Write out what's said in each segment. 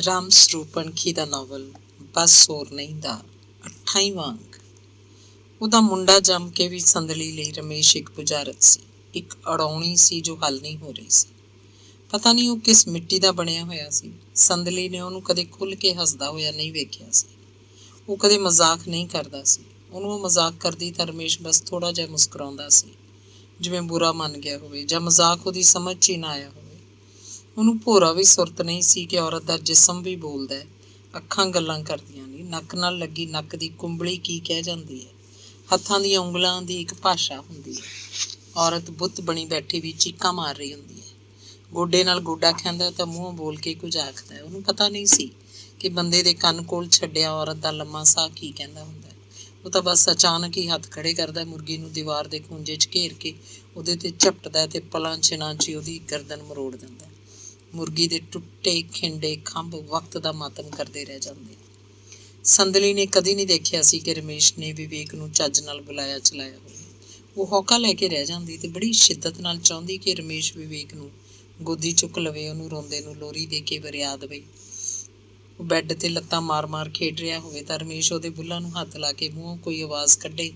ਰਾਮ ਸਰੂਪ ਅਣਖੀ ਦਾ novel ਬਸ ਹੋਰ ਨਹੀਂ ਦਾ 28ਵਾਂ ਅੰਕ। ਉਹਦਾ ਮੁੰਡਾ ਜੰਮ ਕੇ ਵੀ ਸੰਦਲੀ ਲਈ ਰਮੇਸ਼ ਇੱਕ ਬੁਝਾਰਤ ਸੀ, ਇੱਕ ਅੜਾਉਣੀ ਸੀ ਜੋ ਹੱਲ ਨਹੀਂ ਹੋ ਰਹੀ ਸੀ। ਪਤਾ ਨਹੀਂ ਉਹ ਕਿਸ ਮਿੱਟੀ ਦਾ ਬਣਿਆ ਹੋਇਆ ਸੀ। ਸੰਦਲੀ ਨੇ ਉਹਨੂੰ ਕਦੇ ਖੁੱਲ੍ਹ ਕੇ ਹੱਸਦਾ ਹੋਇਆ ਨਹੀਂ ਵੇਖਿਆ ਸੀ। ਉਹ ਕਦੇ ਮਜ਼ਾਕ ਨਹੀਂ ਕਰਦਾ ਸੀ। ਉਹਨੂੰ ਉਹ ਮਜ਼ਾਕ ਕਰਦੀ ਤਾਂ ਰਮੇਸ਼ ਬਸ ਥੋੜ੍ਹਾ ਜਿਹਾ ਮੁਸਕਰਾਉਂਦਾ ਸੀ, ਜਿਵੇਂ ਬੁਰਾ ਮੰਨ ਗਿਆ ਹੋਵੇ ਜਾਂ ਮਜ਼ਾਕ ਉਹਦੀ ਸਮਝ 'ਚ ਹੀ ਨਾ ਆਇਆ ਹੋਵੇ। ਉਹਨੂੰ ਭੋਰਾ ਵੀ ਸੁਰਤ ਨਹੀਂ ਸੀ ਕਿ ਔਰਤ ਦਾ ਜਿਸਮ ਵੀ ਬੋਲਦਾ ਹੈ, ਅੱਖਾਂ ਗੱਲਾਂ ਕਰਦੀਆਂ ਨੇ, ਨੱਕ ਨਾਲ ਲੱਗੀ ਨੱਕ ਦੀ ਕੁੰਬਲੀ ਕੀ ਕਹਿ ਜਾਂਦੀ ਹੈ, ਹੱਥਾਂ ਦੀਆਂ ਉਂਗਲਾਂ ਦੀ ਇੱਕ ਭਾਸ਼ਾ ਹੁੰਦੀ ਹੈ। ਔਰਤ ਬੁੱਤ ਬਣੀ ਬੈਠੀ ਵੀ ਚੀਕਾਂ ਮਾਰ ਰਹੀ ਹੁੰਦੀ ਹੈ, ਗੋਡੇ ਨਾਲ ਗੋਡਾ ਖਾਂਦਾ ਤਾਂ ਮੂੰਹੋਂ ਬੋਲ ਕੇ ਕੁਝ ਆਖਦਾ। ਉਹਨੂੰ ਪਤਾ ਨਹੀਂ ਸੀ ਕਿ ਬੰਦੇ ਦੇ ਕੰਨ ਕੋਲ ਛੱਡਿਆ ਔਰਤ ਦਾ ਲੰਮਾ ਸਾਹ ਕੀ ਕਹਿੰਦਾ ਹੁੰਦਾ। ਉਹ ਤਾਂ ਬਸ ਅਚਾਨਕ ਹੀ ਹੱਥ ਖੜੇ ਕਰਦਾ, ਮੁਰਗੀ ਨੂੰ ਦੀਵਾਰ ਦੇ ਖੂੰਜੇ 'ਚ ਘੇਰ ਕੇ ਉਹਦੇ 'ਤੇ ਝਪਟਦਾ ਅਤੇ ਪਲਾਂ ਛਿਨਾਂ 'ਚ ਉਹਦੀ ਗਰਦਨ ਮਰੋੜ ਦਿੰਦਾ। ਮੁਰਗੀ ਦੇ ਟੁੱਟੇ ਖਿੰਡੇ ਖੰਭ ਵਕਤ ਦਾ ਮਾਤਮ ਕਰਦੇ ਰਹਿ ਜਾਂਦੇ। ਸੰਦਲੀ ਨੇ ਕਦੀ ਨਹੀਂ ਦੇਖਿਆ ਸੀ ਕਿ ਰਮੇਸ਼ ਨੇ ਵਿਵੇਕ ਨੂੰ ਚੱਜ ਨਾਲ ਬੁਲਾਇਆ ਚਲਾਇਆ ਹੋਵੇ। ਉਹ ਹੌਕਾ ਲੈ ਕੇ ਰਹਿ ਜਾਂਦੀ ਤੇ ਬੜੀ ਸ਼ਿੱਦਤ ਨਾਲ ਚਾਹੁੰਦੀ ਕਿ ਰਮੇਸ਼ ਵਿਵੇਕ ਨੂੰ ਗੋਦੀ ਚੁੱਕ ਲਵੇ, ਉਹਨੂੰ ਰੋਂਦੇ ਨੂੰ ਲੋਰੀ ਦੇ ਕੇ ਵਰਿਆ ਦੇਵੇ। ਉਹ ਬੈੱਡ 'ਤੇ ਲੱਤਾਂ ਮਾਰ-ਮਾਰ ਖੇਡ ਰਿਹਾ ਹੋਵੇ ਤਾਂ ਰਮੇਸ਼ ਉਹਦੇ ਬੁੱਲ੍ਹਾਂ ਨੂੰ ਹੱਥ ਲਾ ਕੇ ਮੂੰਹੋਂ ਕੋਈ ਆਵਾਜ਼ ਕੱਢੇ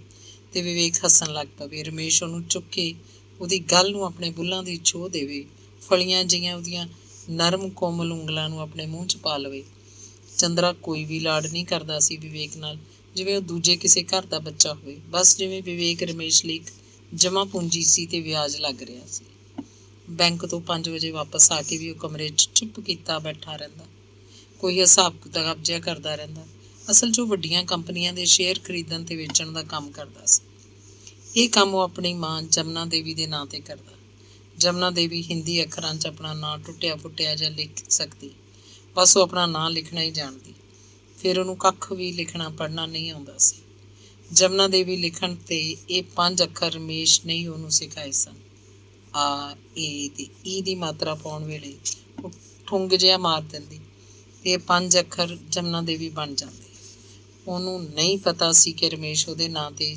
ਤੇ ਵਿਵੇਕ ਹੱਸਣ ਲੱਗ ਪਵੇ। ਰਮੇਸ਼ ਉਹਨੂੰ ਚੁੱਕ ਕੇ ਉਹਦੀ ਗੱਲ ਨੂੰ ਆਪਣੇ ਬੁੱਲ੍ਹਾਂ ਦੀ ਛੋਹ ਦੇਵੇ, ਫਲੀਆਂ ਜਿਹੀਆਂ ਉਹਦੀਆਂ ਨਰਮ ਕੋਮਲ ਉਂਗਲਾਂ ਨੂੰ ਆਪਣੇ ਮੂੰਹ 'ਚ ਪਾ ਲਵੇ। ਚੰਦਰਾ ਕੋਈ ਵੀ ਲਾਡ ਨਹੀਂ ਕਰਦਾ ਸੀ ਵਿਵੇਕ ਨਾਲ, ਜਿਵੇਂ ਉਹ ਦੂਜੇ ਕਿਸੇ ਘਰ ਦਾ ਬੱਚਾ ਹੋਵੇ। ਬਸ ਜਿਵੇਂ ਵਿਵੇਕ ਰਮੇਸ਼ ਲਈ ਜਮ੍ਹਾਂ ਪੂੰਜੀ ਸੀ ਤੇ ਵਿਆਜ ਲੱਗ ਰਿਹਾ ਸੀ। ਬੈਂਕ ਤੋਂ 5 ਵਜੇ ਵਾਪਸ ਆ ਕੇ ਵੀ ਉਹ ਕਮਰੇ 'ਚ ਚੁੱਪ ਕੀਤਾ ਬੈਠਾ ਰਹਿੰਦਾ, ਕੋਈ ਹਿਸਾਬ ਕਿਤਾਬ ਜਿਹਾ ਕਰਦਾ ਰਹਿੰਦਾ। ਅਸਲ 'ਚ ਉਹ ਵੱਡੀਆਂ ਕੰਪਨੀਆਂ ਦੇ ਸ਼ੇਅਰ ਖਰੀਦਣ ਤੇ ਵੇਚਣ ਦਾ ਕੰਮ ਕਰਦਾ ਸੀ। ਇਹ ਕੰਮ ਉਹ ਆਪਣੀ ਮਾਂ ਜਮਨਾ ਦੇਵੀ ਦੇ ਨਾਂ 'ਤੇ ਕਰਦਾ। ਜਮਨਾ ਦੇਵੀ ਹਿੰਦੀ ਅੱਖਰਾਂ 'ਚ ਆਪਣਾ ਨਾਂ ਟੁੱਟਿਆ ਫੁੱਟਿਆ ਜਿਹਾ ਲਿਖ ਸਕਦੀ, ਬਸ ਉਹ ਆਪਣਾ ਨਾਂ ਲਿਖਣਾ ਹੀ ਜਾਣਦੀ। ਫਿਰ ਉਹਨੂੰ ਕੱਖ ਵੀ ਲਿਖਣਾ ਪੜ੍ਹਨਾ ਨਹੀਂ ਆਉਂਦਾ ਸੀ। ਜਮਨਾ ਦੇਵੀ ਲਿਖਣ 'ਤੇ ਇਹ 5 ਅੱਖਰ ਰਮੇਸ਼ ਨੇ ਹੀ ਉਹਨੂੰ ਸਿਖਾਏ ਸਨ। ਆ, ਏ ਤੇ ਈ ਦੀ ਮਾਤਰਾ ਪਾਉਣ ਵੇਲੇ ਉਹ ਠੁੰਗ ਜਿਹਾ ਮਾਰ ਦਿੰਦੀ ਤੇ ਇਹ 5 ਅੱਖਰ ਜਮਨਾ ਦੇਵੀ ਬਣ ਜਾਂਦੇ। ਉਹਨੂੰ ਨਹੀਂ ਪਤਾ ਸੀ ਕਿ ਰਮੇਸ਼ ਉਹਦੇ ਨਾਂ 'ਤੇ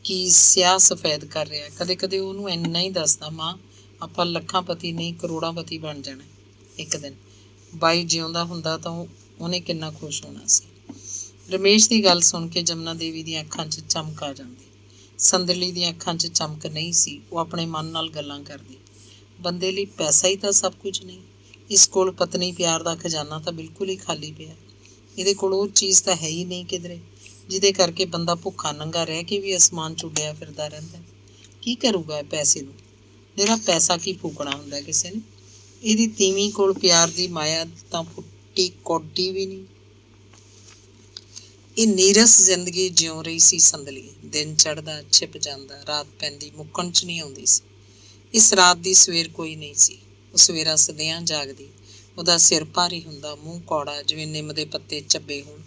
ਕੀ ਸਿਆਹ ਸਫੈਦ ਕਰ ਰਿਹਾ। ਕਦੇ ਕਦੇ ਉਹਨੂੰ ਇੰਨਾ ਹੀ ਦੱਸਦਾ, ਮਾਂ ਆਪਾਂ ਲੱਖਾਂਪਤੀ ਨਹੀਂ ਕਰੋੜਾਂਪਤੀ ਬਣ ਜਾਣਾ ਇੱਕ ਦਿਨ। ਬਾਈ ਜਿਉਂਦਾ ਹੁੰਦਾ ਤਾਂ ਉਹਨੇ ਕਿੰਨਾ ਖੁਸ਼ ਹੋਣਾ ਸੀ। ਰਮੇਸ਼ ਦੀ ਗੱਲ ਸੁਣ ਕੇ ਜਮਨਾ ਦੇਵੀ ਦੀਆਂ ਅੱਖਾਂ 'ਚ ਚਮਕ ਆ ਜਾਂਦੀ। ਸੰਦਲੀ ਦੀਆਂ ਅੱਖਾਂ 'ਚ ਚਮਕ ਨਹੀਂ ਸੀ। ਉਹ ਆਪਣੇ ਮਨ ਨਾਲ ਗੱਲਾਂ ਕਰਦੀ। ਬੰਦੇ ਲਈ ਪੈਸਾ ਹੀ ਤਾਂ ਸਭ ਕੁਝ ਨਹੀਂ। ਇਸ ਕੋਲ ਪਤਨੀ ਪਿਆਰ ਦਾ ਖਜ਼ਾਨਾ ਤਾਂ ਬਿਲਕੁਲ ਹੀ ਖਾਲੀ ਪਿਆ। ਇਹਦੇ ਕੋਲ ਉਹ ਚੀਜ਼ ਤਾਂ ਹੈ ਹੀ ਨਹੀਂ ਕਿਧਰੇ, ਜਿਹਦੇ ਕਰਕੇ ਬੰਦਾ ਭੁੱਖਾ ਨੰਗਾ ਰਹਿ ਕੇ ਵੀ ਅਸਮਾਨ ਚੁੱਡਿਆ ਫਿਰਦਾ ਰਹਿੰਦਾ। ਕੀ ਕਰੂਗਾ ਪੈਸੇ ਨੂੰ? ਜਿਹੜਾ ਪੈਸਾ ਕੀ ਫੂਕਣਾ ਹੁੰਦਾ ਕਿਸੇ ਨੇ। ਇਹਦੀ ਤੀਵੀਂ ਕੋਲ ਪਿਆਰ ਦੀ ਮਾਇਆ ਤਾਂ ਫੁੱਟੀ ਕੌਡੀ ਵੀ ਨਹੀਂ। ਇਹ ਨੀਰਸ ਜ਼ਿੰਦਗੀ ਜਿਉਂ ਰਹੀ ਸੀ ਸੰਦਲੀ। ਦਿਨ ਚੜ੍ਹਦਾ ਛਿਪ ਜਾਂਦਾ, ਰਾਤ ਪੈਂਦੀ ਮੁੱਕਣ 'ਚ ਨਹੀਂ ਆਉਂਦੀ ਸੀ। ਇਸ ਰਾਤ ਦੀ ਸਵੇਰ ਕੋਈ ਨਹੀਂ ਸੀ। ਉਹ ਸਵੇਰਾ ਸਦਿਆਂ ਜਾਗਦੀ। ਉਹਦਾ ਸਿਰ ਭਾਰੀ ਹੁੰਦਾ, ਮੂੰਹ ਕੌੜਾ ਜਿਵੇਂ ਨਿੰਮ ਦੇ ਪੱਤੇ ਚੱਬੇ ਹੋਣ।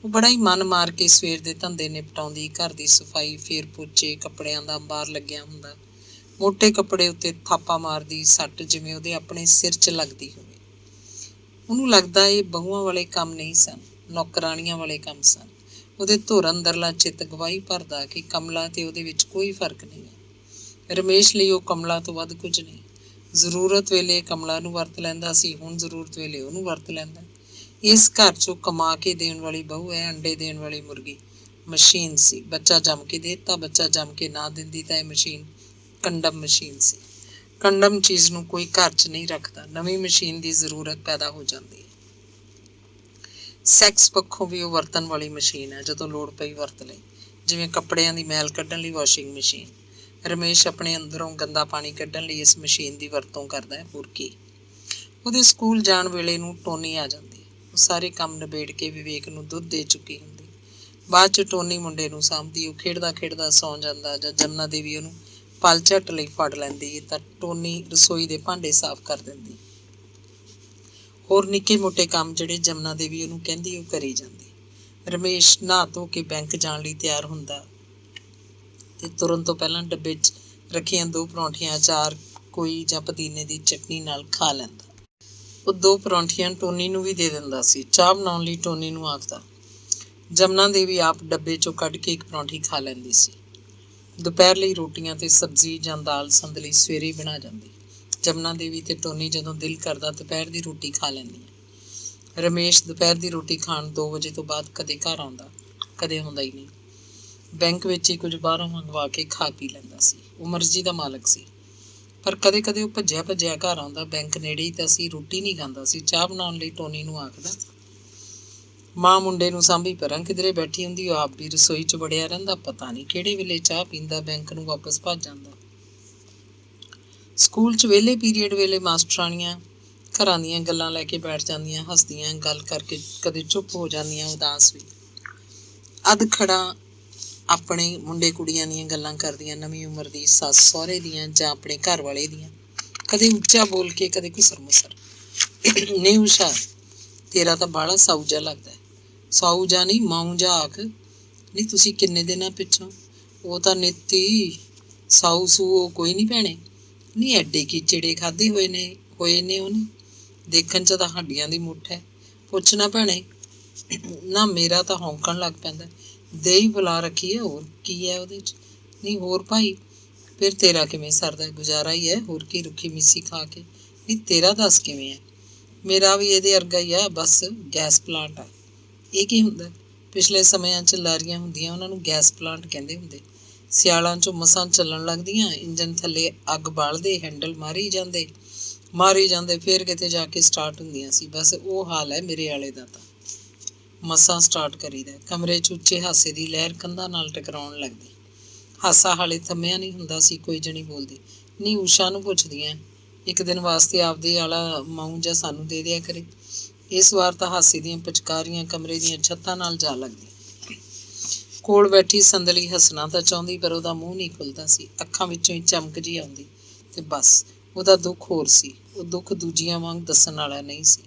ਉਹ ਬੜਾ ਹੀ ਮਨ ਮਾਰ ਕੇ ਸਵੇਰ ਦੇ ਧੰਦੇ ਨਿਪਟਾਉਂਦੀ। ਘਰ ਦੀ ਸਫਾਈ, ਫੇਰ ਪੋਚੇ, ਕੱਪੜਿਆਂ ਦਾ ਅੰਬਾਰ ਲੱਗਿਆ ਹੁੰਦਾ। ਮੋਟੇ ਕੱਪੜੇ ਉੱਤੇ ਥਾਪਾ ਮਾਰਦੀ, ਸੱਟ ਜਿਵੇਂ ਉਹਦੇ ਆਪਣੇ ਸਿਰ 'ਚ ਲੱਗਦੀ ਹੋਵੇ। ਉਹਨੂੰ ਲੱਗਦਾ ਇਹ ਬਹੂਆਂ ਵਾਲੇ ਕੰਮ ਨਹੀਂ ਸਨ, ਨੌਕਰਾਣੀਆਂ ਵਾਲੇ ਕੰਮ ਸਨ। ਉਹਦੇ ਧੁਰ ਅੰਦਰਲਾ ਚਿੱਤ ਗਵਾਹੀ ਭਰਦਾ ਕਿ ਕਮਲਾ ਤੇ ਉਹਦੇ ਵਿੱਚ ਕੋਈ ਫਰਕ ਨਹੀਂ ਹੈ। ਰਮੇਸ਼ ਲਈ ਉਹ ਕਮਲਾ ਤੋਂ ਵੱਧ ਕੁਝ ਨਹੀਂ। ਜ਼ਰੂਰਤ ਵੇਲੇ ਕਮਲਾ ਨੂੰ ਵਰਤ ਲੈਂਦਾ ਸੀ, ਹੁਣ ਜ਼ਰੂਰਤ ਵੇਲੇ ਉਹਨੂੰ ਵਰਤ ਲੈਂਦਾ। ਇਸ ਘਰ 'ਚੋਂ ਕਮਾ ਕੇ ਦੇਣ ਵਾਲੀ ਬਹੂ ਹੈ, ਅੰਡੇ ਦੇਣ ਵਾਲੀ ਮੁਰਗੀ। ਮਸ਼ੀਨ ਸੀ। ਬੱਚਾ ਜੰਮ ਕੇ ਦੇ ਦਿੱਤਾ, ਬੱਚਾ ਜੰਮ ਕੇ ਨਾ ਦਿੰਦੀ ਤਾਂ ਇਹ ਮਸ਼ੀਨ ਕੰਡਮ ਮਸ਼ੀਨ ਸੀ। ਕੰਡਮ ਚੀਜ਼ ਨੂੰ ਕੋਈ ਘਰ 'ਚ ਨਹੀਂ ਰੱਖਦਾ, ਨਵੀਂ ਮਸ਼ੀਨ ਦੀ ਜ਼ਰੂਰਤ ਪੈਦਾ ਹੋ ਜਾਂਦੀ ਹੈ। ਸੈਕਸ ਪੱਖੋਂ ਵੀ ਉਹ ਵਰਤਣ ਵਾਲੀ ਮਸ਼ੀਨ ਹੈ, ਜਦੋਂ ਲੋੜ ਪਈ ਵਰਤ ਲਈ, ਜਿਵੇਂ ਕੱਪੜਿਆਂ ਦੀ ਮੈਲ ਕੱਢਣ ਲਈ ਵਾਸ਼ਿੰਗ ਮਸ਼ੀਨ। ਰਮੇਸ਼ ਆਪਣੇ ਅੰਦਰੋਂ ਗੰਦਾ ਪਾਣੀ ਕੱਢਣ ਲਈ ਇਸ ਮਸ਼ੀਨ ਦੀ ਵਰਤੋਂ ਕਰਦਾ ਹੈ, ਹੋਰ ਕੀ। ਉਹਦੇ ਸਕੂਲ ਜਾਣ ਵੇਲੇ ਨੂੰ ਟੋਨੀ ਆ ਜਾਂਦੀ। ਉਹ ਸਾਰੇ ਕੰਮ ਨਿਬੇੜ ਕੇ ਵਿਵੇਕ ਨੂੰ ਦੁੱਧ ਦੇ ਚੁੱਕੀ ਹੁੰਦੀ। ਬਾਅਦ 'ਚ ਟੋਨੀ ਮੁੰਡੇ ਨੂੰ ਸਾਂਭਦੀ। ਉਹ ਖੇਡਦਾ ਖੇਡਦਾ ਸੌਂ ਜਾਂਦਾ ਜਾਂ ਜਮਨਾ ਦੇਵੀ ਉਹਨੂੰ ਪਲ ਝੱਟ ਲਈ ਫੜ ਲੈਂਦੀ ਤਾਂ ਟੋਨੀ ਰਸੋਈ ਦੇ ਭਾਂਡੇ ਸਾਫ਼ ਕਰ ਦਿੰਦੀ। ਹੋਰ ਨਿੱਕੇ ਮੋਟੇ ਕੰਮ ਜਿਹੜੇ ਜਮਨਾ ਦੇਵੀ ਉਹਨੂੰ ਕਹਿੰਦੀ ਉਹ ਕਰੀ ਜਾਂਦੀ। ਰਮੇਸ਼ ਨਹਾ ਧੋ ਕੇ ਬੈਂਕ ਜਾਣ ਲਈ ਤਿਆਰ ਹੁੰਦਾ ਤੇ ਤੁਰਨ ਤੋਂ ਪਹਿਲਾਂ ਡੱਬੇ 'ਚ ਰੱਖੀਆਂ 2 ਪਰੌਂਠੀਆਂ, ਅਚਾਰ ਕੋਈ ਜਾਂ ਪੁਦੀਨੇ ਦੀ ਚਟਨੀ ਨਾਲ ਖਾ ਲੈਂਦਾ। ਉਹ 2 ਪਰੌਂਠੀਆਂ ਟੋਨੀ ਨੂੰ ਵੀ ਦੇ ਦਿੰਦਾ ਸੀ। ਚਾਹ ਬਣਾਉਣ ਲਈ ਟੋਨੀ ਨੂੰ ਆਖਦਾ। ਜਮਨਾ ਦੇਵੀ ਆਪ ਡੱਬੇ 'ਚੋਂ ਕੱਢ ਕੇ 1 ਪਰੌਂਠੀ ਖਾ ਲੈਂਦੀ ਸੀ। ਦੁਪਹਿਰ ਲਈ ਰੋਟੀਆਂ ਤੇ ਸਬਜ਼ੀ ਜਾਂ ਦਾਲ ਸੰਦਲੀ ਸਵੇਰੇ ਹੀ ਬਣਾ ਜਾਂਦੀ। ਜਮਨਾ ਦੇਵੀ ਤੇ ਟੋਨੀ ਜਦੋਂ ਦਿਲ ਕਰਦਾ ਦੁਪਹਿਰ ਦੀ ਰੋਟੀ ਖਾ ਲੈਂਦੀਆਂ। ਰਮੇਸ਼ ਦੁਪਹਿਰ ਦੀ ਰੋਟੀ ਖਾਣ 2 ਵਜੇ ਤੋਂ ਬਾਅਦ ਕਦੇ ਘਰ ਆਉਂਦਾ, ਕਦੇ ਆਉਂਦਾ ਹੀ ਨਹੀਂ। ਬੈਂਕ ਵਿੱਚ ਹੀ ਕੁਝ ਬਾਹਰੋਂ ਮੰਗਵਾ ਕੇ ਖਾ ਪੀ ਲੈਂਦਾ ਸੀ। ਉਹ ਮਰਜ਼ੀ ਦਾ ਮਾਲਕ ਸੀ। ਪਰ ਕਦੇ ਕਦੇ ਉਹ ਭੱਜਿਆ ਭੱਜਿਆ ਘਰ ਆਉਂਦਾ। ਬੈਂਕ ਨੇੜੇ ਹੀ ਤਾਂ ਸੀ। ਰੋਟੀ ਨਹੀਂ ਖਾਂਦਾ ਸੀ। ਚਾਹ ਬਣਾਉਣ ਲਈ ਟੋਨੀ ਨੂੰ ਆਖਦਾ, ਮਾਂ ਮੁੰਡੇ ਨੂੰ ਸਾਂਭੀ ਪਰਾਂ ਕਿਧਰੇ ਬੈਠੀ ਹੁੰਦੀ। ਉਹ ਆਪ ਵੀ ਰਸੋਈ 'ਚ ਵੜਿਆ ਰਹਿੰਦਾ। ਪਤਾ ਨਹੀਂ ਕਿਹੜੇ ਵੇਲੇ ਚਾਹ ਪੀਂਦਾ, ਬੈਂਕ ਨੂੰ ਵਾਪਸ ਭੱਜ ਜਾਂਦਾ। ਸਕੂਲ 'ਚ ਵਿਹਲੇ ਪੀਰੀਅਡ ਵੇਲੇ ਮਾਸਟਰਾਣੀਆਂ ਘਰਾਂ ਦੀਆਂ ਗੱਲਾਂ ਲੈ ਕੇ ਬੈਠ ਜਾਂਦੀਆਂ, ਹੱਸਦੀਆਂ, ਗੱਲ ਕਰਕੇ ਕਦੇ ਚੁੱਪ ਹੋ ਜਾਂਦੀਆਂ, ਉਦਾਸ ਵੀ। ਅੱਧ ਖੜਾ ਆਪਣੇ ਮੁੰਡੇ ਕੁੜੀਆਂ ਦੀਆਂ ਗੱਲਾਂ ਕਰਦੀਆਂ, ਨਵੀਂ ਉਮਰ ਦੀ, ਸੱਸ ਸਹੁਰੇ ਦੀਆਂ ਜਾਂ ਆਪਣੇ ਘਰ ਵਾਲੇ ਦੀਆਂ। ਕਦੇ ਉੱਚਾ ਬੋਲ ਕੇ, ਕਦੇ ਘੁਸਰ ਮੁਸਰ। ਨਹੀਂ ਉਸ਼ਾ, ਤੇਰਾ ਤਾਂ ਬਾਹਲਾ ਸਾਊ ਜਿਹਾ ਲੱਗਦਾ। ਸਾਊ ਜਾ ਨਹੀਂ, ਮਾਊ ਜਾ ਆਖ। ਨਹੀਂ ਤੁਸੀਂ ਕਿੰਨੇ ਦਿਨਾਂ ਪਿੱਛੋਂ? ਉਹ ਤਾਂ ਨਿੱਤੀ ਸਾਊ ਸੂ ਉਹ ਕੋਈ ਨਹੀਂ ਭੈਣੇ। ਨਹੀਂ ਐਡੇ ਕੀ ਚਿੜੇ ਖਾਧੇ ਹੋਏ ਨੇ ਉਹਨੇ। ਦੇਖਣ 'ਚ ਤਾਂ ਹੱਡੀਆਂ ਦੀ ਮੁੱਠ ਹੈ। ਪੁੱਛਣਾ ਭੈਣੇ। ਨਾ ਮੇਰਾ ਤਾਂ ਹੌਂਕਣ ਲੱਗ ਪੈਂਦਾ। ਦੇਈ ਬੁਲਾ ਰੱਖੀ ਹੈ, ਹੋਰ ਕੀ ਹੈ ਉਹਦੇ 'ਚ। ਨਹੀਂ ਹੋਰ ਭਾਈ, ਫਿਰ ਤੇਰਾ ਕਿਵੇਂ ਸਰਦਾ? ਗੁਜ਼ਾਰਾ ਹੀ ਹੈ, ਹੋਰ ਕੀ, ਰੁੱਖੀ ਮਿੱਸੀ ਖਾ ਕੇ। ਨਹੀਂ ਤੇਰਾ ਦੱਸ ਕਿਵੇਂ ਹੈ? ਮੇਰਾ ਵੀ ਇਹਦੇ ਵਰਗਾ ਹੀ ਆ, ਬਸ ਗੈਸ ਪਲਾਂਟ ਆ। ਇਹ ਕੀ ਹੁੰਦਾ? ਪਿਛਲੇ ਸਮਿਆਂ 'ਚ ਲਾਰੀਆਂ ਹੁੰਦੀਆਂ, ਉਹਨਾਂ ਨੂੰ ਗੈਸ ਪਲਾਂਟ ਕਹਿੰਦੇ ਹੁੰਦੇ। ਸਿਆਲਾਂ 'ਚੋਂ ਮਸਾਂ ਚੱਲਣ ਲੱਗਦੀਆਂ, ਇੰਜਨ ਥੱਲੇ ਅੱਗ ਬਾਲਦੇ, ਹੈਂਡਲ ਮਾਰੀ ਜਾਂਦੇ, ਫਿਰ ਕਿਤੇ ਜਾ ਕੇ ਸਟਾਰਟ ਹੁੰਦੀਆਂ ਸੀ। ਬਸ ਉਹ ਹਾਲ ਹੈ ਮੇਰੇ ਵਾਲੇ ਦਾ ਤਾਂ। ਮਸਾਂ ਸਟਾਰਟ ਕਰੀਦਾ। ਕਮਰੇ 'ਚ ਉੱਚੇ ਹਾਸੇ ਦੀ ਲਹਿਰ ਕੰਧਾਂ ਨਾਲ ਟਕਰਾਉਣ ਲੱਗਦੀ। ਹਾਸਾ ਹਾਲੇ ਥੰਮਿਆ ਨਹੀਂ ਹੁੰਦਾ ਸੀ। ਕੋਈ ਜਣੀ ਬੋਲਦੀ, ਨਹੀਂ ਊਸ਼ਾ ਨੂੰ ਪੁੱਛਦੀਆਂ, ਇੱਕ ਦਿਨ ਵਾਸਤੇ ਆਪਦੇ ਵਾਲਾ ਮਾਊਂ ਜਾਂ ਸਾਨੂੰ ਦੇ ਦਿਆ ਕਰੇ। ਇਸ ਵਾਰ ਤਾਂ ਹਾਸੇ ਦੀਆਂ ਪਿਚਕਾਰੀਆਂ ਕਮਰੇ ਦੀਆਂ ਛੱਤਾਂ ਨਾਲ ਜਾ ਲੱਗਦੀਆਂ। ਕੋਲ ਬੈਠੀ ਸੰਦਲੀ ਹੱਸਣਾ ਤਾਂ ਚਾਹੁੰਦੀ, ਪਰ ਉਹਦਾ ਮੂੰਹ ਨਹੀਂ ਖੁੱਲ੍ਹਦਾ ਸੀ। ਅੱਖਾਂ ਵਿੱਚੋਂ ਹੀ ਚਮਕ ਜਿਹੀ ਆਉਂਦੀ। ਤੇ ਬਸ ਉਹਦਾ ਦੁੱਖ ਹੋਰ ਸੀ। ਉਹ ਦੁੱਖ ਦੂਜੀਆਂ ਵਾਂਗ ਦੱਸਣ ਵਾਲਾ ਨਹੀਂ ਸੀ,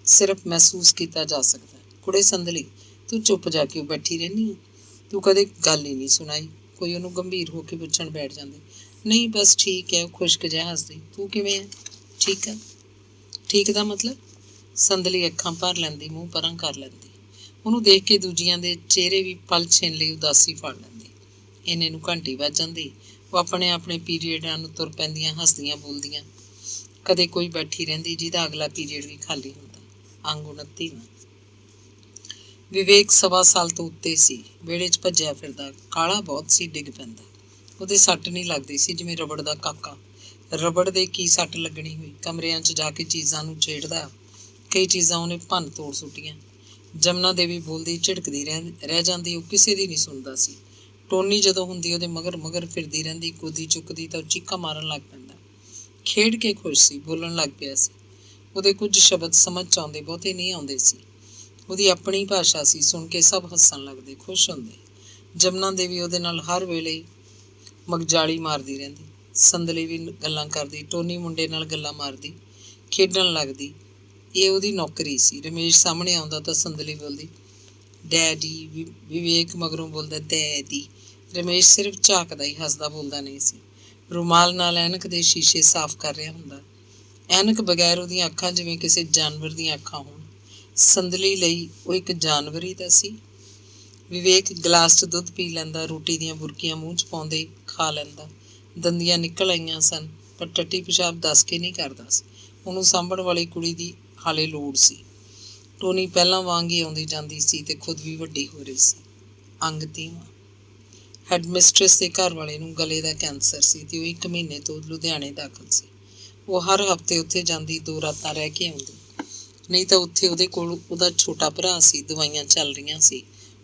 ਸਿਰਫ ਮਹਿਸੂਸ ਕੀਤਾ ਜਾ ਸਕਦਾ। ਕੁੜੇ ਸੰਦਲੀ, ਤੂੰ ਚੁੱਪ ਜਾ ਕੇ ਬੈਠੀ ਰਹਿੰਦੀ ਹੈ। ਤੂੰ ਕਦੇ ਗੱਲ ਹੀ ਨਹੀਂ ਸੁਣਾਈ। ਕੋਈ ਉਹਨੂੰ ਗੰਭੀਰ ਹੋ ਕੇ ਪੁੱਛਣ ਬੈਠ ਜਾਂਦੇ। ਨਹੀਂ ਬਸ ਠੀਕ ਹੈ, ਉਹ ਖੁਸ਼ਕ ਜਿਹਾ ਹੱਸਦੀ। ਤੂੰ ਕਿਵੇਂ ਹੈ? ਠੀਕ ਹੈ। ਠੀਕ ਦਾ ਮਤਲਬ? ਸੰਦਲੀ ਅੱਖਾਂ ਭਰ ਲੈਂਦੀ, ਮੂੰਹ ਪਰਾਂ ਕਰ ਲੈਂਦੀ। ਉਹਨੂੰ ਦੇਖ ਕੇ ਦੂਜੀਆਂ ਦੇ ਚਿਹਰੇ ਵੀ ਪਲ ਛਿਨ ਲਈ ਉਦਾਸੀ ਫੜ ਲੈਂਦੀ। ਇੰਨੇ ਨੂੰ ਘੰਟੀ ਵੱਜ ਜਾਂਦੀ। ਉਹ ਆਪਣੇ ਆਪਣੇ ਪੀਰੀਅਡਾਂ ਨੂੰ ਤੁਰ ਪੈਂਦੀਆਂ, ਹੱਸਦੀਆਂ ਬੋਲਦੀਆਂ। ਕਦੇ ਕੋਈ ਬੈਠੀ ਰਹਿੰਦੀ ਜਿਹਦਾ ਅਗਲਾ ਪੀਰੀਅਡ ਵੀ ਖਾਲੀ ਹੁੰਦਾ। ਅੰਗ 29ਵਾਂ। ਵਿਵੇਕ 1.25 ਸਾਲ ਤੋਂ ਉੱਤੇ ਸੀ। ਵਿਹੜੇ 'ਚ ਭੱਜਿਆ ਫਿਰਦਾ। ਕਾਲਾ ਬਹੁਤ ਸੀ, ਡਿੱਗ ਪੈਂਦਾ। ਉਹਦੇ ਸੱਟ ਨਹੀਂ ਲੱਗਦੀ ਸੀ, ਜਿਵੇਂ ਰਬੜ ਦਾ ਕਾਕਾ। ਰਬੜ ਦੇ ਕੀ ਸੱਟ ਲੱਗਣੀ ਹੋਈ। ਕਮਰਿਆਂ 'ਚ ਜਾ ਕੇ ਚੀਜ਼ਾਂ ਨੂੰ ਛੇੜਦਾ। ਕਈ ਚੀਜ਼ਾਂ ਉਹਨੇ ਭੰਨ ਤੋੜ ਸੁੱਟੀਆਂ। ਜਮਨਾ ਦੇਵੀ ਬੋਲਦੀ, ਝਿੜਕਦੀ ਰਹਿ ਜਾਂਦੀ। ਉਹ ਕਿਸੇ ਦੀ ਨਹੀਂ ਸੁਣਦਾ ਸੀ। ਟੋਨੀ ਜਦੋਂ ਹੁੰਦੀ ਉਹਦੇ ਮਗਰ ਮਗਰ ਫਿਰਦੀ ਰਹਿੰਦੀ। ਗੋਦੀ ਚੁੱਕਦੀ ਤਾਂ ਉਹ ਚੀਕਾਂ ਮਾਰਨ ਲੱਗ ਪੈਂਦਾ। ਖੇਡ ਕੇ ਖੁਸ਼ ਸੀ, ਬੋਲਣ ਲੱਗ ਪਿਆ ਸੀ। ਉਹਦੇ ਕੁਝ ਸ਼ਬਦ ਸਮਝ 'ਚ ਆਉਂਦੇ, ਬਹੁਤੇ ਨਹੀਂ ਆਉਂਦੇ ਸੀ। ਉਹਦੀ ਆਪਣੀ ਭਾਸ਼ਾ ਸੀ। ਸੁਣ ਕੇ ਸਭ ਹੱਸਣ ਲੱਗਦੇ, ਖੁਸ਼ ਹੁੰਦੇ। ਜਮਨਾ ਦੇਵੀ ਉਹਦੇ ਨਾਲ ਹਰ ਵੇਲੇ ਮਗਜਾਲੀ ਮਾਰਦੀ ਰਹਿੰਦੀ। ਸੰਦਲੀ ਵੀ ਗੱਲਾਂ ਕਰਦੀ। ਟੋਨੀ ਮੁੰਡੇ ਨਾਲ ਗੱਲਾਂ ਮਾਰਦੀ, ਖੇਡਣ ਲੱਗਦੀ। ਇਹ ਉਹਦੀ ਨੌਕਰੀ ਸੀ। ਰਮੇਸ਼ ਸਾਹਮਣੇ ਆਉਂਦਾ ਤਾਂ ਸੰਦਲੀ ਬੋਲਦੀ, ਡੈਡੀ। ਵਿਵੇਕ ਮਗਰੋਂ ਬੋਲਦਾ, ਡੈਡੀ। ਰਮੇਸ਼ ਸਿਰਫ ਝਾਕਦਾ ਹੀ, ਹੱਸਦਾ ਬੋਲਦਾ ਨਹੀਂ ਸੀ। ਰੁਮਾਲ ਨਾਲ ਐਨਕ ਦੇ ਸ਼ੀਸ਼ੇ ਸਾਫ਼ ਕਰ ਰਿਹਾ ਹੁੰਦਾ। ਐਨਕ ਬਗੈਰ ਉਹਦੀਆਂ ਅੱਖਾਂ ਜਿਵੇਂ ਕਿਸੇ ਜਾਨਵਰ ਦੀਆਂ ਅੱਖਾਂ ਹੋਣ। ਸੰਦਲੀ ਲਈ ਉਹ ਇੱਕ ਜਾਨਵਰ ਹੀ ਤਾਂ ਸੀ। ਵਿਵੇਕ ਗਲਾਸ 'ਚ ਦੁੱਧ ਪੀ ਲੈਂਦਾ, ਰੋਟੀ ਦੀਆਂ ਬੁਰਕੀਆਂ ਮੂੰਹ 'ਚ ਪਾਉਂਦੇ ਖਾ ਲੈਂਦਾ। ਦੰਦੀਆਂ ਨਿਕਲ ਆਈਆਂ ਸਨ, ਪਰ ਟੱਟੀ ਪਿਸ਼ਾਬ ਦੱਸ ਕੇ ਨਹੀਂ ਕਰਦਾ ਸੀ। ਉਹਨੂੰ ਸਾਂਭਣ ਵਾਲੀ ਕੁੜੀ ਦੀ ਹਾਲੇ ਲੋੜ ਸੀ। ਟੋਨੀ ਪਹਿਲਾਂ ਵਾਂਗ ਹੀ ਆਉਂਦੀ ਜਾਂਦੀ ਸੀ ਤੇ ਖੁਦ ਵੀ ਵੱਡੀ ਹੋ ਰਹੀ ਸੀ। ਅੰਗ 30ਵਾਂ। ਹੈਡ ਮਿਸਟਰੈਸ ਦੇ ਘਰ ਵਾਲੇ ਨੂੰ ਗਲੇ ਦਾ ਕੈਂਸਰ ਸੀ ਤੇ ਉਹ 1 ਮਹੀਨੇ ਤੋਂ ਲੁਧਿਆਣੇ ਦਾਖਲ ਸੀ। ਉਹ ਹਰ ਹਫ਼ਤੇ ਉੱਥੇ ਜਾਂਦੀ, 2 ਰਾਤਾਂ ਰਹਿ ਕੇ ਆਉਂਦੀ। ਨਹੀਂ ਤਾਂ ਉੱਥੇ ਉਹਦੇ ਕੋਲ ਉਹਦਾ ਛੋਟਾ ਭਰਾ ਸੀ। ਦਵਾਈਆਂ ਚੱਲ ਰਹੀਆਂ ਸੀ,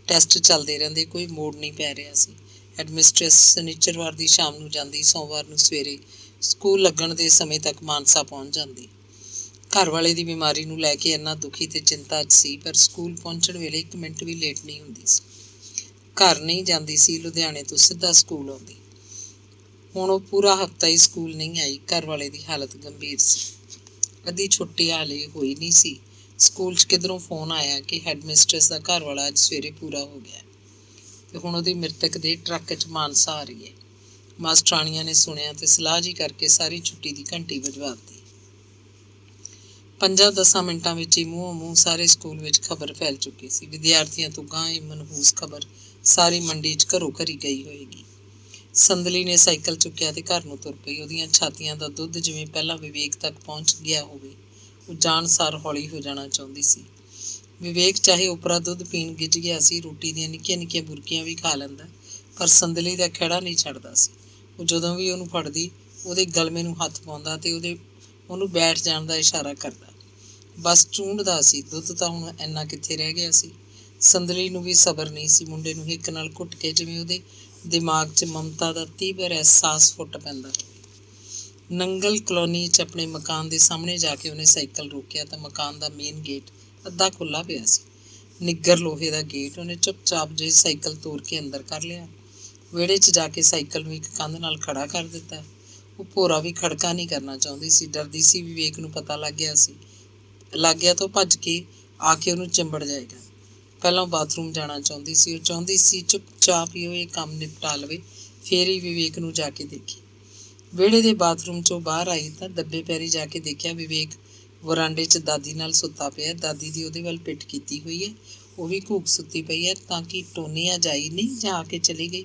ਟੈਸਟ ਚੱਲਦੇ ਰਹਿੰਦੇ, ਕੋਈ ਮੋੜ ਨਹੀਂ ਪੈ ਰਿਹਾ ਸੀ। ਹੈਡ ਮਿਸਟਰੈਸ ਸ਼ਨੀਚਰਵਾਰ ਦੀ ਸ਼ਾਮ ਨੂੰ ਜਾਂਦੀ, ਸੋਮਵਾਰ ਨੂੰ ਸਵੇਰੇ ਸਕੂਲ ਲੱਗਣ ਦੇ ਸਮੇਂ ਤੱਕ ਮਾਨਸਾ ਪਹੁੰਚ ਜਾਂਦੀ। ਘਰ ਵਾਲੇ ਦੀ ਬਿਮਾਰੀ ਨੂੰ ਲੈ ਕੇ ਇੰਨਾ ਦੁਖੀ ਤੇ ਚਿੰਤਾ 'ਚ ਸੀ, ਪਰ ਸਕੂਲ ਪਹੁੰਚਣ ਵੇਲੇ 1 ਮਿੰਟ ਵੀ ਲੇਟ ਨਹੀਂ ਹੁੰਦੀ ਸੀ। ਘਰ ਨਹੀਂ ਜਾਂਦੀ ਸੀ, ਲੁਧਿਆਣੇ ਤੋਂ ਸਿੱਧਾ ਸਕੂਲ ਆਉਂਦੀ। ਹੁਣ ਉਹ ਪੂਰਾ ਹਫ਼ਤਾ ਹੀ ਸਕੂਲ ਨਹੀਂ ਆਈ। ਘਰ ਵਾਲੇ ਦੀ ਹਾਲਤ ਗੰਭੀਰ ਸੀ। ਅੱਧੀ ਛੁੱਟੀ ਹਾਲੇ ਹੋਈ ਨਹੀਂ ਸੀ। ਸਕੂਲ 'ਚ ਕਿੱਧਰੋਂ ਫੋਨ ਆਇਆ ਕਿ ਹੈਡ ਮਿਸਟਰੈਸ ਦਾ ਘਰ ਵਾਲਾ ਅੱਜ ਸਵੇਰੇ ਪੂਰਾ ਹੋ ਗਿਆ ਤੇ ਹੁਣ ਉਹਦੀ ਮ੍ਰਿਤਕ ਦੇ ਟਰੱਕ 'ਚ ਮਾਨਸਾ ਆ ਰਹੀ ਹੈ। ਮਾਸਟਰਾਣੀਆਂ ਨੇ ਸੁਣਿਆ ਤੇ ਸਲਾਹ ਜੀ ਕਰਕੇ ਸਾਰੀ ਛੁੱਟੀ ਦੀ ਘੰਟੀ ਵਜਵਾ ਦਿੱਤੀ। 5-10 ਮਿੰਟਾਂ ਵਿੱਚ ਹੀ ਮੂੰਹੋਂ ਮੂੰਹ ਸਾਰੇ ਸਕੂਲ ਵਿੱਚ ਖਬਰ ਫੈਲ ਚੁੱਕੀ ਸੀ। ਵਿਦਿਆਰਥੀਆਂ ਤੋਂ ਗਾਂਹ ਇਹ ਮਨਹੂਸ ਖਬਰ ਸਾਰੀ ਮੰਡੀ 'ਚ ਘਰੋਂ ਘਰੀ ਗਈ ਹੋਏਗੀ। ਸੰਦਲੀ ਨੇ ਸਾਈਕਲ ਚੁੱਕਿਆ ਤੇ ਘਰ ਨੂੰ ਤੁਰ ਪਈ। ਉਹਦੀਆਂ ਛਾਤੀਆਂ ਦਾ ਦੁੱਧ ਜਿਵੇਂ ਪਹਿਲਾਂ ਵਿਵੇਕ ਤੱਕ ਪਹੁੰਚ ਗਿਆ ਹੋਵੇ, ਉਹ ਜਾਣ ਸਾਰ ਹੌਲੀ ਹੋ ਜਾਣਾ ਚਾਹੁੰਦੀ ਸੀ। ਵਿਵੇਕ ਚਾਹੇ ਉਪਰਾ ਦੁੱਧ ਪੀਣ ਗਿੱਝ ਗਿਆ ਸੀ, ਰੋਟੀ ਦੀਆਂ ਨਿੱਕੀਆਂ ਨਿੱਕੀਆਂ ਬੁਰਕੀਆਂ ਵੀ ਖਾ ਲੈਂਦਾ, ਪਰ ਸੰਦਲੀ ਦਾ ਖਹਿੜਾ ਨਹੀਂ ਛੱਡਦਾ ਸੀ। ਉਹ ਜਦੋਂ ਵੀ ਉਹਨੂੰ ਫੜਦੀ ਉਹਦੇ ਗਲਮੇ ਨੂੰ ਹੱਥ ਪਾਉਂਦਾ ਤੇ ਉਹਨੂੰ ਬੈਠ ਜਾਣ ਦਾ ਇਸ਼ਾਰਾ ਕਰਦਾ। ਬਸ ਚੂੰਢਦਾ ਸੀ। ਦੁੱਧ ਤਾਂ ਹੁਣ ਇੰਨਾ ਕਿੱਥੇ ਰਹਿ ਗਿਆ ਸੀ। ਸੰਦਲੀ ਨੂੰ ਵੀ ਸਬਰ ਨਹੀਂ ਸੀ। ਮੁੰਡੇ ਨੂੰ ਹਿੱਕ ਨਾਲ ਘੁੱਟ ਕੇ ਜਿਵੇਂ ਉਹਦੇ ਦਿਮਾਗ 'ਚ ਮਮਤਾ ਦਾ ਤੀਬਰ ਅਹਿਸਾਸ ਫੁੱਟ ਪੈਂਦਾ। ਨੰਗਲ ਕਲੋਨੀ 'ਚ ਆਪਣੇ ਮਕਾਨ ਦੇ ਸਾਹਮਣੇ ਜਾ ਕੇ ਉਹਨੇ ਸਾਈਕਲ ਰੋਕਿਆ ਤਾਂ ਮਕਾਨ ਦਾ ਮੇਨ ਗੇਟ ਅੱਧਾ ਖੁੱਲ੍ਹਾ ਪਿਆ ਸੀ। ਨਿੱਗਰ ਲੋਹੇ ਦਾ ਗੇਟ। ਉਹਨੇ ਚੁੱਪਚਾਪ ਜਿਹੀ ਸਾਈਕਲ ਤੋੜ ਕੇ ਅੰਦਰ ਕਰ ਲਿਆ। ਵਿਹੜੇ 'ਚ ਜਾ ਕੇ ਸਾਈਕਲ ਨੂੰ ਇੱਕ ਕੰਧ ਨਾਲ ਖੜਾ ਕਰ ਦਿੱਤਾ। ਉਹ ਭੋਰਾ ਵੀ ਖੜਕਾ ਨਹੀਂ ਕਰਨਾ ਚਾਹੁੰਦੀ ਸੀ। ਡਰਦੀ ਸੀ ਵਿਵੇਕ ਨੂੰ ਪਤਾ ਲੱਗ ਗਿਆ ਤਾਂ ਭੱਜ ਕੇ ਆ ਕੇ ਉਹਨੂੰ ਚਿੰਬੜ ਜਾਏਗਾ। ਪਹਿਲਾਂ ਉਹ ਬਾਥਰੂਮ ਜਾਣਾ ਚਾਹੁੰਦੀ ਸੀ। ਉਹ ਚਾਹੁੰਦੀ ਸੀ ਚੁੱਪਚਾਪ ਹੀ ਉਹ ਇਹ ਕੰਮ ਨਿਪਟਾ ਲਵੇ, ਫੇਰ ਹੀ ਵਿਵੇਕ ਨੂੰ ਜਾ ਕੇ ਦੇਖੇ। ਵਿਹੜੇ ਦੇ ਬਾਥਰੂਮ 'ਚੋਂ ਬਾਹਰ ਆਈ ਤਾਂ ਦੱਬੇ ਪੈਰੀ ਜਾ ਕੇ ਦੇਖਿਆ ਵਿਵੇਕ ਵਰਾਂਡੇ 'ਚ ਦਾਦੀ ਨਾਲ ਸੁੱਤਾ ਪਿਆ। ਦਾਦੀ ਦੀ ਉਹਦੇ ਵੱਲ ਪਿੱਠ ਕੀਤੀ ਹੋਈ ਹੈ। ਉਹ ਵੀ ਘੂਕ ਸੁੱਤੀ ਪਈ ਹੈ ਤਾਂ ਕਿ ਟੋਨੀ ਆ ਜਾਈ ਨਹੀਂ ਜਾਂ ਆ ਕੇ ਚਲੀ ਗਈ।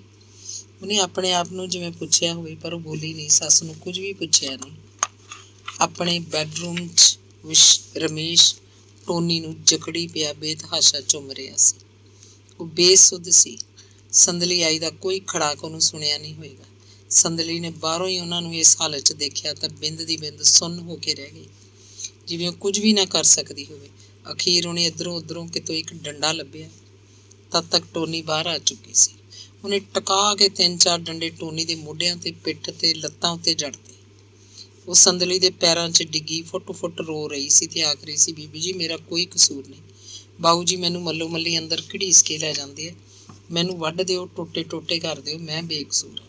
ਉਹਨੇ ਆਪਣੇ ਆਪ ਨੂੰ ਜਿਵੇਂ ਪੁੱਛਿਆ ਹੋਵੇ, ਪਰ ਉਹ ਬੋਲੀ ਨਹੀਂ। ਸੱਸ ਨੂੰ ਕੁਝ ਵੀ ਪੁੱਛਿਆ ਨਹੀਂ। ਆਪਣੇ ਬੈਡਰੂਮ 'ਚ ਰਮੇਸ਼ ਟੋਨੀ ਨੂੰ ਜਕੜੀ ਪਿਆ ਬੇਤਹਾਸ਼ਾ ਚੁੰਮ ਰਿਹਾ ਸੀ। ਉਹ ਬੇਸੁੱਧ ਸੀ। ਸੰਦਲੀ ਆਈ ਦਾ ਕੋਈ ਖੜਾਕ ਉਹਨੂੰ ਸੁਣਿਆ ਨਹੀਂ ਹੋਏਗਾ। ਸੰਦਲੀ ਨੇ ਬਾਹਰੋਂ ਹੀ ਉਹਨਾਂ ਨੂੰ ਇਸ ਹਾਲਤ 'ਚ ਦੇਖਿਆ ਤਾਂ ਬਿੰਦ ਦੀ ਬਿੰਦ ਸੁੰਨ ਹੋ ਕੇ ਰਹਿ ਗਈ, ਜਿਵੇਂ ਉਹ ਕੁਝ ਵੀ ਨਾ ਕਰ ਸਕਦੀ ਹੋਵੇ। ਅਖੀਰ ਉਹਨੇ ਇੱਧਰੋਂ ਉੱਧਰੋਂ ਕਿਤੋਂ ਇੱਕ ਡੰਡਾ ਲੱਭਿਆ। ਤਦ ਤੱਕ ਟੋਨੀ ਬਾਹਰ ਆ ਚੁੱਕੀ ਸੀ। ਉਹਨੇ ਟਕਾ ਕੇ 3-4 ਡੰਡੇ ਟੋਨੀ ਦੇ ਮੋਢਿਆਂ ਤੇ, ਪਿੱਠ ਤੇ, ਲੱਤਾਂ ਉੱਤੇ ਜੜਤੇ। ਉਹ ਸੰਦਲੀ ਦੇ ਪੈਰਾਂ 'ਚ ਡਿੱਗੀ ਫੁੱਟ ਫੁੱਟ ਰੋ ਰਹੀ ਸੀ ਤੇ ਆਖ ਰਹੀ ਸੀ, ਬੀਬੀ ਜੀ ਮੇਰਾ ਕੋਈ ਕਸੂਰ ਨਹੀਂ। ਬਾਊ ਜੀ ਮੈਨੂੰ ਮੱਲੋ ਮੱਲੀ ਅੰਦਰ ਘੜੀਸ ਕੇ ਲੈ ਜਾਂਦੇ ਆ। ਮੈਨੂੰ ਵੱਢ ਦਿਓ, ਟੋਟੇ ਟੋਟੇ ਕਰ ਦਿਓ, ਮੈਂ ਬੇਕਸੂਰ ਹਾਂ।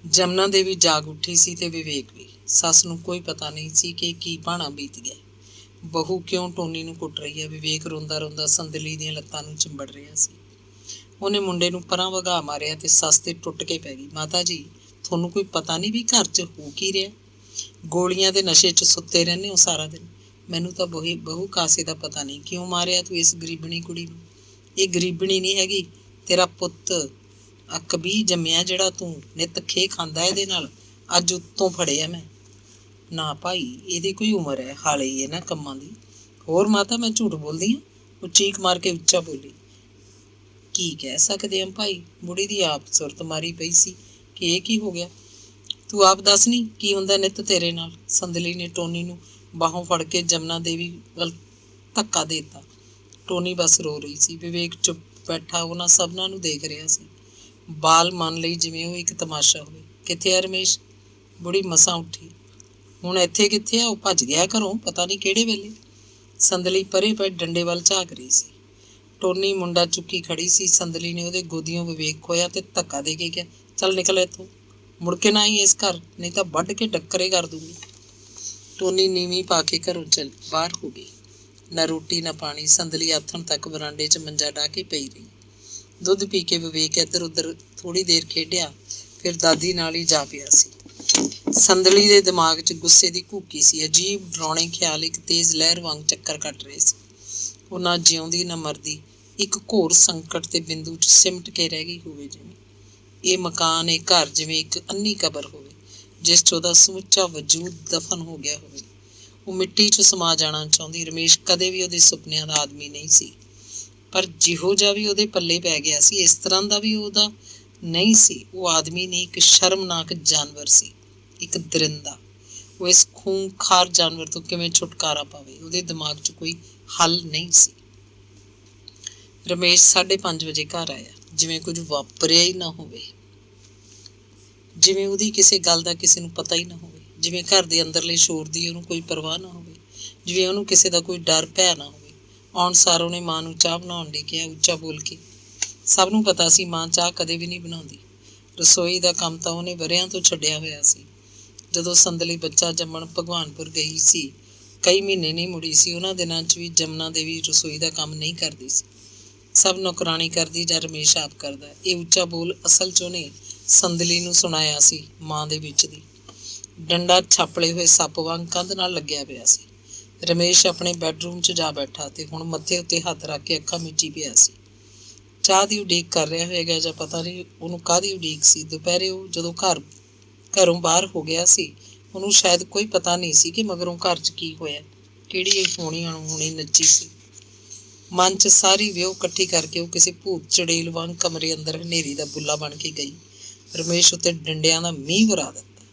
ਜਮਨਾ ਦੇਵੀ ਜਾਗ ਉੱਠੀ ਸੀ ਤੇ ਵਿਵੇਕ ਵੀ। ਸੱਸ ਨੂੰ ਕੋਈ ਪਤਾ ਨਹੀਂ ਸੀ ਕਿ ਕੀ ਭਾਣਾ ਬੀਤ ਗਿਆ। ਬਹੂ ਕਿਉਂ ਟੋਨੀ ਨੂੰ ਕੁੱਟ ਰਹੀ ਹੈ। ਵਿਵੇਕ ਰੋਂਦਾ ਰੋਂਦਾ ਸੰਦਲੀ ਦੀਆਂ ਲੱਤਾਂ ਨੂੰ ਚਿੰਬੜ ਰਿਹਾ ਸੀ। ਉਹਨੇ ਮੁੰਡੇ ਨੂੰ ਪਰਾਂ ਵਗਾ ਮਾਰਿਆ ਤੇ ਸੱਸ ਤੇ ਟੁੱਟ ਕੇ ਪੈ ਗਈ। ਮਾਤਾ ਜੀ, ਤੁਹਾਨੂੰ ਕੋਈ ਪਤਾ ਨਹੀਂ ਵੀ ਘਰ 'ਚ ਹੋ ਕੀ ਰਿਹਾ? ਗੋਲੀਆਂ ਦੇ ਨਸ਼ੇ 'ਚ ਸੁੱਤੇ ਰਹਿੰਦੇ ਹੋ ਸਾਰਾ ਦਿਨ। ਮੈਨੂੰ ਤਾਂ ਬਹੂ ਕਾਸੇ ਦਾ ਪਤਾ ਨਹੀਂ। ਕਿਉਂ ਮਾਰਿਆ ਤੂੰ ਇਸ ਗਰੀਬਣੀ ਕੁੜੀ ਨੂੰ? ਇਹ ਗਰੀਬਣੀ ਨਹੀਂ ਹੈਗੀ, ਤੇਰਾ ਪੁੱਤ ਕਬੀ ਜੰਮਿਆ ਜਿਹੜਾ ਤੂੰ ਨਿੱਤ ਖੇ ਖਾਂਦਾ ਇਹਦੇ ਨਾਲ। ਅੱਜ ਉੱਤੋਂ ਫੜਿਆ ਮੈਂ। ਨਾ ਭਾਈ, ਇਹਦੀ ਕੋਈ ਉਮਰ ਹੈ ਹਾਲੇ ਹੀ ਇਹਨਾਂ ਕੰਮਾਂ ਦੀ। ਹੋਰ ਮਾਤਾ, ਮੈਂ ਝੂਠ ਬੋਲਦੀ ਹਾਂ? ਉਹ ਚੀਕ ਮਾਰ ਕੇ ਉੱਚਾ ਬੋਲੀ। ਕੀ ਕਹਿ ਸਕਦੇ ਹਾਂ ਭਾਈ, ਬੁੜੀ ਦੀ ਆਪ ਸੁਰਤ ਮਾਰੀ ਪਈ ਸੀ ਕਿ ਇਹ ਕੀ ਹੋ ਗਿਆ। ਤੂੰ ਆਪ ਦੱਸ ਨੀ ਕੀ ਹੁੰਦਾ ਨਿੱਤ ਤੇਰੇ ਨਾਲ। ਸੰਦਲੀ ਨੇ ਟੋਨੀ ਨੂੰ ਬਾਹੋਂ ਫੜ ਕੇ ਜਮਨਾ ਦੇਵੀ ਵੱਲ ਧੱਕਾ ਦੇ ਦਿੱਤਾ। ਟੋਨੀ ਬਸ ਰੋ ਰਹੀ ਸੀ। ਵਿਵੇਕ ਚੁੱਪ ਬੈਠਾ ਉਹਨਾਂ ਸਭਨਾਂ ਨੂੰ ਦੇਖ ਰਿਹਾ ਸੀ। ਬਾਲ ਮੰਨ ਲਈ ਜਿਵੇਂ ਉਹ ਇੱਕ ਤਮਾਸ਼ਾ ਹੋਵੇ। ਕਿੱਥੇ ਆ ਰਮੇਸ਼? ਬੁੜੀ ਮਸਾਂ ਉੱਠੀ। ਹੁਣ ਇੱਥੇ ਕਿੱਥੇ ਆ? ਉਹ ਭੱਜ ਗਿਆ ਘਰੋਂ, ਪਤਾ ਨਹੀਂ ਕਿਹੜੇ ਵੇਲੇ। ਸੰਦਲੀ ਪਰੇ ਪਏ ਡੰਡੇ ਵੱਲ ਝਾਕ ਰਹੀ ਸੀ। ਟੋਨੀ ਮੁੰਡਾ ਚੁੱਕੀ ਖੜੀ ਸੀ। ਸੰਦਲੀ ਨੇ ਉਹਦੇ ਗੋਦੀਓਂ ਵਿਵੇਕ ਖੋਇਆ ਤੇ ਧੱਕਾ ਦੇ ਕੇ ਕਿਹਾ, ਚੱਲ ਨਿਕਲ ਇੱਥੋਂ, ਮੁੜ ਕੇ ਨਾ ਆਈ ਇਸ ਘਰ, ਨਹੀਂ ਤਾਂ ਵੱਢ ਕੇ ਡੱਕਰੇ ਕਰ ਦੂੰਗੀ। ਟੋਨੀ ਨੀਵੀਂ ਪਾ ਕੇ ਘਰੋਂ ਬਾਹਰ ਹੋ ਗਈ। ਨਾ ਰੋਟੀ ਨਾ ਪਾਣੀ। ਸੰਦਲੀ ਆਥਣ ਤੱਕ ਬਰਾਂਡੇ 'ਚ ਮੰਜਾ ਡਾਹ ਕੇ ਪਈ ਰਹੀ। ਦੁੱਧ ਪੀ ਕੇ ਵਿਵੇਕ ਇੱਧਰ ਉੱਧਰ ਥੋੜ੍ਹੀ ਦੇਰ ਖੇਡਿਆ, ਫਿਰ ਦਾਦੀ ਨਾਲ ਹੀ ਜਾ ਪਿਆ ਸੀ। ਸੰਦਲੀ ਦੇ ਦਿਮਾਗ 'ਚ ਗੁੱਸੇ ਦੀ ਘੂਕੀ ਸੀ। ਅਜੀਬ ਡਰਾਉਣੇ ਖਿਆਲ ਇੱਕ ਤੇਜ਼ ਲਹਿਰ ਵਾਂਗ ਚੱਕਰ ਕੱਟ ਰਹੇ ਸੀ। ਉਹ ਨਾ ਜਿਉਂਦੀ ਨਾ ਮਰਦੀ, ਇੱਕ ਘੋਰ ਸੰਕਟ ਤੇ ਬਿੰਦੂ 'ਚ ਸਿਮਟ ਕੇ ਰਹਿ ਗਈ ਹੋਵੇ। ਜਿਵੇਂ ਇਹ ਮਕਾਨ, ਇਹ ਘਰ ਜਿਵੇਂ ਇੱਕ ਅੰਨੀ ਕਬਰ ਹੋਵੇ ਜਿਸ 'ਚ ਉਹਦਾ ਸਮੁੱਚਾ ਵਜੂਦ ਦਫਨ ਹੋ ਗਿਆ ਹੋਵੇ। ਉਹ ਮਿੱਟੀ 'ਚ ਸਮਾ ਜਾਣਾ ਚਾਹੁੰਦੀ। ਰਮੇਸ਼ ਕਦੇ ਵੀ ਉਹਦੇ ਸੁਪਨਿਆਂ ਦਾ ਆਦਮੀ ਨਹੀਂ ਸੀ, ਪਰ ਜਿਹੋ ਜਿਹਾ ਵੀ ਉਹਦੇ ਪੱਲੇ ਪੈ ਗਿਆ ਸੀ, ਇਸ ਤਰ੍ਹਾਂ ਦਾ ਵੀ ਉਹਦਾ ਨਹੀਂ ਸੀ। ਉਹ ਆਦਮੀ ਨਹੀਂ, ਇੱਕ ਸ਼ਰਮਨਾਕ ਜਾਨਵਰ ਸੀ, ਇੱਕ ਦਰਿੰਦਾ। ਉਹ ਇਸ ਖੂੰਖਾਰ ਜਾਨਵਰ ਤੋਂ ਕਿਵੇਂ ਛੁਟਕਾਰਾ ਪਾਵੇ? ਉਹਦੇ ਦਿਮਾਗ 'ਚ ਕੋਈ ਹੱਲ ਨਹੀਂ ਸੀ। ਰਮੇਸ਼ 5:30 ਵਜੇ ਘਰ ਆਇਆ, ਜਿਵੇਂ ਕੁਝ ਵਾਪਰਿਆ ਹੀ ਨਾ ਹੋਵੇ, ਜਿਵੇਂ ਉਹਦੀ ਕਿਸੇ ਗੱਲ ਦਾ ਕਿਸੇ ਨੂੰ ਪਤਾ ਹੀ ਨਾ ਹੋਵੇ, ਜਿਵੇਂ ਘਰ ਦੇ ਅੰਦਰਲੇ ਸ਼ੋਰ ਦੀ ਉਹਨੂੰ ਕੋਈ ਪਰਵਾਹ ਨਾ ਹੋਵੇ, ਜਿਵੇਂ ਉਹਨੂੰ ਕਿਸੇ ਦਾ ਕੋਈ ਡਰ ਭੈ ਨਾ ਹੋਵੇ। ਆਉਣ ਸਾਰ ਉਹਨੇ ਮਾਂ ਨੂੰ ਚਾਹ ਬਣਾਉਣ ਲਈ ਕਿਹਾ, ਉੱਚਾ ਬੋਲ ਕੇ। ਸਭ ਨੂੰ ਪਤਾ ਸੀ ਮਾਂ ਚਾਹ ਕਦੇ ਵੀ ਨਹੀਂ ਬਣਾਉਂਦੀ। ਰਸੋਈ ਦਾ ਕੰਮ ਤਾਂ ਉਹਨੇ ਵਰ੍ਹਿਆਂ ਤੋਂ ਛੱਡਿਆ ਹੋਇਆ ਸੀ। ਜਦੋਂ ਸੰਦਲੀ ਬੱਚਾ ਜੰਮਣ ਭਗਵਾਨਪੁਰ ਗਈ ਸੀ, ਕਈ ਮਹੀਨੇ ਨਹੀਂ ਮੁੜੀ ਸੀ। ਉਹਨਾਂ ਦਿਨਾਂ 'ਚ ਵੀ ਜਮਨਾ ਦੇਵੀ ਰਸੋਈ ਦਾ ਕੰਮ ਨਹੀਂ ਕਰਦੀ ਸੀ। ਸਭ ਨੌਕਰਾਣੀ ਕਰਦੀ ਜਾਂ ਰਮੇਸ਼ ਆਪ ਕਰਦਾ। ਇਹ ਉੱਚਾ ਬੋਲ ਅਸਲ 'ਚ ਉਹਨੇ ਸੰਦਲੀ ਨੂੰ ਸੁਣਾਇਆ ਸੀ ਮਾਂ ਦੇ ਵਿੱਚ ਦੀ। ਡੰਡਾ ਛਾਪਲੇ ਹੋਏ ਸੱਪ ਵਾਂਗ ਕੰਧ ਨਾਲ ਲੱਗਿਆ ਪਿਆ ਸੀ। ਰਮੇਸ਼ ਆਪਣੇ ਬੈਡਰੂਮ 'ਚ ਜਾ ਬੈਠਾ ਤੇ ਹੁਣ ਮੱਥੇ ਉੱਤੇ ਹੱਥ ਰੱਖ ਕੇ ਅੱਖਾਂ ਮੀਚੀ ਪਿਆ ਸੀ। ਚਾਹ ਦੀ ਉਡੀਕ ਕਰ ਰਿਹਾ ਹੋਏਗਾ ਜਾਂ ਪਤਾ ਨਹੀਂ ਉਹਨੂੰ ਕਾਹਦੀ ਉਡੀਕ ਸੀ। ਦੁਪਹਿਰੇ ਉਹ ਜਦੋਂ ਘਰੋਂ ਬਾਹਰ ਹੋ ਗਿਆ ਸੀ, ਉਹਨੂੰ ਸ਼ਾਇਦ ਕੋਈ ਪਤਾ ਨਹੀਂ ਸੀ ਕਿ ਮਗਰੋਂ ਘਰ 'ਚ ਕੀ ਹੋਇਆ, ਕਿਹੜੀ ਹੋਣੀ ਅਣਹੋਣੀ ਨੱਚੀ ਸੀ। ਮਨ 'ਚ ਸਾਰੀ ਵਿਉ ਇਕੱਠੀ ਕਰਕੇ ਉਹ ਕਿਸੇ ਭੂਤ ਚੜੇਲ ਵਾਂਗ ਕਮਰੇ ਅੰਦਰ ਹਨੇਰੀ ਦਾ ਬੁੱਲਾ ਬਣ ਕੇ ਗਈ। ਰਮੇਸ਼ ਉੱਤੇ ਡੰਡਿਆਂ ਦਾ ਮੀਂਹ ਵਰਾ ਦਿੱਤਾ।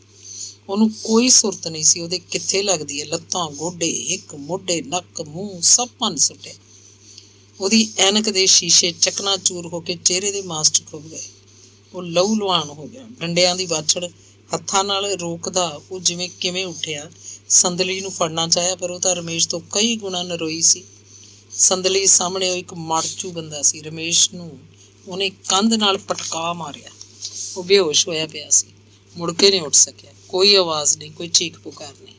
ਉਹਨੂੰ ਕੋਈ ਸੁਰਤ ਨਹੀਂ ਸੀ ਉਹਦੇ ਕਿੱਥੇ ਲੱਗਦੀ ਹੈ, ਲੱਤਾਂ, ਗੋਡੇ, ਹਿੱਕ, ਮੋਢੇ, ਨੱਕ, ਮੂੰਹ ਸਭ ਭੰਨ ਸੁੱਟਿਆ। ਉਹਦੀ ਐਨਕ ਦੇ ਸ਼ੀਸ਼ੇ ਚਕਨਾਚੂਰ ਹੋ ਕੇ ਚਿਹਰੇ ਦੇ ਮਾਸ 'ਚ ਖੁੱਭ ਗਏ। ਉਹ ਲਹੂ ਲੁਹਾਨ ਹੋ ਗਿਆ। ਡੰਡਿਆਂ ਦੀ ਵਾਛੜ ਹੱਥਾਂ ਨਾਲ ਰੋਕਦਾ ਉਹ ਜਿਵੇਂ ਕਿਵੇਂ ਉੱਠਿਆ। ਸੰਦਲੀ ਨੂੰ ਫੜਨਾ ਚਾਹਿਆ ਪਰ ਉਹ ਤਾਂ ਰਮੇਸ਼ ਤੋਂ ਕਈ ਗੁਣਾ ਨਰੋਈ ਸੀ। ਸੰਦਲੀ ਸਾਹਮਣੇ ਉਹ ਇੱਕ ਮੜਚੂ ਬੰਦਾ ਸੀ। ਰਮੇਸ਼ ਨੂੰ ਉਹਨੇ ਕੰਧ ਨਾਲ ਪਟਕਾ ਮਾਰਿਆ। ਉਹ ਬੇਹੋਸ਼ ਹੋਇਆ ਪਿਆ ਸੀ, ਮੁੜ ਕੇ ਨਹੀਂ ਉੱਠ ਸਕਿਆ। ਕੋਈ ਆਵਾਜ਼ ਨਹੀਂ, ਕੋਈ ਚੀਖ ਪੁਕਾਰ ਨਹੀਂ।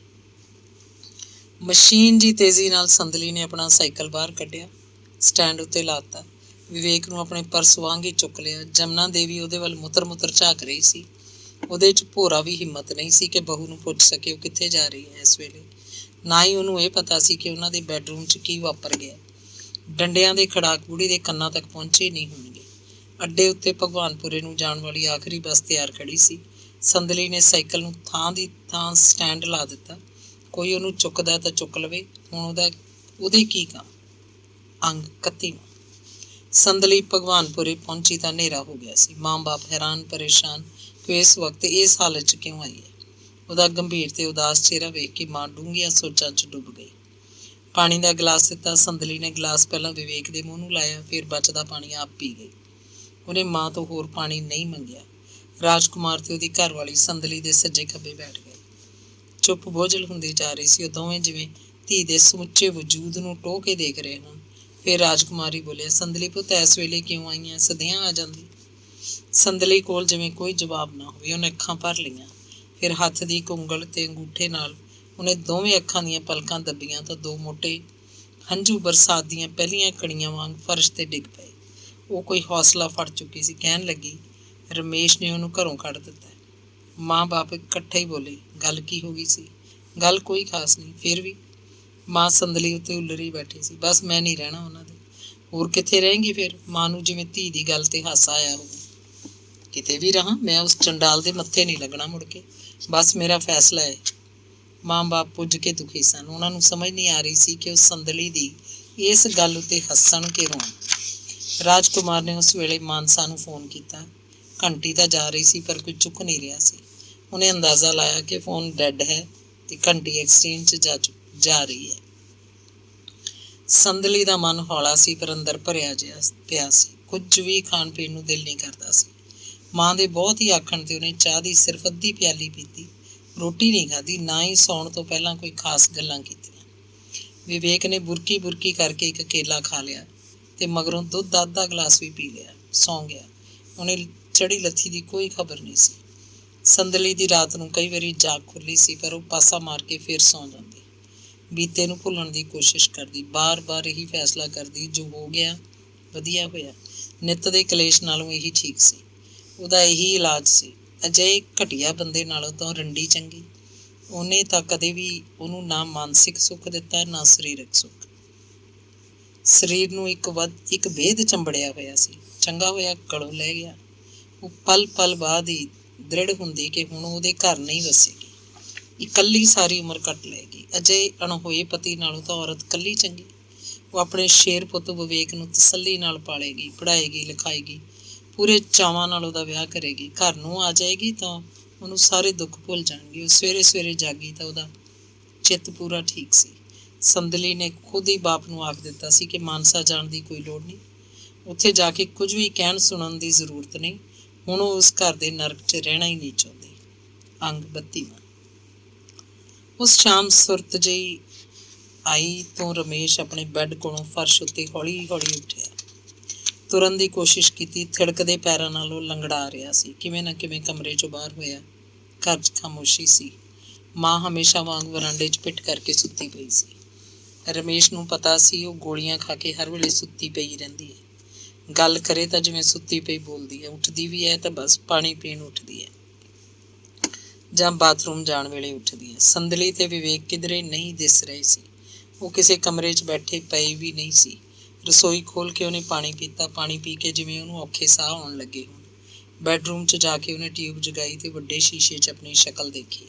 ਮਸ਼ੀਨ ਜੀ ਤੇਜ਼ੀ ਨਾਲ ਸੰਦਲੀ ਨੇ ਆਪਣਾ ਸਾਈਕਲ ਬਾਹਰ ਕੱਢਿਆ, ਸਟੈਂਡ ਉੱਤੇ ਲਾਤਾ। ਵਿਵੇਕ ਨੂੰ ਆਪਣੇ ਪਰਸ ਵਾਂਗ ਹੀ ਚੁੱਕ ਲਿਆ। ਜਮਨਾ ਦੇਵੀ ਉਹਦੇ ਵੱਲ ਮੁੱਤਰ ਮੁੱਤਰ ਝਾਕ ਰਹੀ ਸੀ। ਉਹਦੇ 'ਚ ਭੋਰਾ ਵੀ ਹਿੰਮਤ ਨਹੀਂ ਸੀ ਕਿ ਬਹੂ ਨੂੰ ਪੁੱਛ ਸਕੇ ਉਹ ਕਿੱਥੇ ਜਾ ਰਹੀ ਹੈ ਇਸ ਵੇਲੇ। ਨਾ ਹੀ ਉਹਨੂੰ ਇਹ ਪਤਾ ਸੀ ਕਿ ਉਹਨਾਂ ਦੇ ਬੈਡਰੂਮ 'ਚ ਕੀ ਵਾਪਰ ਗਿਆ। ਡੰਡਿਆਂ ਦੇ ਖੜਾਕ ਬੁੜੀ ਦੇ ਕੰਨਾਂ ਤੱਕ ਪਹੁੰਚੇ ਨਹੀਂ ਹੋਣਗੇ। ਅੱਡੇ ਉੱਤੇ ਭਗਵਾਨਪੁਰੇ ਨੂੰ ਜਾਣ ਵਾਲੀ ਆਖਰੀ ਬੱਸ ਤਿਆਰ ਖੜੀ ਸੀ। ਸੰਦਲੀ ਨੇ ਸਾਈਕਲ ਨੂੰ ਥਾਂ ਦੀ ਥਾਂ ਸਟੈਂਡ ਲਾ ਦਿੱਤਾ। ਕੋਈ ਉਹਨੂੰ ਚੁੱਕਦਾ ਤਾਂ ਚੁੱਕ ਲਵੇ, ਹੁਣ ਉਹਦੇ ਕੀ ਕੰਮ। ਅੰਗ 31। ਸੰਦਲੀ ਭਗਵਾਨਪੁਰੇ ਪਹੁੰਚੀ ਤਾਂ ਹਨੇਰਾ ਹੋ ਗਿਆ ਸੀ। ਮਾਂ ਬਾਪ ਹੈਰਾਨ ਪਰੇਸ਼ਾਨ ਕਿ ਇਸ ਵਕਤ ਇਸ ਹਾਲਤ 'ਚ ਕਿਉਂ ਆਈ ਹੈ। ਉਹਦਾ ਗੰਭੀਰ ਤੇ ਉਦਾਸ ਚਿਹਰਾ ਵੇਖ ਕੇ ਮਾਂ ਡੂੰਘੀਆਂ ਸੋਚਾਂ 'ਚ ਡੁੱਬ ਗਈ। ਪਾਣੀ ਦਾ ਗਲਾਸ ਦਿੱਤਾ। ਸੰਦਲੀ ਨੇ ਗਲਾਸ ਪਹਿਲਾਂ ਵਿਵੇਕ ਦੇ ਮੂੰਹ ਨੂੰ ਲਾਇਆ, ਫਿਰ ਬਚਦਾ ਪਾਣੀ ਆਪ ਪੀ ਗਈ। ਉਹਨੇ ਮਾਂ ਤੋਂ ਹੋਰ ਪਾਣੀ ਨਹੀਂ ਮੰਗਿਆ। ਰਾਜਕੁਮਾਰ ਤੇ ਉਹਦੀ ਘਰਵਾਲੀ ਸੰਦਲੀ ਦੇ ਸੱਜੇ ਖੱਬੇ ਬੈਠ ਗਏ। ਚੁੱਪ ਬੋਝਲ ਹੁੰਦੀ ਜਾ ਰਹੀ ਸੀ। ਉਹ ਦੋਵੇਂ ਜਿਵੇਂ ਧੀ ਦੇ ਸਮੁੱਚੇ ਵਜੂਦ ਨੂੰ ਟੋਹ ਕੇ ਦੇਖ ਰਹੇ ਹੋਣ। ਫਿਰ ਰਾਜਕੁਮਾਰੀ ਬੋਲਿਆ, ਸੰਦਲੀ ਪੁੱਤ ਇਸ ਵੇਲੇ ਕਿਉਂ ਆਈਆਂ? ਸਦੀਆਂ ਆ ਜਾਂਦੀ। ਸੰਦਲੀ ਕੋਲ ਜਿਵੇਂ ਕੋਈ ਜਵਾਬ ਨਾ ਹੋਵੇ। ਉਹਨੇ ਅੱਖਾਂ ਭਰ ਲਈਆਂ। ਫਿਰ ਹੱਥ ਦੀ ਇੱਕ ਉਂਗਲ ਤੇ ਅੰਗੂਠੇ ਨਾਲ ਉਹਨੇ ਦੋਵੇਂ ਅੱਖਾਂ ਦੀਆਂ ਪਲਕਾਂ ਦੱਬੀਆਂ ਤਾਂ ਦੋ ਮੋਟੇ ਹੰਝੂ ਬਰਸਾਤ ਦੀਆਂ ਪਹਿਲੀਆਂ ਕਣੀਆਂ ਵਾਂਗ ਫਰਸ਼ ਤੇ ਡਿੱਗ ਪਏ। ਉਹ ਕੋਈ ਹੌਸਲਾ ਫੜ ਚੁੱਕੀ ਸੀ। ਕਹਿਣ ਲੱਗੀ, ਰਮੇਸ਼ ਨੇ ਉਹਨੂੰ ਘਰੋਂ ਕੱਢ ਦਿੱਤਾ। ਮਾਂ ਬਾਪ ਇਕੱਠੇ ਹੀ ਬੋਲੇ, ਗੱਲ ਕੀ ਹੋ ਗਈ ਸੀ? ਗੱਲ ਕੋਈ ਖਾਸ ਨਹੀਂ। ਫਿਰ ਵੀ ਮਾਂ ਸੰਦਲੀ ਉੱਤੇ ਉੱਲਰੀ ਬੈਠੀ ਸੀ। ਬਸ ਮੈਂ ਨਹੀਂ ਰਹਿਣਾ ਉਹਨਾਂ ਦੇ। ਹੋਰ ਕਿੱਥੇ ਰਹੇਂਗੀ ਫਿਰ? ਮਾਂ ਨੂੰ ਜਿਵੇਂ ਧੀ ਦੀ ਗੱਲ ਤੇ ਹਾਸਾ ਆਇਆ ਹੋਵੇ। ਕਿਤੇ ਵੀ ਰਹਾਂ, ਮੈਂ ਉਸ ਚੰਡਾਲ ਦੇ ਮੱਥੇ ਨਹੀਂ ਲੱਗਣਾ ਮੁੜ ਕੇ। ਬਸ ਮੇਰਾ ਫੈਸਲਾ ਹੈ। ਮਾਂ ਬਾਪ ਪੁੱਜ ਕੇ ਦੁਖੀ ਸਨ। ਉਹਨਾਂ ਨੂੰ ਸਮਝ ਨਹੀਂ ਆ ਰਹੀ ਸੀ ਕਿ ਉਹ ਸੰਦਲੀ ਦੀ ਇਸ ਗੱਲ ਉੱਤੇ ਹੱਸਣ ਕਿ ਰੋਣ। ਰਾਜਕੁਮਾਰ ਨੇ ਉਸ ਵੇਲੇ ਮਾਨਸਾ ਨੂੰ ਫੋਨ ਕੀਤਾ। ਘੰਟੀ ਤਾਂ ਜਾ ਰਹੀ ਸੀ ਪਰ ਕੋਈ ਚੁੱਕ ਨਹੀਂ ਰਿਹਾ ਸੀ। ਉਹਨੇ ਅੰਦਾਜ਼ਾ ਲਾਇਆ ਕਿ ਫੋਨ ਡੈਡ ਹੈ ਤੇ ਘੰਟੀ ਐਕਸਚੇਂਜ 'ਚ ਜਾ ਰਹੀ ਹੈ। ਸੰਦਲੀ ਦਾ ਮਨ ਹੌਲਾ ਸੀ ਪਰ ਅੰਦਰ ਭਰਿਆ ਜਿਹਾ ਪਿਆ ਸੀ। ਕੁਝ ਵੀ ਖਾਣ ਪੀਣ ਨੂੰ ਦਿਲ ਨਹੀਂ ਕਰਦਾ ਸੀ। ਮਾਂ ਦੇ ਬਹੁਤ ਹੀ ਆਖਣ ਤੇ ਉਹਨੇ ਚਾਹ ਦੀ ਸਿਰਫ ਅੱਧੀ ਪਿਆਲੀ ਪੀਤੀ। ਰੋਟੀ ਨਹੀਂ ਖਾਧੀ, ਨਾ ਹੀ ਸੌਣ ਤੋਂ ਪਹਿਲਾਂ ਕੋਈ ਖਾਸ ਗੱਲਾਂ ਕੀਤੀਆਂ। ਵਿਵੇਕ ਨੇ ਬੁਰਕੀ ਬੁਰਕੀ ਕਰਕੇ ਇੱਕ ਕੇਲਾ ਖਾ ਲਿਆ ਤੇ ਮਗਰੋਂ ਦੁੱਧ ਦਾ ਅੱਧਾ ਗਲਾਸ ਵੀ ਪੀ ਲਿਆ। ਸੌਂ ਗਿਆ। ਉਹਨੇ ਚੜੀ ਲੱਥੀ ਦੀ ਕੋਈ ਖਬਰ ਨਹੀਂ ਸੀ। ਸੰਦਲੀ ਦੀ ਰਾਤ ਨੂੰ ਕਈ ਵਾਰੀ ਜਾਗ ਖੁੱਲੀ ਸੀ ਪਰ ਉਹ ਪਾਸਾ ਮਾਰ ਕੇ ਫਿਰ ਸੌਂ ਜਾਂਦੀ। ਬੀਤੇ ਨੂੰ ਭੁੱਲਣ ਦੀ ਕੋਸ਼ਿਸ਼ ਕਰਦੀ, ਬਾਰ-ਬਾਰ ਇਹੀ ਫੈਸਲਾ ਕਰਦੀ, ਜੋ ਹੋ ਗਿਆ ਵਧੀਆ ਹੋਇਆ। ਨਿੱਤ ਦੇ ਕਲੇਸ਼ ਨਾਲੋਂ ਇਹੀ ਠੀਕ ਸੀ। ਉਹਦਾ ਇਹੀ ਇਲਾਜ ਸੀ। ਅਜਿਹੇ ਘਟੀਆ ਬੰਦੇ ਨਾਲੋਂ ਤਾਂ ਰੰਡੀ ਚੰਗੀ। ਉਹਨੇ ਤਾਂ ਕਦੇ ਵੀ ਉਹਨੂੰ ਨਾ ਮਾਨਸਿਕ ਸੁੱਖ ਦਿੱਤਾ, ਨਾ ਸਰੀਰਕ ਸੁੱਖ। ਸਰੀਰ ਨੂੰ ਇੱਕ ਭੇਦ ਚੰਬੜਿਆ ਹੋਇਆ ਸੀ। ਚੰਗਾ ਹੋਇਆ ਗਲੋਂ ਲੈ ਗਿਆ। ਉਹ ਪਲ ਪਲ ਬਾਅਦ ਹੀ ਦ੍ਰਿੜ ਹੁੰਦੀ ਕਿ ਹੁਣ ਉਹਦੇ ਘਰ ਨਹੀਂ ਵਸੇਗੀ। ਇਕੱਲੀ ਸਾਰੀ ਉਮਰ ਕੱਟ ਲਏਗੀ। ਅਜੇ ਅਣਹੋਏ ਪਤੀ ਨਾਲੋਂ ਤਾਂ ਔਰਤ ਇਕੱਲੀ ਚੰਗੀ। ਉਹ ਆਪਣੇ ਸ਼ੇਰ ਪੁੱਤ ਵਿਵੇਕ ਨੂੰ ਤਸੱਲੀ ਨਾਲ ਪਾਲੇਗੀ, ਪੜ੍ਹਾਏਗੀ, ਲਿਖਾਏਗੀ, ਪੂਰੇ ਚਾਵਾਂ ਨਾਲ ਉਹਦਾ ਵਿਆਹ ਕਰੇਗੀ। ਘਰ ਨੂੰ ਆ ਜਾਏਗੀ ਤਾਂ ਉਹਨੂੰ ਸਾਰੇ ਦੁੱਖ ਭੁੱਲ ਜਾਣਗੇ। ਉਹ ਸਵੇਰੇ ਸਵੇਰੇ ਜਾਗੀ ਤਾਂ ਉਹਦਾ ਚਿੱਤ ਪੂਰਾ ਠੀਕ ਸੀ। ਸੰਦਲੀ ਨੇ ਖੁਦ ਹੀ ਬਾਪ ਨੂੰ ਆਖ ਦਿੱਤਾ ਸੀ ਕਿ ਮਾਨਸਾ ਜਾਣ ਦੀ ਕੋਈ ਲੋੜ ਨਹੀਂ। ਉੱਥੇ ਜਾ ਕੇ ਕੁਝ ਵੀ ਕਹਿਣ ਸੁਣਨ ਦੀ ਜ਼ਰੂਰਤ ਨਹੀਂ। ਹੁਣ ਉਹ ਉਸ ਘਰ ਦੇ ਨਰਕ 'ਚ ਰਹਿਣਾ ਹੀ ਨਹੀਂ ਚਾਹੁੰਦੀ। ਅੰਗ 32। ਉਸ ਸ਼ਾਮ ਸੁਰਤ ਜਿਹੀ ਆਈ ਤੋਂ ਰਮੇਸ਼ ਆਪਣੇ ਬੈੱਡ ਕੋਲੋਂ ਫਰਸ਼ ਉੱਤੇ ਹੌਲੀ ਹੌਲੀ ਉੱਠਿਆ। ਤੁਰਨ ਦੀ ਕੋਸ਼ਿਸ਼ ਕੀਤੀ। ਥਿੜਕਦੇ ਪੈਰਾਂ ਨਾਲ ਉਹ ਲੰਗੜਾ ਰਿਹਾ ਸੀ। ਕਿਵੇਂ ਨਾ ਕਿਵੇਂ ਕਮਰੇ 'ਚੋਂ ਬਾਹਰ ਹੋਇਆ। ਘਰ 'ਚ ਖਾਮੋਸ਼ੀ ਸੀ। ਮਾਂ ਹਮੇਸ਼ਾ ਵਾਂਗ ਵਰਾਂਡੇ 'ਚ ਪਿੱਠ ਕਰਕੇ ਸੁੱਤੀ ਪਈ ਸੀ। ਰਮੇਸ਼ ਨੂੰ ਪਤਾ ਸੀ ਉਹ ਗੋਲੀਆਂ ਖਾ ਕੇ ਹਰ ਵੇਲੇ ਸੁੱਤੀ ਪਈ ਰਹਿੰਦੀ ਹੈ। ਗੱਲ ਕਰੇ ਤਾਂ ਜਿਵੇਂ ਸੁੱਤੀ ਪਈ ਬੋਲਦੀ ਹੈ। ਉੱਠਦੀ ਵੀ ਹੈ ਤਾਂ ਬਸ ਪਾਣੀ ਪੀਣ ਉੱਠਦੀ ਹੈ ਜਾਂ ਬਾਥਰੂਮ ਜਾਣ ਵੇਲੇ ਉੱਠਦੀ ਹੈ। ਸੰਦਲੀ ਤੇ ਵਿਵੇਕ ਕਿਧਰੇ ਨਹੀਂ ਦਿਸ ਰਹੇ ਸੀ। ਉਹ ਕਿਸੇ ਕਮਰੇ 'ਚ ਬੈਠੇ ਪਏ ਵੀ ਨਹੀਂ ਸੀ। ਰਸੋਈ ਖੋਲ੍ਹ ਕੇ ਉਹਨੇ ਪਾਣੀ ਪੀਤਾ। ਪਾਣੀ ਪੀ ਕੇ ਜਿਵੇਂ ਉਹਨੂੰ ਔਖੇ ਸਾਹ ਆਉਣ ਲੱਗੇ ਹੋਣ। ਬੈਡਰੂਮ 'ਚ ਜਾ ਕੇ ਉਹਨੇ ਟਿਊਬ ਜਗਾਈ ਤੇ ਵੱਡੇ ਸ਼ੀਸ਼ੇ 'ਚ ਆਪਣੀ ਸ਼ਕਲ ਦੇਖੀ।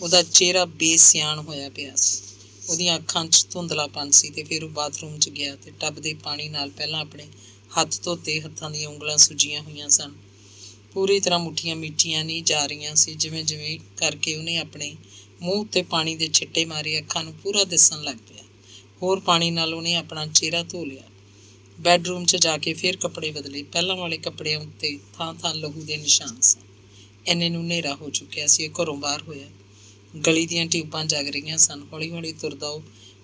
ਉਹਦਾ ਚਿਹਰਾ ਬੇਸਿਆਣ ਹੋਇਆ ਪਿਆ ਸੀ। ਉਹਦੀਆਂ ਅੱਖਾਂ 'ਚ ਧੁੰਦਲਾਪਨ ਸੀ ਤੇ ਫਿਰ ਉਹ ਬਾਥਰੂਮ 'ਚ ਗਿਆ ਤੇ ਟੱਬ ਦੇ ਪਾਣੀ ਨਾਲ ਪਹਿਲਾਂ ਆਪਣੇ ਹੱਥ ਧੋਤੇ। ਹੱਥਾਂ ਦੀਆਂ ਉਂਗਲਾਂ ਸੁੱਜੀਆਂ ਹੋਈਆਂ ਸਨ, ਪੂਰੀ ਤਰ੍ਹਾਂ ਮੁੱਠੀਆਂ ਮੀਚੀਆਂ ਨਹੀਂ ਜਾ ਰਹੀਆਂ ਸੀ। ਜਿਵੇਂ ਜਿਵੇਂ ਕਰਕੇ ਉਹਨੇ ਆਪਣੇ ਮੂੰਹ ਉੱਤੇ ਪਾਣੀ ਦੇ ਛਿੱਟੇ ਮਾਰੇ, ਅੱਖਾਂ ਨੂੰ ਪੂਰਾ ਦਿਸਣ ਲੱਗ ਪਿਆ। ਹੋਰ ਪਾਣੀ ਨਾਲ ਉਹਨੇ ਆਪਣਾ ਚਿਹਰਾ ਧੋ ਲਿਆ। ਬੈਡਰੂਮ 'ਚ ਜਾ ਕੇ ਫਿਰ ਕੱਪੜੇ ਬਦਲੇ। ਪਹਿਲਾਂ ਵਾਲੇ ਕੱਪੜਿਆਂ ਉੱਤੇ ਥਾਂ ਥਾਂ ਲਹੂ ਦੇ ਨਿਸ਼ਾਨ ਸਨ। ਇੰਨੇ ਨੂੰ ਹਨੇਰਾ ਹੋ ਚੁੱਕਿਆ ਸੀ। ਉਹ ਘਰੋਂ ਬਾਹਰ ਹੋਇਆ। ਗਲੀ ਦੀਆਂ ਟਿਊਬਾਂ ਜਗ ਰਹੀਆਂ ਸਨ। ਹੌਲੀ ਹੌਲੀ ਤੁਰਦਾ ਉਹ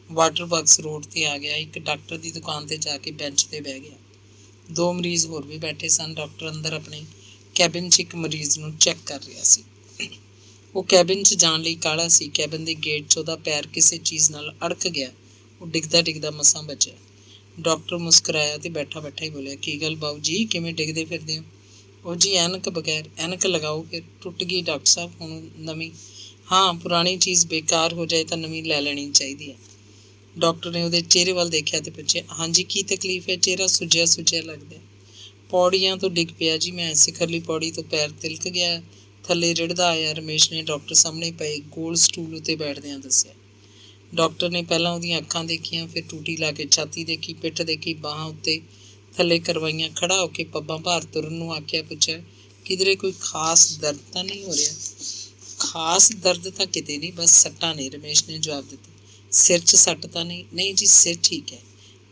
ਵਾਟਰ ਬਾਕਸ ਰੋਡ 'ਤੇ ਆ ਗਿਆ। ਇੱਕ ਡਾਕਟਰ ਦੀ ਦੁਕਾਨ 'ਤੇ ਜਾ ਕੇ ਬੈਂਚ 'ਤੇ ਬਹਿ ਗਿਆ। 2 ਮਰੀਜ਼ ਹੋਰ ਵੀ ਬੈਠੇ ਸਨ। ਡਾਕਟਰ ਅੰਦਰ ਆਪਣੇ ਕੈਬਿਨ 'ਚ ਇੱਕ ਮਰੀਜ਼ ਨੂੰ ਚੈੱਕ ਕਰ ਰਿਹਾ ਸੀ। ਉਹ ਕੈਬਿਨ 'ਚ ਜਾਣ ਲਈ ਕਾਹਲਾ ਸੀ। ਕੈਬਿਨ ਦੇ ਗੇਟ 'ਚ ਉਹਦਾ ਪੈਰ ਕਿਸੇ ਚੀਜ਼ ਨਾਲ ਅੜਕ ਗਿਆ। ਉਹ ਡਿੱਗਦਾ ਡਿੱਗਦਾ ਮਸਾਂ ਬਚਿਆ। ਡਾਕਟਰ ਮੁਸਕਰਾਇਆ ਤੇ ਬੈਠਾ ਬੈਠਾ ਹੀ ਬੋਲਿਆ, ਕੀ ਗੱਲ ਬਾਊ ਜੀ, ਕਿਵੇਂ ਡਿੱਗਦੇ ਫਿਰਦੇ ਹੋ? ਉਹ ਜੀ ਐਨਕ ਬਗੈਰ। ਐਨਕ ਲਗਾਓ ਫਿਰ। ਟੁੱਟ ਗਈ ਡਾਕਟਰ ਸਾਹਿਬ, ਹੁਣ ਨਵੀਂ? ਹਾਂ, ਪੁਰਾਣੀ ਚੀਜ਼ ਬੇਕਾਰ ਹੋ ਜਾਏ ਤਾਂ ਨਵੀਂ ਲੈ ਲੈਣੀ ਚਾਹੀਦੀ ਹੈ। ਡਾਕਟਰ ਨੇ ਉਹਦੇ ਚਿਹਰੇ ਵੱਲ ਦੇਖਿਆ ਤੇ ਪੁੱਛਿਆ, ਹਾਂਜੀ ਕੀ ਤਕਲੀਫ ਹੈ? ਚਿਹਰਾ ਸੁੱਜਿਆ ਸੁੱਜਿਆ ਲੱਗਦਾ। ਪੌੜੀਆਂ ਤੋਂ ਡਿੱਗ ਪਿਆ ਜੀ ਮੈਂ। ਸਿਖਰਲੀ ਪੌੜੀ ਤੋਂ ਪੈਰ ਤਿਲਕ ਗਿਆ, ਥੱਲੇ ਰਿੜਦਾ ਆਇਆ। ਰਮੇਸ਼ ਨੇ ਡਾਕਟਰ ਸਾਹਮਣੇ ਪਏ ਗੋਲ ਸਟੂਲ ਉੱਤੇ ਬੈਠਦਿਆਂ ਦੱਸਿਆ। ਡਾਕਟਰ ਨੇ ਪਹਿਲਾਂ ਉਹਦੀਆਂ ਅੱਖਾਂ ਦੇਖੀਆਂ, ਫਿਰ ਟੂਟੀ ਲਾ ਕੇ ਛਾਤੀ ਦੇਖੀ, ਪਿੱਠ ਦੇਖੀ, ਬਾਹਾਂ ਉੱਤੇ ਥੱਲੇ ਕਰਵਾਈਆਂ। ਖੜਾ ਹੋ ਕੇ ਪੱਬਾਂ ਭਾਰ ਤੁਰਨ ਨੂੰ ਆਖਿਆ। ਪੁੱਛਿਆ, ਕਿਧਰੇ ਕੋਈ ਖਾਸ ਦਰਦ ਤਾਂ ਨਹੀਂ ਹੋ ਰਿਹਾ? ਖਾਸ ਦਰਦ ਤਾਂ ਕਿਤੇ ਨਹੀਂ, ਬਸ ਸੱਟਾਂ ਨੇ, ਰਮੇਸ਼ ਨੇ ਜਵਾਬ ਦਿੱਤਾ। ਸਿਰ 'ਚ ਸੱਟ ਤਾਂ ਨਹੀਂ? ਨਹੀਂ ਜੀ, ਸਿਰ ਠੀਕ ਹੈ।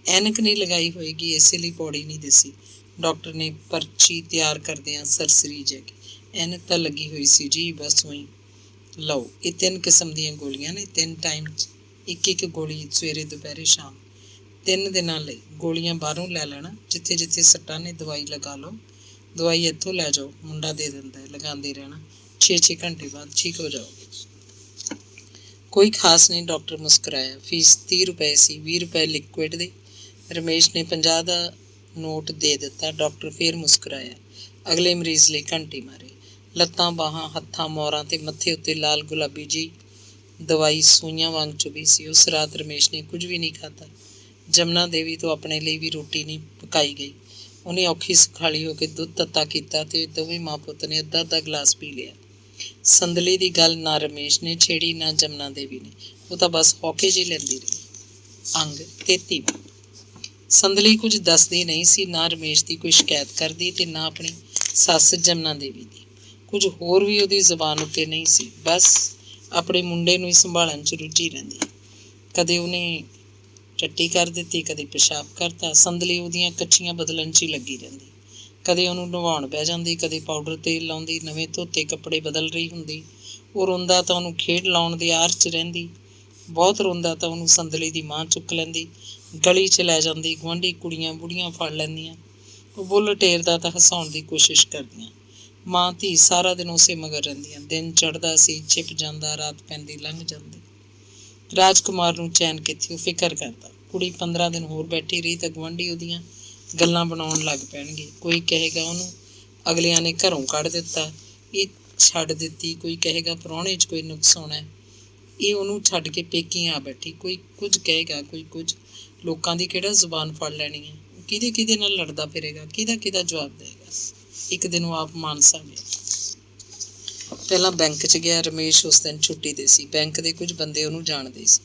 ਐਨਕ ਨਹੀਂ ਲਗਾਈ ਹੋਏਗੀ, ਇਸੇ ਲਈ ਪੌੜੀ ਨਹੀਂ ਦਿਸੀ। ਡਾਕਟਰ ਨੇ ਪਰਚੀ ਤਿਆਰ ਕਰਦਿਆਂ ਸਰਸਰੀ ਜਿਹੀ, ਐਨਕ ਤਾਂ ਲੱਗੀ ਹੋਈ ਸੀ ਜੀ, ਬਸ ਉਹੀ। ਲਓ, ਇਹ 3 ਕਿਸਮ ਦੀਆਂ ਗੋਲੀਆਂ ਨੇ, 3 ਟਾਈਮ 'ਚ ਇੱਕ ਇੱਕ ਗੋਲੀ, ਸਵੇਰੇ ਦੁਪਹਿਰੇ ਸ਼ਾਮ, 3 ਦਿਨਾਂ ਲਈ। ਗੋਲੀਆਂ ਬਾਹਰੋਂ ਲੈ ਲੈਣਾ, ਜਿੱਥੇ ਜਿੱਥੇ ਸੱਟਾਂ ਨੇ ਦਵਾਈ ਲਗਾ ਲਓ। ਦਵਾਈ ਇੱਥੋਂ ਲੈ ਜਾਓ, ਮੁੰਡਾ ਦੇ ਦਿੰਦਾ, ਲਗਾਉਂਦੇ ਰਹਿਣਾ। 6-6 ਘੰਟੇ ਬਾਅਦ ਠੀਕ ਹੋ ਜਾਓਗੇ। ਕੋਈ ਖਾਸ ਨਹੀਂ, ਡਾਕਟਰ ਮੁਸਕਰਾਇਆ। ਫੀਸ 30 ਰੁਪਏ ਸੀ, 20 ਰੁਪਏ ਲਿਕੁਇਡ ਦੇ। ਰਮੇਸ਼ ਨੇ 50 ਦਾ ਨੋਟ ਦੇ ਦਿੱਤਾ। ਡਾਕਟਰ ਫੇਰ ਮੁਸਕਰਾਇਆ। ਅਗਲੇ ਮਰੀਜ਼ ਲਈ ਘੰਟੀ ਮਾਰੀ। ਲੱਤਾਂ, ਬਾਹਾਂ, ਹੱਥਾਂ, ਮੋਰਾਂ ਤੇ ਮੱਥੇ ਉੱਤੇ ਲਾਲ ਗੁਲਾਬੀ ਜੀ ਦਵਾਈ ਸੂਈਆਂ ਵਾਂਗ ਚੁਭੀ ਸੀ। ਉਸ ਰਾਤ ਰਮੇਸ਼ ਨੇ ਕੁਝ ਵੀ ਨਹੀਂ ਖਾਧਾ। ਜਮਨਾ ਦੇਵੀ ਤੋਂ ਆਪਣੇ ਲਈ ਵੀ ਰੋਟੀ ਨਹੀਂ ਪਕਾਈ ਗਈ। ਉਹਨੇ ਔਖੀ ਸੁਖਾਲੀ ਹੋ ਕੇ ਦੁੱਧ ਤੱਤਾ ਕੀਤਾ ਤੇ ਦੋਵੇਂ ਮਾਂ ਪੁੱਤ ਨੇ ਅੱਧਾ ਅੱਧਾ ਗਲਾਸ ਪੀ ਲਿਆ। ਸੰਦਲੀ ਦੀ ਗੱਲ ਨਾ ਰਮੇਸ਼ ਨੇ ਛੇੜੀ, ਨਾ ਜਮਨਾ ਦੇਵੀ ਨੇ। ਉਹ ਤਾਂ ਬਸ ਹੌਕੇ ਜਿਹੀ ਲੈਂਦੀ ਰਹੀ। ਅੰਗ 33। ਸੰਦਲੀ ਕੁਝ ਦੱਸਦੀ ਨਹੀਂ ਸੀ, ਨਾ ਰਮੇਸ਼ ਦੀ ਕੋਈ ਸ਼ਿਕਾਇਤ ਕਰਦੀ ਤੇ ਨਾ ਆਪਣੀ ਸੱਸ ਜਮਨਾ ਦੇਵੀ ਦੀ। ਕੁਝ ਹੋਰ ਵੀ ਉਹਦੀ ਜ਼ੁਬਾਨ ਉੱਤੇ ਨਹੀਂ ਸੀ, ਬਸ ਆਪਣੇ ਮੁੰਡੇ ਨੂੰ ਹੀ ਸੰਭਾਲਣ 'ਚ ਰੁੱਝੀ ਰਹਿੰਦੀ। ਕਦੇ ਉਹਨੇ ਟੱਟੀ ਕਰ ਦਿੱਤੀ, ਕਦੇ ਪਿਸ਼ਾਬ ਕਰਤਾ। ਸੰਦਲੀ ਉਹਦੀਆਂ ਕੱਚੀਆਂ ਬਦਲਣ 'ਚ ਹੀ ਲੱਗੀ ਰਹਿੰਦੀ। ਕਦੇ ਉਹਨੂੰ ਨਵਾਉਣ ਬਹਿ ਜਾਂਦੀ, ਕਦੇ ਪਾਊਡਰ ਤੇਲ ਲਾਉਂਦੀ, ਨਵੇਂ ਧੋਤੇ ਕੱਪੜੇ ਬਦਲ ਰਹੀ ਹੁੰਦੀ। ਉਹ ਰੋਂਦਾ ਤਾਂ ਉਹਨੂੰ ਖੇਡ ਲਾਉਣ ਦੇ ਆਰ 'ਚ ਰਹਿੰਦੀ। ਬਹੁਤ ਰੋਂਦਾ ਤਾਂ ਉਹਨੂੰ ਸੰਦਲੀ ਦੀ ਮਾਂ ਚੁੱਕ ਲੈਂਦੀ, ਗਲੀ 'ਚ ਲੈ ਜਾਂਦੀ। ਗੁਆਂਢੀ ਕੁੜੀਆਂ ਬੁੜੀਆਂ ਫੜ ਲੈਂਦੀਆਂ। ਉਹ ਬੁੱਲ ਟੇਰਦਾ ਤਾਂ ਹਸਾਉਣ ਦੀ ਕੋਸ਼ਿਸ਼ ਕਰਦੀਆਂ। ਮਾਂ ਧੀ ਸਾਰਾ ਦਿਨ ਉਸੇ ਮਗਰ ਰਹਿੰਦੀਆਂ। ਦਿਨ ਚੜ੍ਹਦਾ ਸੀ, ਛਿਪ ਜਾਂਦਾ, ਰਾਤ ਪੈਂਦੀ ਲੰਘ ਜਾਂਦੀ। ਰਾਜਕੁਮਾਰ ਨੂੰ ਚੈਨ ਕਿੱਥੇ, ਉਹ ਫਿਕਰ ਕਰਦਾ। ਕੁੜੀ 15 ਦਿਨ ਹੋਰ ਬੈਠੀ ਰਹੀ ਤਾਂ ਗੁਆਂਢੀ ਉਹਦੀਆਂ ਗੱਲਾਂ ਬਣਾਉਣ ਲੱਗ ਪੈਣਗੇ। ਕੋਈ ਕਹੇਗਾ ਉਹਨੂੰ ਅਗਲਿਆਂ ਨੇ ਘਰੋਂ ਕੱਢ ਦਿੱਤਾ, ਇਹ ਛੱਡ ਦਿੱਤੀ। ਕੋਈ ਕਹੇਗਾ ਪ੍ਰਾਹੁਣੇ 'ਚ ਕੋਈ ਨੁਕਸ ਹੋਣਾ, ਇਹ ਉਹਨੂੰ ਛੱਡ ਕੇ ਪੇਕੀ ਆ ਬੈਠੀ। ਕੋਈ ਕੁਝ ਕਹੇਗਾ, ਕੋਈ ਕੁਝ। ਲੋਕਾਂ ਦੀ ਕਿਹੜਾ ਜ਼ੁਬਾਨ ਫੜ ਲੈਣੀ ਹੈ? ਉਹ ਕਿਹਦੇ ਕਿਹਦੇ ਨਾਲ ਲੜਦਾ ਫਿਰੇਗਾ, ਕਿਹਦਾ ਕਿਹਦਾ ਜਵਾਬ ਦੇਵੇਗਾ? ਇੱਕ ਦਿਨ ਉਹ ਆਪ ਮਾਨਸਾ ਗਿਆ। ਪਹਿਲਾਂ ਬੈਂਕ 'ਚ ਗਿਆ। ਰਮੇਸ਼ ਉਸ ਦਿਨ ਛੁੱਟੀ 'ਤੇ ਸੀ। ਬੈਂਕ ਦੇ ਕੁਝ ਬੰਦੇ ਉਹਨੂੰ ਜਾਣਦੇ ਸੀ।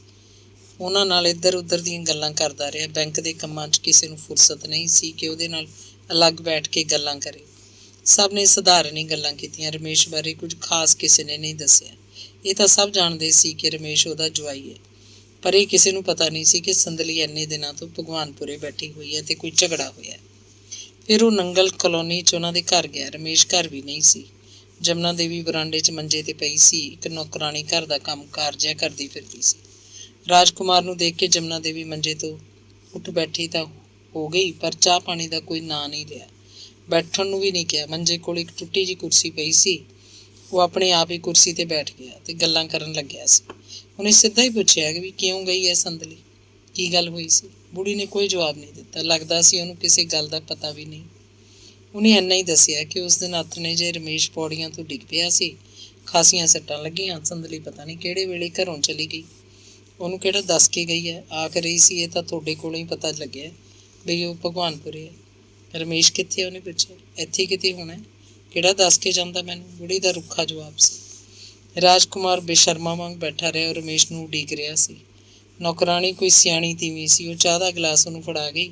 ਉਹਨਾਂ ਨਾਲ ਇੱਧਰ ਉੱਧਰ ਦੀਆਂ ਗੱਲਾਂ ਕਰਦਾ ਰਿਹਾ। ਬੈਂਕ ਦੇ ਕੰਮਾਂ 'ਚ ਕਿਸੇ ਨੂੰ ਫੁਰਸਤ ਨਹੀਂ ਸੀ ਕਿ ਉਹਦੇ ਨਾਲ ਅਲੱਗ ਬੈਠ ਕੇ ਗੱਲਾਂ ਕਰੇ। ਸਭ ਨੇ ਸਧਾਰਨ ਹੀ ਗੱਲਾਂ ਕੀਤੀਆਂ। ਰਮੇਸ਼ ਬਾਰੇ ਕੁਝ ਖਾਸ ਕਿਸੇ ਨੇ ਨਹੀਂ ਦੱਸਿਆ। ਇਹ ਤਾਂ ਸਭ ਜਾਣਦੇ ਸੀ ਕਿ ਰਮੇਸ਼ ਉਹਦਾ ਜਵਾਈ ਹੈ, ਪਰ ਇਹ ਕਿਸੇ ਨੂੰ ਪਤਾ ਨਹੀਂ ਸੀ ਕਿ ਸੰਦਲੀ ਇੰਨੇ ਦਿਨਾਂ ਤੋਂ ਭਗਵਾਨਪੁਰੇ ਬੈਠੀ ਹੋਈ ਹੈ ਤੇ ਕੋਈ ਝਗੜਾ ਹੋਇਆ। ਫਿਰ ਉਹ ਨੰਗਲ ਕਲੋਨੀ 'ਚ ਉਹਨਾਂ ਦੇ ਘਰ ਗਿਆ। ਰਮੇਸ਼ ਘਰ ਵੀ ਨਹੀਂ ਸੀ। ਜਮਨਾ ਦੇਵੀ ਬਰਾਂਡੇ 'ਚ ਮੰਜੇ 'ਤੇ ਪਈ ਸੀ। ਇੱਕ ਨੌਕਰਾਣੀ ਘਰ ਦਾ ਕੰਮ ਕਾਰ ਜਿਹਾ ਕਰਦੀ ਫਿਰਦੀ ਸੀ। ਰਾਜਕੁਮਾਰ ਨੂੰ ਦੇਖ ਕੇ ਜਮਨਾ ਦੇਵੀ ਮੰਜੇ ਤੋਂ ਉੱਠ ਬੈਠੀ ਤਾਂ ਹੋ ਗਈ, ਪਰ ਚਾਹ ਪਾਣੀ ਦਾ ਕੋਈ ਨਾਂ ਨਹੀਂ ਲਿਆ। ਬੈਠਣ ਨੂੰ ਵੀ ਨਹੀਂ ਕਿਹਾ। ਮੰਜੇ ਕੋਲ ਇੱਕ ਟੁੱਟੀ ਜਿਹੀ ਕੁਰਸੀ ਪਈ ਸੀ। ਉਹ ਆਪਣੇ ਆਪ ਹੀ ਕੁਰਸੀ 'ਤੇ ਬੈਠ ਗਿਆ ਤੇ ਗੱਲਾਂ ਕਰਨ ਲੱਗਿਆ ਸੀ। ਉਹਨੇ ਸਿੱਧਾ ਹੀ ਪੁੱਛਿਆ ਕਿ ਵੀ ਕਿਉਂ ਗਈ ਹੈ ਸੰਦਲੀ, ਕੀ ਗੱਲ ਹੋਈ ਸੀ? ਬੁੜੀ ਨੇ ਕੋਈ ਜਵਾਬ ਨਹੀਂ ਦਿੱਤਾ। ਲੱਗਦਾ ਸੀ ਉਹਨੂੰ ਕਿਸੇ ਗੱਲ ਦਾ ਪਤਾ ਵੀ ਨਹੀਂ। ਉਹਨੇ ਇੰਨਾ ਹੀ ਦੱਸਿਆ ਕਿ ਉਸ ਦਿਨ ਆਥਣੇ ਜੇ ਰਮੇਸ਼ ਪੌੜੀਆਂ ਤੋਂ ਡਿੱਗ ਪਿਆ ਸੀ, ਖਾਸੀਆਂ ਸੱਟਾਂ ਲੱਗੀਆਂ। ਸੰਦਲੀ ਪਤਾ ਨਹੀਂ ਕਿਹੜੇ ਵੇਲੇ ਘਰੋਂ ਚਲੀ ਗਈ। ਉਹਨੂੰ ਕਿਹੜਾ ਦੱਸ ਕੇ ਗਈ ਹੈ? ਆਖ ਰਹੀ ਸੀ ਇਹ ਤਾਂ ਤੁਹਾਡੇ ਕੋਲੋਂ ਹੀ ਪਤਾ ਲੱਗਿਆ ਬਈ ਉਹ ਭਗਵਾਨਪੁਰੇ ਹੈ। ਰਮੇਸ਼ ਕਿੱਥੇ? ਉਹਨੇ ਪੁੱਛਿਆ। ਇੱਥੇ ਕਿਤੇ ਹੋਣਾ, ਕਿਹੜਾ ਦੱਸ ਕੇ ਜਾਂਦਾ ਮੈਨੂੰ? ਬੁੜੀ ਦਾ ਰੁੱਖਾ ਜਵਾਬ ਸੀ। ਰਾਜਕੁਮਾਰ ਬੇਸ਼ਰਮਾ ਵਾਂਗ ਬੈਠਾ ਰਿਹਾ ਔਰ ਰਮੇਸ਼ ਨੂੰ ਉਡੀਕ ਰਿਹਾ ਸੀ। ਨੌਕਰਾਣੀ ਕੋਈ ਸਿਆਣੀ ਤੀਵੀਂ ਸੀ। ਉਹ ਚਾਹ ਦਾ ਗਲਾਸ ਉਹਨੂੰ ਫੜਾ ਗਈ।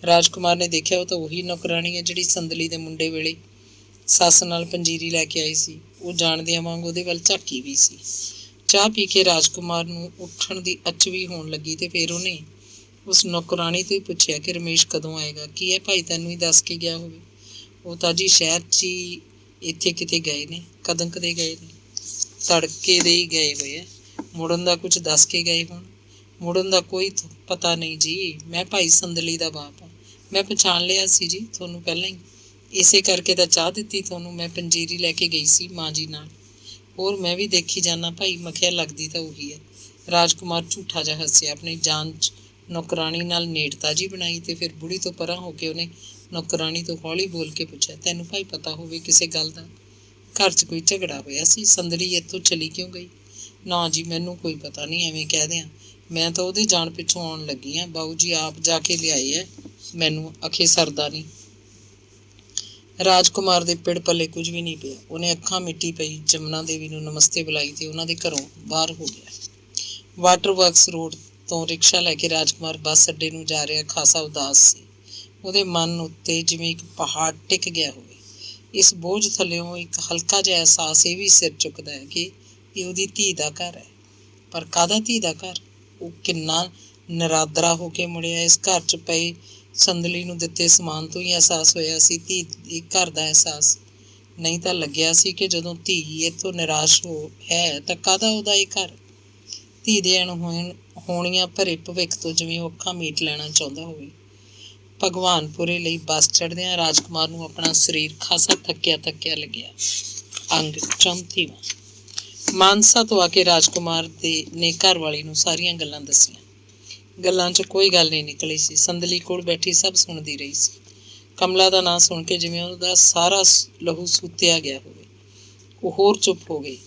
ਰਾਜਕੁਮਾਰ ਨੇ ਦੇਖਿਆ ਉਹ ਤਾਂ ਉਹੀ ਨੌਕਰਾਣੀ ਹੈ ਜਿਹੜੀ ਸੰਦਲੀ ਦੇ ਮੁੰਡੇ ਵੇਲੇ ਸੱਸ ਨਾਲ ਪੰਜੀਰੀ ਲੈ ਕੇ ਆਈ ਸੀ। ਉਹ ਜਾਣਦਿਆਂ ਵਾਂਗ ਉਹਦੇ ਵੱਲ ਝਾਕੀ ਵੀ ਸੀ। ਚਾਹ ਪੀ ਕੇ ਰਾਜਕੁਮਾਰ ਨੂੰ ਉੱਠਣ ਦੀ ਅਚ ਵੀ ਹੋਣ ਲੱਗੀ ਤੇ ਫਿਰ ਉਹਨੇ ਉਸ ਨੌਕਰਾਣੀ ਤੋਂ ਹੀ ਪੁੱਛਿਆ ਕਿ ਰਮੇਸ਼ ਕਦੋਂ ਆਏਗਾ। ਕੀ ਹੈ ਭਾਈ, ਤੈਨੂੰ ਹੀ ਦੱਸ ਕੇ ਗਿਆ ਹੋਵੇ। ਉਹ ਤਾਂ ਜੀ ਸ਼ਹਿਰ 'ਚ ਹੀ ਇੱਥੇ ਕਿਤੇ ਗਏ ਨੇ। ਕਦੋਂ ਕਦੇ ਗਏ ਨੇ? ਤੜਕੇ ਦੇ ਹੀ ਗਏ ਹੋਏ ਹੈ। ਮੁੜਨ ਦਾ ਕੁਝ ਦੱਸ ਕੇ ਗਏ ਹੋਣ। ਮੁੜਨ ਦਾ ਕੋਈ ਪਤਾ ਨਹੀਂ ਜੀ। ਮੈਂ ਭਾਈ ਸੰਦਲੀ ਦਾ ਬਾਪ ਹਾਂ। ਮੈਂ ਪਛਾਣ ਲਿਆ ਸੀ ਜੀ ਤੁਹਾਨੂੰ ਪਹਿਲਾਂ ਹੀ। ਇਸੇ ਕਰਕੇ ਤਾਂ ਚਾਹ ਦਿੱਤੀ ਤੁਹਾਨੂੰ। ਮੈਂ ਪੰਜੀਰੀ ਲੈ ਕੇ ਗਈ ਸੀ ਮਾਂ ਜੀ ਨਾਲ। ਹੋਰ ਮੈਂ ਵੀ ਦੇਖੀ ਜਾਂਦਾ ਭਾਈ। ਮਖਿਆ ਲੱਗਦੀ ਤਾਂ ਉਹੀ ਹੈ। ਰਾਜਕੁਮਾਰ ਝੂਠਾ ਜਿਹਾ ਹੱਸਿਆ। ਆਪਣੀ ਜਾਨ 'ਚ ਨੌਕਰਾਣੀ ਨਾਲ ਨੇੜਤਾ ਜੀ ਬਣਾਈ ਤੇ ਫਿਰ ਬੁੜੀ ਤੋਂ ਪਰਾਂ ਹੋ ਕੇ ਉਹਨੇ ਨੌਕਰਾਣੀ ਤੋਂ ਹੌਲੀ ਬੋਲ ਕੇ ਪੁੱਛਿਆ, ਤੈਨੂੰ ਭਾਈ ਪਤਾ ਹੋਵੇ ਕਿਸੇ ਗੱਲ ਦਾ? ਘਰ 'ਚ ਕੋਈ ਝਗੜਾ ਹੋਇਆ ਸੀ? ਸੰਦਲੀ ਇੱਥੋਂ ਚਲੀ ਕਿਉਂ ਗਈ? ਨਾ ਜੀ ਮੈਨੂੰ ਕੋਈ ਪਤਾ ਨਹੀਂ, ਐਵੇਂ ਕਹਿ ਦਿਆਂ। ਮੈਂ ਤਾਂ ਉਹਦੇ ਜਾਣ ਪਿੱਛੋਂ ਆਉਣ ਲੱਗੀ ਹਾਂ। ਬਾਊ ਜੀ ਆਪ ਜਾ ਕੇ ਲਿਆਏ ਹੈ। ਮੈਨੂੰ ਅਖੇ ਸਰਦਾ ਨਹੀਂ। ਰਾਜਕੁਮਾਰ ਦੇ ਪਿੜ ਪੱਲੇ ਕੁਝ ਵੀ ਨਹੀਂ ਪਿਆ। ਉਹਨੇ ਅੱਖਾਂ ਮਿੱਟੀ ਪਈ ਜਮਨਾ ਦੇਵੀ ਨੂੰ ਨਮਸਤੇ ਬੁਲਾਈ ਤੇ ਉਹਨਾਂ ਦੇ ਘਰੋਂ ਬਾਹਰ ਹੋ ਗਿਆ। ਵਾਟਰ ਵਰਕਸ ਰੋਡ ਤੋਂ ਰਿਕਸ਼ਾ ਲੈ ਕੇ ਰਾਜਕੁਮਾਰ ਬੱਸ ਅੱਡੇ ਨੂੰ ਜਾ ਰਿਹਾ ਖਾਸਾ ਉਦਾਸ ਸੀ। ਉਹਦੇ ਮਨ ਉੱਤੇ ਜਿਵੇਂ ਇੱਕ ਪਹਾੜ ਟਿਕ ਗਿਆ ਹੋਵੇ। ਇਸ ਬੋਝ ਥੱਲਿਓਂ ਇੱਕ ਹਲਕਾ ਜਿਹਾ ਅਹਿਸਾਸ ਇਹ ਵੀ ਸਿਰ ਚੁੱਕਦਾ ਹੈ ਕਿ ਇਹ ਉਹਦੀ ਧੀ ਦਾ ਘਰ ਹੈ। ਪਰ ਕਾਹਦਾ ਧੀ ਦਾ ਘਰ? ਉਹ ਕਿੰਨਾ ਨਰਾਦਰਾ ਹੋ ਕੇ ਮੁੜਿਆ। ਇਸ ਘਰ 'ਚ ਪਏ ਸੰਦਲੀ ਨੂੰ ਦਿੱਤੇ ਸਮਾਨ ਤੋਂ ਹੀ ਅਹਿਸਾਸ ਹੋਇਆ ਸੀ ਧੀ ਦੇ ਘਰ ਦਾ ਅਹਿਸਾਸ। ਨਹੀਂ ਤਾਂ ਲੱਗਿਆ ਸੀ ਕਿ ਜਦੋਂ ਧੀ ਇੱਥੋਂ ਨਿਰਾਸ਼ ਹੈ ਤਾਂ ਕਾਹਦਾ ਉਹਦਾ ਇਹ ਘਰ? ਧੀ ਦੇ ਹੋਣੀਆਂ ਭਰੇ ਭਵਿੱਖ ਤੋਂ ਜਿਵੇਂ ਉਹ ਅੱਖਾਂ ਮੀਟ ਲੈਣਾ ਚਾਹੁੰਦਾ ਹੋਵੇ। ਭਗਵਾਨਪੁਰੇ ਲਈ ਬੱਸ ਚੜ੍ਹਦਿਆਂ ਰਾਜਕੁਮਾਰ ਨੂੰ ਆਪਣਾ ਸਰੀਰ ਖਾਸਾ ਥੱਕਿਆ ਲੱਗਿਆ। ਅੰਗ 34ਵਾਂ। ਮਾਨਸਾ ਤੋਂ ਆ ਕੇ ਰਾਜਕੁਮਾਰ ਨੇ ਘਰ ਵਾਲੀ ਨੂੰ ਸਾਰੀਆਂ ਗੱਲਾਂ ਦੱਸੀਆਂ। ਗੱਲਾਂ 'ਚ ਕੋਈ ਗੱਲ ਨਹੀਂ ਨਿਕਲੀ ਸੀ। ਸੰਦਲੀ ਕੋਲ ਬੈਠੀ ਸਭ ਸੁਣਦੀ ਰਹੀ ਸੀ। ਕਮਲਾ ਦਾ ਨਾਂ ਸੁਣ ਕੇ ਜਿਵੇਂ ਉਹਦਾ ਸਾਰਾ ਲਹੂ ਸੁੱਤਿਆ ਗਿਆ ਹੋਵੇ। ਉਹ ਹੋਰ ਚੁੱਪ ਹੋ ਗਈ।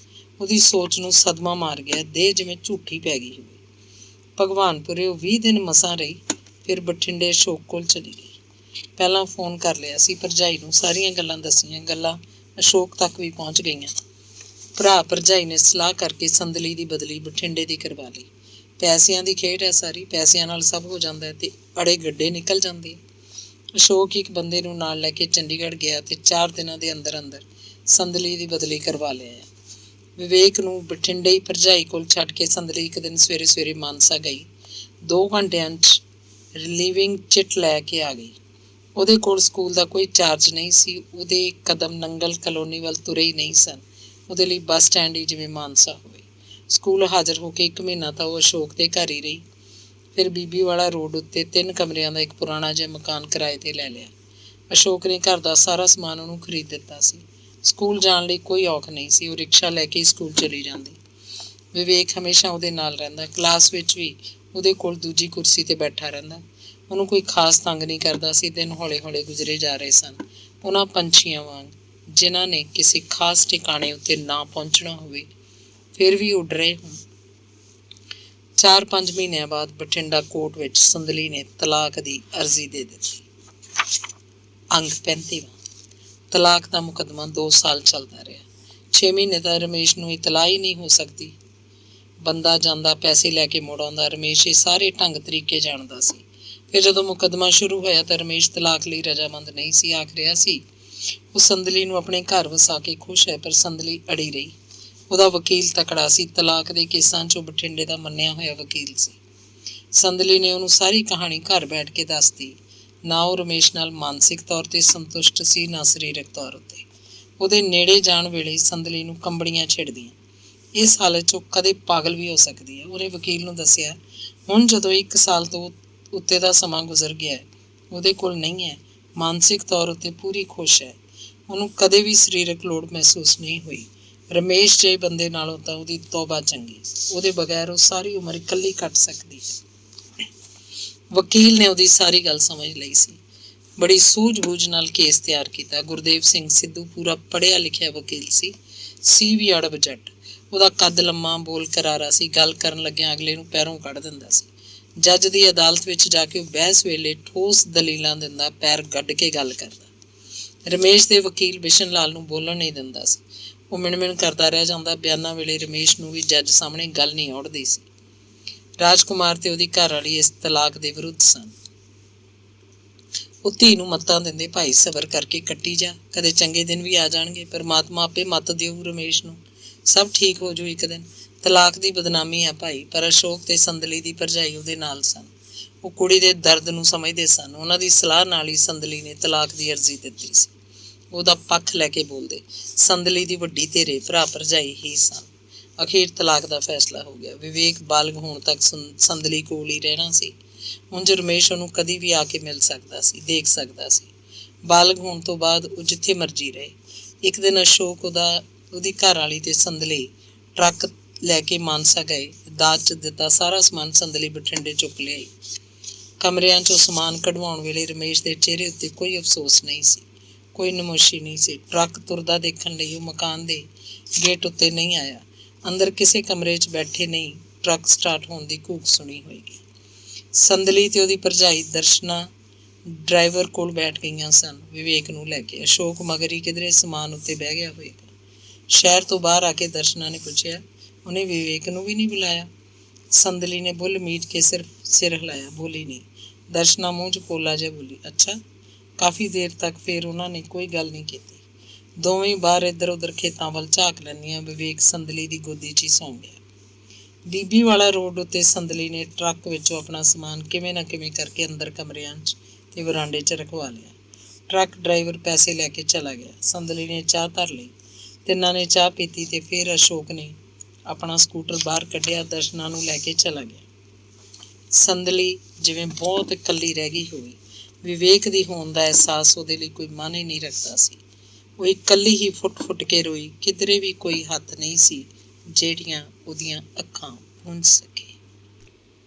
ਉਹਦੀ ਸੋਚ ਨੂੰ ਸਦਮਾ ਮਾਰ ਗਿਆ। ਦੇਹ ਜਿਵੇਂ ਝੂਠੀ ਪੈ ਗਈ ਹੋਵੇ। ਭਗਵਾਨਪੁਰੇ ਉਹ 20 ਦਿਨ ਮਸਾਂ ਰਹੀ। ਫਿਰ ਬਠਿੰਡੇ ਅਸ਼ੋਕ ਕੋਲ ਚਲੀ ਗਈ। ਪਹਿਲਾਂ ਫੋਨ ਕਰ ਲਿਆ ਸੀ ਭਰਜਾਈ ਨੂੰ, ਸਾਰੀਆਂ ਗੱਲਾਂ ਦੱਸੀਆਂ। ਗੱਲਾਂ ਅਸ਼ੋਕ ਤੱਕ ਵੀ ਪਹੁੰਚ ਗਈਆਂ। ਭਰਾ ਭਰਜਾਈ ਨੇ ਸਲਾਹ ਕਰਕੇ ਸੰਦਲੀ ਦੀ ਬਦਲੀ ਬਠਿੰਡੇ ਦੀ ਕਰਵਾ ਲਈ। ਪੈਸਿਆਂ ਦੀ ਖੇਡ ਹੈ ਸਾਰੀ। ਪੈਸਿਆਂ ਨਾਲ ਸਭ ਹੋ ਜਾਂਦਾ ਤੇ ਅੜੇ ਗੱਡੇ ਨਿਕਲ ਜਾਂਦੇ। ਅਸ਼ੋਕ ਇੱਕ ਬੰਦੇ ਨੂੰ ਨਾਲ ਲੈ ਕੇ ਚੰਡੀਗੜ੍ਹ ਗਿਆ ਤੇ 4 ਦਿਨਾਂ ਦੇ ਅੰਦਰ ਸੰਦਲੀ ਦੀ ਬਦਲੀ ਕਰਵਾ ਲਿਆ। ਵਿਵੇਕ ਨੂੰ ਬਠਿੰਡੇ ਹੀ ਭਰਜਾਈ ਕੋਲ ਛੱਡ ਕੇ ਸੰਦਲੀ ਇੱਕ ਦਿਨ ਸਵੇਰੇ ਮਾਨਸਾ ਗਈ। 2 ਘੰਟਿਆਂ 'ਚ ਰਿਲੀਵਿੰਗ ਚਿੱਟ ਲੈ ਕੇ ਆ ਗਈ। ਉਹਦੇ ਕੋਲ ਸਕੂਲ ਦਾ ਕੋਈ ਚਾਰਜ ਨਹੀਂ ਸੀ। ਉਹਦੇ ਕਦਮ ਨੰਗਲ ਕਲੋਨੀ ਵੱਲ ਤੁਰੇ ਹੀ ਨਹੀਂ ਸਨ। ਉਹਦੇ ਲਈ ਬੱਸ ਸਟੈਂਡ ਹੀ ਜਿਵੇਂ ਮਾਨਸਾ ਹੋਵੇ। ਸਕੂਲ ਹਾਜ਼ਰ ਹੋ ਕੇ 1 ਮਹੀਨਾ ਤਾਂ ਉਹ ਅਸ਼ੋਕ ਦੇ ਘਰ ਹੀ ਰਹੀ। ਫਿਰ ਬੀਬੀ ਵਾਲਾ ਰੋਡ ਉੱਤੇ 3 ਕਮਰਿਆਂ ਦਾ ਇੱਕ ਪੁਰਾਣਾ ਜਿਹਾ ਮਕਾਨ ਕਿਰਾਏ 'ਤੇ ਲੈ ਲਿਆ। ਅਸ਼ੋਕ ਨੇ ਘਰ ਦਾ ਸਾਰਾ ਸਮਾਨ ਉਹਨੂੰ ਖਰੀਦ ਦਿੱਤਾ ਸੀ। ਸਕੂਲ ਜਾਣ ਲਈ ਕੋਈ ਔਖ ਨਹੀਂ ਸੀ। ਉਹ ਰਿਕਸ਼ਾ ਲੈ ਕੇ ਸਕੂਲ ਚਲੀ ਜਾਂਦੀ। ਵਿਵੇਕ ਹਮੇਸ਼ਾ ਉਹਦੇ ਨਾਲ ਰਹਿੰਦਾ। ਕਲਾਸ ਵਿੱਚ ਵੀ ਉਹਦੇ ਕੋਲ ਦੂਜੀ ਕੁਰਸੀ 'ਤੇ ਬੈਠਾ ਰਹਿੰਦਾ। ਉਹਨੂੰ ਕੋਈ ਖਾਸ ਤੰਗ ਨਹੀਂ ਕਰਦਾ ਸੀ। ਦਿਨ ਹੌਲੇ ਗੁਜ਼ਰੇ ਜਾ ਰਹੇ ਸਨ। ਉਹਨਾਂ ਪੰਛੀਆਂ ਵਾਂਗ ਜਿਨ੍ਹਾਂ ਨੇ ਕਿਸੇ ਖਾਸ ਠਿਕਾਣੇ ਉੱਤੇ ਨਾ ਪਹੁੰਚਣਾ ਹੋਵੇ ਫਿਰ ਵੀ ਉੱਡ ਰਹੇ ਹੋਣ। 4-5 ਮਹੀਨਿਆਂ ਬਾਅਦ ਬਠਿੰਡਾ ਕੋਰਟ ਵਿੱਚ ਸੰਦਲੀ ਨੇ ਤਲਾਕ ਦੀ ਅਰਜ਼ੀ ਦੇ ਦਿੱਤੀ। ਅੰਗ 35ਵਾਂ। ਤਲਾਕ ਦਾ ਮੁਕੱਦਮਾ 2 ਸਾਲ ਚੱਲਦਾ ਰਿਹਾ। 6 ਮਹੀਨੇ ਤਾਂ ਰਮੇਸ਼ ਨੂੰ ਇਤਲਾਹ ਹੀ ਨਹੀਂ ਹੋ ਸਕਦੀ। ਬੰਦਾ ਜਾਂਦਾ ਪੈਸੇ ਲੈ ਕੇ ਮੁੜ ਆਉਂਦਾ। ਰਮੇਸ਼ ਇਹ ਸਾਰੇ ਢੰਗ ਤਰੀਕੇ ਜਾਣਦਾ ਸੀ। ਫਿਰ ਜਦੋਂ ਮੁਕੱਦਮਾ ਸ਼ੁਰੂ ਹੋਇਆ ਤਾਂ ਰਮੇਸ਼ ਤਲਾਕ ਲਈ ਰਜਾਮੰਦ ਨਹੀਂ ਸੀ। ਆਖ ਰਿਹਾ ਸੀ ਉਹ ਸੰਦਲੀ ਨੂੰ ਆਪਣੇ ਘਰ ਵਸਾ ਕੇ ਖੁਸ਼ ਹੈ। ਪਰ ਸੰਦਲੀ ਅੜੀ ਰਹੀ। ਉਹਦਾ ਵਕੀਲ ਤਕੜਾ ਸੀ। ਤਲਾਕ ਦੇ ਕੇਸਾਂ 'ਚ ਉਹ ਬਠਿੰਡੇ ਦਾ ਮੰਨਿਆ ਹੋਇਆ ਵਕੀਲ ਸੀ। ਸੰਦਲੀ ਨੇ ਉਹਨੂੰ ਸਾਰੀ ਕਹਾਣੀ ਘਰ ਬੈਠ ਕੇ ਦੱਸਦੀ। ਨਾ ਉਹ ਰਮੇਸ਼ ਨਾਲ ਮਾਨਸਿਕ ਤੌਰ 'ਤੇ ਸੰਤੁਸ਼ਟ ਸੀ, ਨਾ ਸਰੀਰਕ ਤੌਰ ਉੱਤੇ। ਉਹਦੇ ਨੇੜੇ ਜਾਣ ਵੇਲੇ ਸੰਦਲੀ ਨੂੰ ਕੰਬਣੀਆਂ ਛਿੜਦੀਆਂ। ਇਸ ਹਾਲਤ 'ਚ ਉਹ ਕਦੇ ਪਾਗਲ ਵੀ ਹੋ ਸਕਦੀ ਹੈ। ਉਹਨੇ ਵਕੀਲ ਨੂੰ ਦੱਸਿਆ ਹੁਣ ਜਦੋਂ 1 ਸਾਲ ਤੋਂ ਉੱਤੇ ਦਾ ਸਮਾਂ ਗੁਜ਼ਰ ਗਿਆ, ਉਹਦੇ ਕੋਲ ਨਹੀਂ ਹੈ। ਮਾਨਸਿਕ ਤੌਰ ਉੱਤੇ ਪੂਰੀ ਖੁਸ਼ ਹੈ। ਉਹਨੂੰ ਕਦੇ ਵੀ ਸਰੀਰਕ ਲੋੜ ਮਹਿਸੂਸ ਨਹੀਂ ਹੋਈ। ਰਮੇਸ਼ ਜਿਹੇ ਬੰਦੇ ਨਾਲੋਂ ਤਾਂ ਉਹਦੀ ਤੌਬਾ ਚੰਗੀ। ਉਹਦੇ ਬਗੈਰ ਉਹ ਸਾਰੀ ਉਮਰ ਇਕੱਲੀ ਕੱਟ ਸਕਦੀ ਹੈ। ਵਕੀਲ ਨੇ ਉਹਦੀ ਸਾਰੀ ਗੱਲ ਸਮਝ ਲਈ ਸੀ। ਬੜੀ ਸੂਝ-ਬੂਝ ਨਾਲ ਕੇਸ ਤਿਆਰ ਕੀਤਾ। ਗੁਰਦੇਵ ਸਿੰਘ ਸਿੱਧੂ ਪੂਰਾ ਪੜ੍ਹਿਆ ਲਿਖਿਆ ਵਕੀਲ ਸੀ ਵੀ ਅੜਬ ਜੱਟ। ਉਹਦਾ ਕੱਦ ਲੰਮਾ, ਬੋਲ ਕਰਾਰਾ ਸੀ। ਗੱਲ ਕਰਨ ਲੱਗਿਆਂ ਅਗਲੇ ਨੂੰ ਪੈਰੋਂ ਕੱਢ ਦਿੰਦਾ ਸੀ। ਜੱਜ ਦੀ ਅਦਾਲਤ ਵਿੱਚ ਜਾ ਕੇ ਉਹ ਬਹਿਸ ਵੇਲੇ ਠੋਸ ਦਲੀਲਾਂ ਦਿੰਦਾ, ਪੈਰ ਗੱਡ ਕੇ ਗੱਲ ਕਰਦਾ। ਰਮੇਸ਼ ਦੇ ਵਕੀਲ ਬਿਸ਼ਨ ਲਾਲ ਨੂੰ ਬੋਲਣ ਨਹੀਂ ਦਿੰਦਾ ਸੀ। ਉਹ ਮਿਣ-ਮਿਣ ਕਰਦਾ ਰਹਿ ਜਾਂਦਾ। ਬਿਆਨਾਂ ਵੇਲੇ ਰਮੇਸ਼ ਨੂੰ ਵੀ ਜੱਜ ਸਾਹਮਣੇ ਗੱਲ ਨਹੀਂ ਔੜਦੀ ਸੀ। ਰਾਜਕੁਮਾਰ ਤੇ ਉਹਦੀ ਘਰ ਵਾਲੀ ਇਸ ਤਲਾਕ ਦੇ ਵਿਰੁੱਧ ਸਨ। ਉਹ ਧੀ ਨੂੰ ਮੱਤਾਂ ਦਿੰਦੇ, ਭਾਈ ਸਬਰ ਕਰਕੇ ਕੱਟੀ ਜਾ, ਕਦੇ ਚੰਗੇ ਦਿਨ ਵੀ ਆ ਜਾਣਗੇ, ਪਰਮਾਤਮਾ ਆਪੇ ਮੱਤ ਦਿਓ ਰਮੇਸ਼ ਨੂੰ, ਸਭ ਠੀਕ ਹੋ ਜੂ ਇੱਕ ਦਿਨ। ਤਲਾਕ ਦੀ ਬਦਨਾਮੀ ਆ ਭਾਈ, ਪਰ ਅਸ਼ੋਕ ਤੇ ਸੰਦਲੀ ਦੀ ਭਰਜਾਈ ਉਹਦੇ ਨਾਲ ਸਨ। ਉਹ ਕੁੜੀ ਦੇ ਦਰਦ ਨੂੰ ਸਮਝਦੇ ਸਨ। ਉਹਨਾਂ ਦੀ ਸਲਾਹ ਨਾਲ ਹੀ ਸੰਦਲੀ ਨੇ ਤਲਾਕ ਦੀ ਅਰਜ਼ੀ ਦਿੱਤੀ ਸੀ। ਉਹਦਾ ਪੱਖ ਲੈ ਕੇ ਬੋਲਦੇ। ਸੰਦਲੀ ਦੀ ਵੱਡੀ ਧੀਰੇ ਭਰਾ ਭਰਜਾਈ ਹੀ ਸਨ। ਅਖੀਰ ਤਲਾਕ ਦਾ ਫੈਸਲਾ ਹੋ ਗਿਆ। ਵਿਵੇਕ ਬਾਲਗ ਹੋਣ ਤੱਕ ਸੰਦਲੀ ਕੋਲ ਹੀ ਰਹਿਣਾ ਸੀ। ਉਂਝ ਰਮੇਸ਼ ਉਹਨੂੰ ਕਦੀ ਵੀ ਆ ਕੇ ਮਿਲ ਸਕਦਾ ਸੀ, ਦੇਖ ਸਕਦਾ ਸੀ। ਬਾਲਗ ਹੋਣ ਤੋਂ ਬਾਅਦ ਉਹ ਜਿੱਥੇ ਮਰਜ਼ੀ ਰਹੇ। ਇੱਕ ਦਿਨ ਅਸ਼ੋਕ ਉਹਦੀ ਘਰ ਵਾਲੀ ਤੇ ਸੰਦਲੀ ਟਰੱਕ ਲੈ ਕੇ ਮਾਨਸਾ ਗਏ। ਦਾਜ 'ਚ ਦਿੱਤਾ ਸਾਰਾ ਸਮਾਨ ਸੰਦਲੀ ਬਠਿੰਡੇ ਚੁੱਕ ਲਿਆਈ। ਕਮਰਿਆਂ 'ਚੋਂ ਸਮਾਨ ਕਢਵਾਉਣ ਵੇਲੇ ਰਮੇਸ਼ ਦੇ ਚਿਹਰੇ ਉੱਤੇ ਕੋਈ ਅਫਸੋਸ ਨਹੀਂ ਸੀ, ਕੋਈ ਨਮੋਸ਼ੀ ਨਹੀਂ ਸੀ। ਟਰੱਕ ਤੁਰਦਾ ਦੇਖਣ ਲਈ ਉਹ ਮਕਾਨ ਦੇ ਗੇਟ ਉੱਤੇ ਨਹੀਂ ਆਇਆ। ਅੰਦਰ ਕਿਸੇ ਕਮਰੇ 'ਚ ਬੈਠੇ ਨਹੀਂ, ਟਰੱਕ ਸਟਾਰਟ ਹੋਣ ਦੀ ਘੂਕ ਸੁਣੀ ਹੋਏਗੀ। ਸੰਦਲੀ ਤੇ ਉਹਦੀ ਭਰਜਾਈ ਦਰਸ਼ਨਾ ਡਰਾਈਵਰ ਕੋਲ ਬੈਠ ਗਈਆਂ ਸਨ, ਵਿਵੇਕ ਨੂੰ ਲੈ ਕੇ। ਅਸ਼ੋਕ ਮਗਰ ਹੀ ਕਿਧਰੇ ਸਮਾਨ ਉੱਤੇ ਬਹਿ ਗਿਆ ਹੋਏਗਾ। ਸ਼ਹਿਰ ਤੋਂ ਬਾਹਰ ਆ ਕੇ ਦਰਸ਼ਨਾ ਨੇ ਪੁੱਛਿਆ, ਉਹਨੇ ਵਿਵੇਕ ਨੂੰ ਵੀ ਨਹੀਂ ਬੁਲਾਇਆ? ਸੰਦਲੀ ਨੇ ਬੁੱਲ ਮੀਟ ਕੇ ਸਿਰਫ ਸਿਰ ਹਿਲਾਇਆ, ਬੋਲੀ ਨਹੀਂ। ਦਰਸ਼ਨਾ ਮੂੰਹ 'ਚ ਪੋਲਾ ਜਿਹਾ ਬੋਲੀ, ਅੱਛਾ। ਕਾਫੀ ਦੇਰ ਤੱਕ ਫਿਰ ਉਹਨਾਂ ਨੇ ਕੋਈ ਗੱਲ ਨਹੀਂ ਕੀਤੀ। ਦੋਵੇਂ ਬਾਹਰ ਇੱਧਰ ਉੱਧਰ ਖੇਤਾਂ ਵੱਲ ਝਾਕ ਲੈਂਦੀਆਂ। ਵਿਵੇਕ ਸੰਦਲੀ ਦੀ ਗੋਦੀ 'ਚ ਹੀ ਸੌਂ ਗਿਆ। ਬੀਬੀ ਵਾਲਾ ਰੋਡ ਉੱਤੇ ਸੰਦਲੀ ਨੇ ਟਰੱਕ ਵਿੱਚੋਂ ਆਪਣਾ ਸਮਾਨ ਕਿਵੇਂ ਨਾ ਕਿਵੇਂ ਕਰਕੇ ਅੰਦਰ ਕਮਰਿਆਂ 'ਚ ਤੇ ਵਰਾਂਡੇ 'ਚ ਰਖਵਾ ਲਿਆ। ਟਰੱਕ ਡਰਾਈਵਰ ਪੈਸੇ ਲੈ ਕੇ ਚਲਾ ਗਿਆ। ਸੰਦਲੀ ਨੇ ਚਾਹ ਧਰ ਲਈ। ਤਿੰਨਾਂ ਨੇ ਚਾਹ ਪੀਤੀ ਤੇ ਫਿਰ ਅਸ਼ੋਕ ਨੇ ਆਪਣਾ ਸਕੂਟਰ ਬਾਹਰ ਕੱਢਿਆ, ਦਰਸ਼ਨਾ ਨੂੰ ਲੈ ਕੇ ਚਲਾ ਗਿਆ। ਸੰਦਲੀ ਜਿਵੇਂ ਬਹੁਤ ਇਕੱਲੀ ਰਹਿ ਗਈ ਹੋਵੇ। ਵਿਵੇਕ ਦੀ ਹੋਣ ਦਾ ਅਹਿਸਾਸ ਉਹਦੇ ਲਈ ਕੋਈ ਮਾਨੇ ਨਹੀਂ ਰੱਖਦਾ ਸੀ। ਉਹ ਇਕੱਲੀ ਹੀ ਫੁੱਟ-ਫੁੱਟ ਕੇ ਰੋਈ। ਕਿਧਰੇ ਵੀ ਕੋਈ ਹੱਥ ਨਹੀਂ ਸੀ ਜਿਹੜੀਆਂ ਉਹਦੀਆਂ ਅੱਖਾਂ ਪੂੰਝ ਸਕੇ।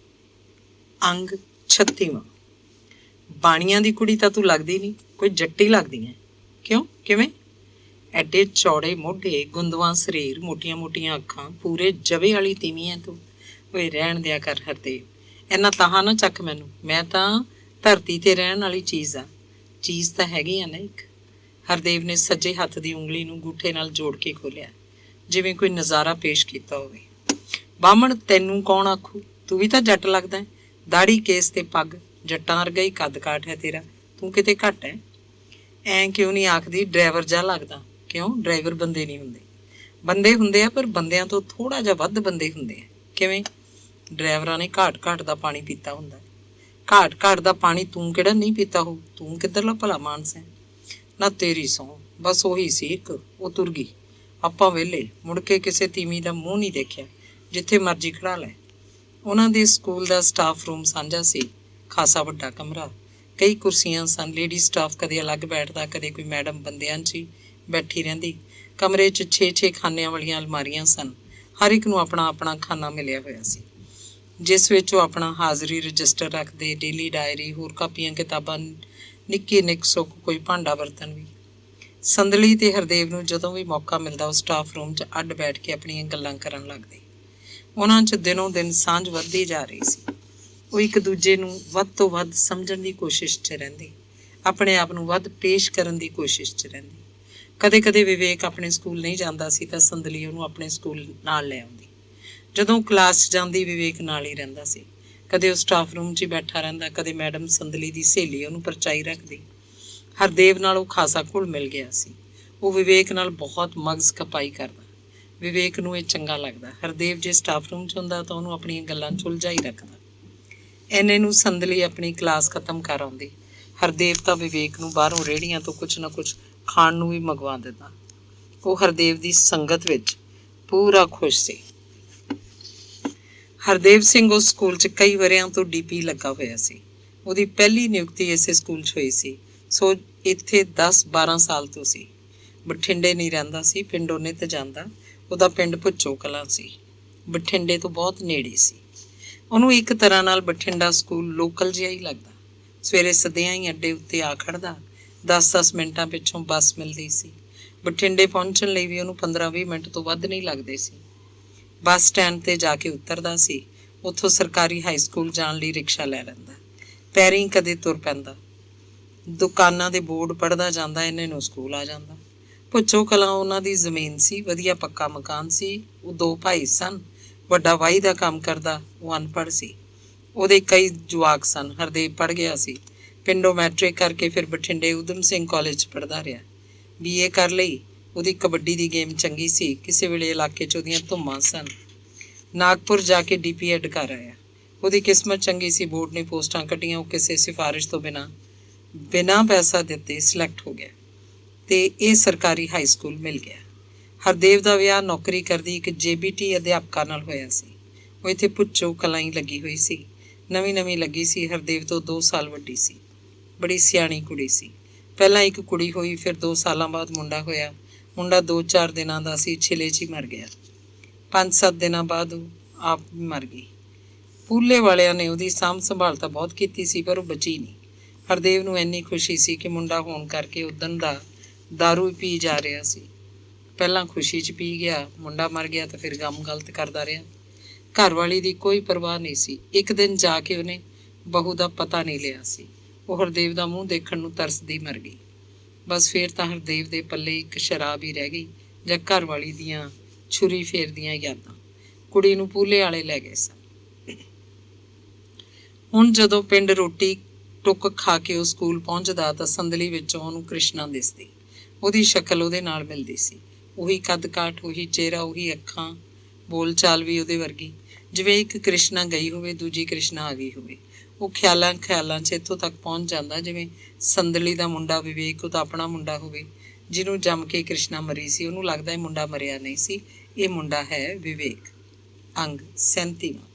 ਅੰਗ 36ਵਾਂ। ਬਾਣੀਆਂ ਦੀ ਕੁੜੀ ਤਾਂ ਤੂੰ ਲੱਗਦੀ ਨਹੀਂ, ਕੋਈ ਜੱਟੀ ਲੱਗਦੀ ਹੈ। ਕਿਉਂ, ਕਿਵੇਂ? ਐਡੇ ਚੌੜੇ ਮੋਢੇ, ਗੁੰਦਵਾਂ ਸਰੀਰ, ਮੋਟੀਆਂ-ਮੋਟੀਆਂ ਅੱਖਾਂ, ਪੂਰੇ ਜਵੇ ਵਾਲੀ ਤੀਵੀਂ ਹੈ ਤੂੰ। ਓਏ ਰਹਿਣ ਦਿਆ ਕਰ ਹਰਦੇਵ, ਇੰਨਾ ਤਾਹਾਂ ਨਾ ਚੱਕ ਮੈਨੂੰ। ਮੈਂ ਤਾਂ ਧਰਤੀ 'ਤੇ ਰਹਿਣ ਵਾਲੀ ਚੀਜ਼ ਆ। ਚੀਜ਼ ਤਾਂ ਹੈਗੀ ਆ ਨਾ ਇੱਕ। ਹਰਦੇਵ ਨੇ ਸੱਜੇ ਹੱਥ ਦੀ ਉਂਗਲੀ ਨੂੰ ਅੰਗੂਠੇ ਨਾਲ ਜੋੜ ਕੇ ਖੋਲ੍ਹਿਆ, ਜਿਵੇਂ ਕੋਈ ਨਜ਼ਾਰਾ ਪੇਸ਼ ਕੀਤਾ ਹੋਵੇ। ਬਾਹਮਣ ਤੈਨੂੰ ਕੌਣ ਆਖੂ? ਤੂੰ ਵੀ ਤਾਂ ਜੱਟ ਲੱਗਦਾ। ਦਾੜੀ, ਕੇਸ ਤੇ ਪੱਗ, ਜੱਟਾਂ ਵਰਗਾ ਹੀ ਕੱਦ ਕਾਠ ਹੈ ਤੇਰਾ। ਤੂੰ ਕਿਤੇ ਘੱਟ ਹੈ। ਐਂ ਕਿਉਂ ਨਹੀਂ ਆਖਦੀ ਡਰਾਈਵਰ ਜਿਹਾ ਲੱਗਦਾ? ਕਿਉਂ, ਡਰਾਈਵਰ ਬੰਦੇ ਨਹੀਂ ਹੁੰਦੇ? ਬੰਦੇ ਹੁੰਦੇ ਆ, ਪਰ ਬੰਦਿਆਂ ਤੋਂ ਥੋੜ੍ਹਾ ਜਿਹਾ ਵੱਧ ਬੰਦੇ ਹੁੰਦੇ ਆ। ਕਿਵੇਂ? ਡਰਾਈਵਰਾਂ ਨੇ ਘਾਟ ਦਾ ਪਾਣੀ ਪੀਤਾ ਹੁੰਦਾ। ਘਾਟ ਦਾ ਪਾਣੀ ਤੂੰ ਕਿਹੜਾ ਨਹੀਂ ਪੀਤਾ ਹੋ? ਤੂੰ ਕਿੱਧਰਲਾ ਭਲਾ ਮਾਨਸ ਹੈ? ਨਾ ਤੇਰੀ ਸਹੁੰ, ਬਸ ਉਹੀ ਸੀ ਇੱਕ, ਉਹ ਤੁਰ ਗਈ। ਆਪਾਂ ਵਿਹਲੇ, ਮੁੜ ਕੇ ਕਿਸੇ ਤੀਵੀਂ ਦਾ ਮੂੰਹ ਨਹੀਂ ਦੇਖਿਆ। ਜਿੱਥੇ ਮਰਜ਼ੀ ਖੜਾ ਲੈ। ਉਹਨਾਂ ਦੇ ਸਕੂਲ ਦਾ ਸਟਾਫ ਰੂਮ ਸਾਂਝਾ ਸੀ, ਖਾਸਾ ਵੱਡਾ ਕਮਰਾ। ਕਈ ਕੁਰਸੀਆਂ ਸਨ। ਲੇਡੀ ਸਟਾਫ ਕਦੇ ਅਲੱਗ ਬੈਠਦਾ, ਕਦੇ ਕੋਈ ਮੈਡਮ ਬੰਦਿਆਂ 'ਚ ਹੀ ਬੈਠੀ ਰਹਿੰਦੀ। ਕਮਰੇ 'ਚ 6-6 ਖਾਨਿਆਂ ਵਾਲੀਆਂ ਅਲਮਾਰੀਆਂ ਸਨ। ਹਰ ਇੱਕ ਨੂੰ ਆਪਣਾ ਆਪਣਾ ਖਾਨਾ ਮਿਲਿਆ ਹੋਇਆ ਸੀ, ਜਿਸ ਵਿੱਚ ਉਹ ਆਪਣਾ ਹਾਜ਼ਰੀ ਰਜਿਸਟਰ ਰੱਖਦੇ, ਡੇਲੀ ਡਾਇਰੀ, ਹੋਰ ਕਾਪੀਆਂ ਕਿਤਾਬਾਂ, ਨਿੱਕੀ ਨਿੱਕ ਸੁੱਖ, ਕੋਈ ਭਾਂਡਾ ਬਰਤਨ ਵੀ। ਸੰਦਲੀ ਤੇ ਹਰਦੇਵ ਨੂੰ ਜਦੋਂ ਵੀ ਮੌਕਾ ਮਿਲਦਾ ਉਹ ਸਟਾਫ ਰੂਮ 'ਚ ਅੱਡ ਬੈਠ ਕੇ ਆਪਣੀਆਂ ਗੱਲਾਂ ਕਰਨ ਲੱਗਦੇ। ਉਹਨਾਂ 'ਚ ਦਿਨੋਂ ਦਿਨ ਸਾਂਝ ਵੱਧਦੀ ਜਾ ਰਹੀ ਸੀ। ਉਹ ਇੱਕ ਦੂਜੇ ਨੂੰ ਵੱਧ ਤੋਂ ਵੱਧ ਸਮਝਣ ਦੀ ਕੋਸ਼ਿਸ਼ 'ਚ ਰਹਿੰਦੇ, ਆਪਣੇ ਆਪ ਨੂੰ ਵੱਧ ਪੇਸ਼ ਕਰਨ ਦੀ ਕੋਸ਼ਿਸ਼ 'ਚ ਰਹਿੰਦੇ। ਕਦੇ ਕਦੇ ਵਿਵੇਕ ਆਪਣੇ ਸਕੂਲ ਨਹੀਂ ਜਾਂਦਾ ਸੀ ਤਾਂ ਸੰਦਲੀ ਉਹਨੂੰ ਆਪਣੇ ਸਕੂਲ ਨਾਲ ਲੈ ਆਉਂਦੀ। ਜਦੋਂ ਕਲਾਸ 'ਚ ਜਾਂਦੀ ਵਿਵੇਕ ਨਾਲ ਹੀ ਰਹਿੰਦਾ ਸੀ। ਕਦੇ ਉਹ ਸਟਾਫ ਰੂਮ 'ਚ ਹੀ ਬੈਠਾ ਰਹਿੰਦਾ, ਕਦੇ ਮੈਡਮ ਸੰਦਲੀ ਦੀ ਸਹੇਲੀ ਉਹਨੂੰ ਪਰਚਾਈ ਰੱਖਦੀ। ਹਰਦੇਵ ਨਾਲ ਉਹ ਖਾਸਾ ਘੁਲ ਮਿਲ ਗਿਆ ਸੀ। ਉਹ ਵਿਵੇਕ ਨਾਲ ਬਹੁਤ ਮਗਜ਼ ਖਪਾਈ ਕਰਦਾ। ਵਿਵੇਕ ਨੂੰ ਇਹ ਚੰਗਾ ਲੱਗਦਾ। ਹਰਦੇਵ ਜੇ ਸਟਾਫ ਰੂਮ 'ਚ ਹੁੰਦਾ ਤਾਂ ਉਹਨੂੰ ਆਪਣੀਆਂ ਗੱਲਾਂ 'ਚ ਉਲਝਾਈ ਰੱਖਦਾ। ਇੰਨੇ ਨੂੰ ਸੰਦਲੀ ਆਪਣੀ ਕਲਾਸ ਖਤਮ ਕਰ ਆਉਂਦੀ। ਹਰਦੇਵ ਤਾਂ ਵਿਵੇਕ ਨੂੰ ਬਾਹਰੋਂ ਰੇਹੜੀਆਂ ਤੋਂ ਕੁਛ ਨਾ ਕੁਛ ਖਾਣ ਨੂੰ ਵੀ ਮੰਗਵਾ ਦਿੰਦਾ। ਉਹ ਹਰਦੇਵ ਦੀ ਸੰਗਤ ਵਿੱਚ ਪੂਰਾ ਖੁਸ਼ ਸੀ। ਹਰਦੇਵ ਸਿੰਘ ਉਸ ਸਕੂਲ 'ਚ ਕਈ ਵਰ੍ਹਿਆਂ ਤੋਂ DP ਲੱਗਾ ਹੋਇਆ ਸੀ। ਉਹਦੀ ਪਹਿਲੀ ਨਿਯੁਕਤੀ ਇਸੇ ਸਕੂਲ 'ਚ ਹੋਈ ਸੀ, ਸੋ ਇੱਥੇ 10-12 ਸਾਲ ਤੋਂ ਸੀ। ਬਠਿੰਡੇ ਨਹੀਂ ਰਹਿੰਦਾ ਸੀ, ਪਿੰਡ ਉਹਨੇ ਤੇ ਜਾਂਦਾ। ਉਹਦਾ ਪਿੰਡ ਭੁੱਚੋ ਕਲਾਂ ਸੀ, ਬਠਿੰਡੇ ਤੋਂ ਬਹੁਤ ਨੇੜੇ ਸੀ। ਉਹਨੂੰ ਇੱਕ ਤਰ੍ਹਾਂ ਨਾਲ ਬਠਿੰਡਾ ਸਕੂਲ ਲੋਕਲ ਜਿਹਾ ਹੀ ਲੱਗਦਾ। ਸਵੇਰੇ ਸਦਿਆਂ ਹੀ ਅੱਡੇ ਉੱਤੇ ਆ ਖੜ੍ਹਦਾ। 10-10 ਮਿੰਟਾਂ ਪਿੱਛੋਂ ਬੱਸ ਮਿਲਦੀ ਸੀ। ਬਠਿੰਡੇ ਪਹੁੰਚਣ ਲਈ ਵੀ ਉਹਨੂੰ 15-20 ਮਿੰਟ ਤੋਂ ਵੱਧ ਨਹੀਂ ਲੱਗਦੇ ਸੀ। ਬੱਸ ਸਟੈਂਡ 'ਤੇ ਜਾ ਕੇ ਉਤਰਦਾ ਸੀ। ਉੱਥੋਂ ਸਰਕਾਰੀ ਹਾਈ ਸਕੂਲ ਜਾਣ ਲਈ ਰਿਕਸ਼ਾ ਲੈ ਲੈਂਦਾ। ਪੈਰੀਂ ਕਦੇ ਤੁਰ ਪੈਂਦਾ। ਦੁਕਾਨਾਂ ਦੇ ਬੋਰਡ ਪੜ੍ਹਦਾ ਜਾਂਦਾ, ਇੰਨੇ ਨੂੰ ਸਕੂਲ ਆ ਜਾਂਦਾ। ਭੁੱਚੋ ਕਲਾਂ ਉਹਨਾਂ ਦੀ ਜ਼ਮੀਨ ਸੀ, ਵਧੀਆ ਪੱਕਾ ਮਕਾਨ ਸੀ। ਉਹ 2 ਭਾਈ ਸਨ। ਵੱਡਾ ਵਾਹੀ ਦਾ ਕੰਮ ਕਰਦਾ, ਉਹ ਅਨਪੜ੍ਹ ਸੀ। ਉਹਦੇ ਕਈ ਜਵਾਕ ਸਨ। ਹਰਦੇਵ ਪੜ੍ਹ ਗਿਆ ਸੀ। ਪਿੰਡੋਂ ਮੈਟ੍ਰਿਕ ਕਰਕੇ ਫਿਰ ਬਠਿੰਡੇ ਊਧਮ ਸਿੰਘ ਕਾਲਜ 'ਚ ਪੜ੍ਹਦਾ ਰਿਹਾ। BA ਕਰ ਲਈ। ਉਹਦੀ ਕਬੱਡੀ ਦੀ ਗੇਮ ਚੰਗੀ ਸੀ। ਕਿਸੇ ਵੇਲੇ ਇਲਾਕੇ 'ਚ ਉਹਦੀਆਂ ਧੁੰਮਾਂ ਸਨ। ਨਾਗਪੁਰ ਜਾ ਕੇ DP ਐਡ ਕਰ ਆਇਆ। ਉਹਦੀ ਕਿਸਮਤ ਚੰਗੀ ਸੀ। ਬੋਰਡ ਨੇ ਪੋਸਟਾਂ ਕੱਢੀਆਂ। ਉਹ ਕਿਸੇ ਸਿਫਾਰਿਸ਼ ਤੋਂ ਬਿਨਾਂ ਪੈਸਾ ਦਿੱਤੇ ਸਿਲੈਕਟ ਹੋ ਗਿਆ ਅਤੇ ਇਹ ਸਰਕਾਰੀ ਹਾਈ ਸਕੂਲ ਮਿਲ ਗਿਆ। ਹਰਦੇਵ ਦਾ ਵਿਆਹ ਨੌਕਰੀ ਕਰਦੀ ਇੱਕ JBT ਅਧਿਆਪਕਾ ਨਾਲ ਹੋਇਆ ਸੀ। ਉਹ ਇੱਥੇ ਭੁੱਚੋ ਕਲਾਂ ਹੀ ਲੱਗੀ ਹੋਈ ਸੀ। ਨਵੀਂ ਲੱਗੀ ਸੀ। ਹਰਦੇਵ ਤੋਂ 2 ਸਾਲ ਵੱਡੀ ਸੀ। ਬੜੀ ਸਿਆਣੀ ਕੁੜੀ ਸੀ। ਪਹਿਲਾਂ ਇੱਕ ਕੁੜੀ ਹੋਈ, ਫਿਰ 2 ਸਾਲਾਂ ਬਾਅਦ ਮੁੰਡਾ ਹੋਇਆ। ਮੁੰਡਾ 2-4 ਦਿਨਾਂ ਦਾ ਸੀ, ਛਿਲੇ 'ਚ ਹੀ ਮਰ ਗਿਆ। 5-7 ਦਿਨਾਂ ਬਾਅਦ ਉਹ ਆਪ ਮਰ ਗਈ। ਪੂਲੇ ਵਾਲਿਆਂ ਨੇ ਉਹਦੀ ਸਾਂਭ ਸੰਭਾਲ ਤਾਂ ਬਹੁਤ ਕੀਤੀ ਸੀ, ਪਰ ਉਹ ਬਚੀ ਨਹੀਂ। ਹਰਦੇਵ ਨੂੰ ਇੰਨੀ ਖੁਸ਼ੀ ਸੀ ਕਿ ਮੁੰਡਾ ਹੋਣ ਕਰਕੇ ਉਦਣ ਦਾ ਦਾਰੂ ਪੀ ਜਾ ਰਿਹਾ ਸੀ। ਪਹਿਲਾਂ ਖੁਸ਼ੀ 'ਚ ਪੀ ਗਿਆ, ਮੁੰਡਾ ਮਰ ਗਿਆ ਤਾਂ ਫਿਰ ਗਮ ਗਲਤ ਕਰਦਾ ਰਿਹਾ। ਘਰਵਾਲੀ ਦੀ ਕੋਈ ਪਰਵਾਹ ਨਹੀਂ ਸੀ। ਇੱਕ ਦਿਨ ਜਾ ਕੇ ਉਹਨੇ ਬਹੂ ਦਾ ਪਤਾ ਨਹੀਂ ਲਿਆ ਸੀ। ਉਹ ਹਰਦੇਵ ਦਾ ਮੂੰਹ ਦੇਖਣ ਨੂੰ ਤਰਸਦੀ ਮਰ ਗਈ। ਬਸ ਫਿਰ ਤਾਂ ਹਰਦੇਵ ਦੇ ਪੱਲੇ ਇੱਕ ਸ਼ਰਾਬ ਹੀ ਰਹਿ ਗਈ ਜਾਂ ਘਰਵਾਲੀ ਦੀਆਂ ਛੁਰੀ ਫੇਰਦੀਆਂ ਯਾਦਾਂ। ਕੁੜੀ ਨੂੰ ਪੂਲੇ ਵਾਲੇ ਲੈ ਗਏ ਸਨ। ਹੁਣ ਜਦੋਂ ਪਿੰਡ ਰੋਟੀ ਟੁੱਕ ਖਾ ਕੇ ਉਹ ਸਕੂਲ ਪਹੁੰਚਦਾ ਤਾਂ ਸੰਦਲੀ ਵਿੱਚੋਂ ਉਹਨੂੰ ਕ੍ਰਿਸ਼ਨਾ ਦਿਸਦੀ। ਉਹਦੀ ਸ਼ਕਲ ਉਹਦੇ ਨਾਲ ਮਿਲਦੀ ਸੀ। ਉਹੀ ਕੱਦ ਕਾਠ, ਉਹੀ ਚਿਹਰਾ, ਉਹੀ ਅੱਖਾਂ, ਬੋਲ ਚਾਲ ਵੀ ਉਹਦੇ ਵਰਗੀ। ਜਿਵੇਂ ਇੱਕ ਕ੍ਰਿਸ਼ਨਾ ਗਈ ਹੋਵੇ, ਦੂਜੀ ਕ੍ਰਿਸ਼ਨਾ ਆ ਗਈ ਹੋਵੇ। ਉਹ ਖਿਆਲਾਂ 'ਚ ਇੱਥੋਂ ਤੱਕ ਪਹੁੰਚ ਜਾਂਦਾ ਜਿਵੇਂ ਸੰਦਲੀ ਦਾ ਮੁੰਡਾ ਵਿਵੇਕ ਉਹਦਾ ਆਪਣਾ ਮੁੰਡਾ ਹੋਵੇ। ਜਿਹਨੂੰ ਜੰਮ ਕੇ ਕ੍ਰਿਸ਼ਨਾ ਮਰੀ ਸੀ, ਉਹਨੂੰ ਲੱਗਦਾ ਇਹ ਮੁੰਡਾ ਮਰਿਆ ਨਹੀਂ ਸੀ, ਇਹ ਮੁੰਡਾ ਹੈ ਵਿਵੇਕ। ਅੰਗ 37ਵਾਂ।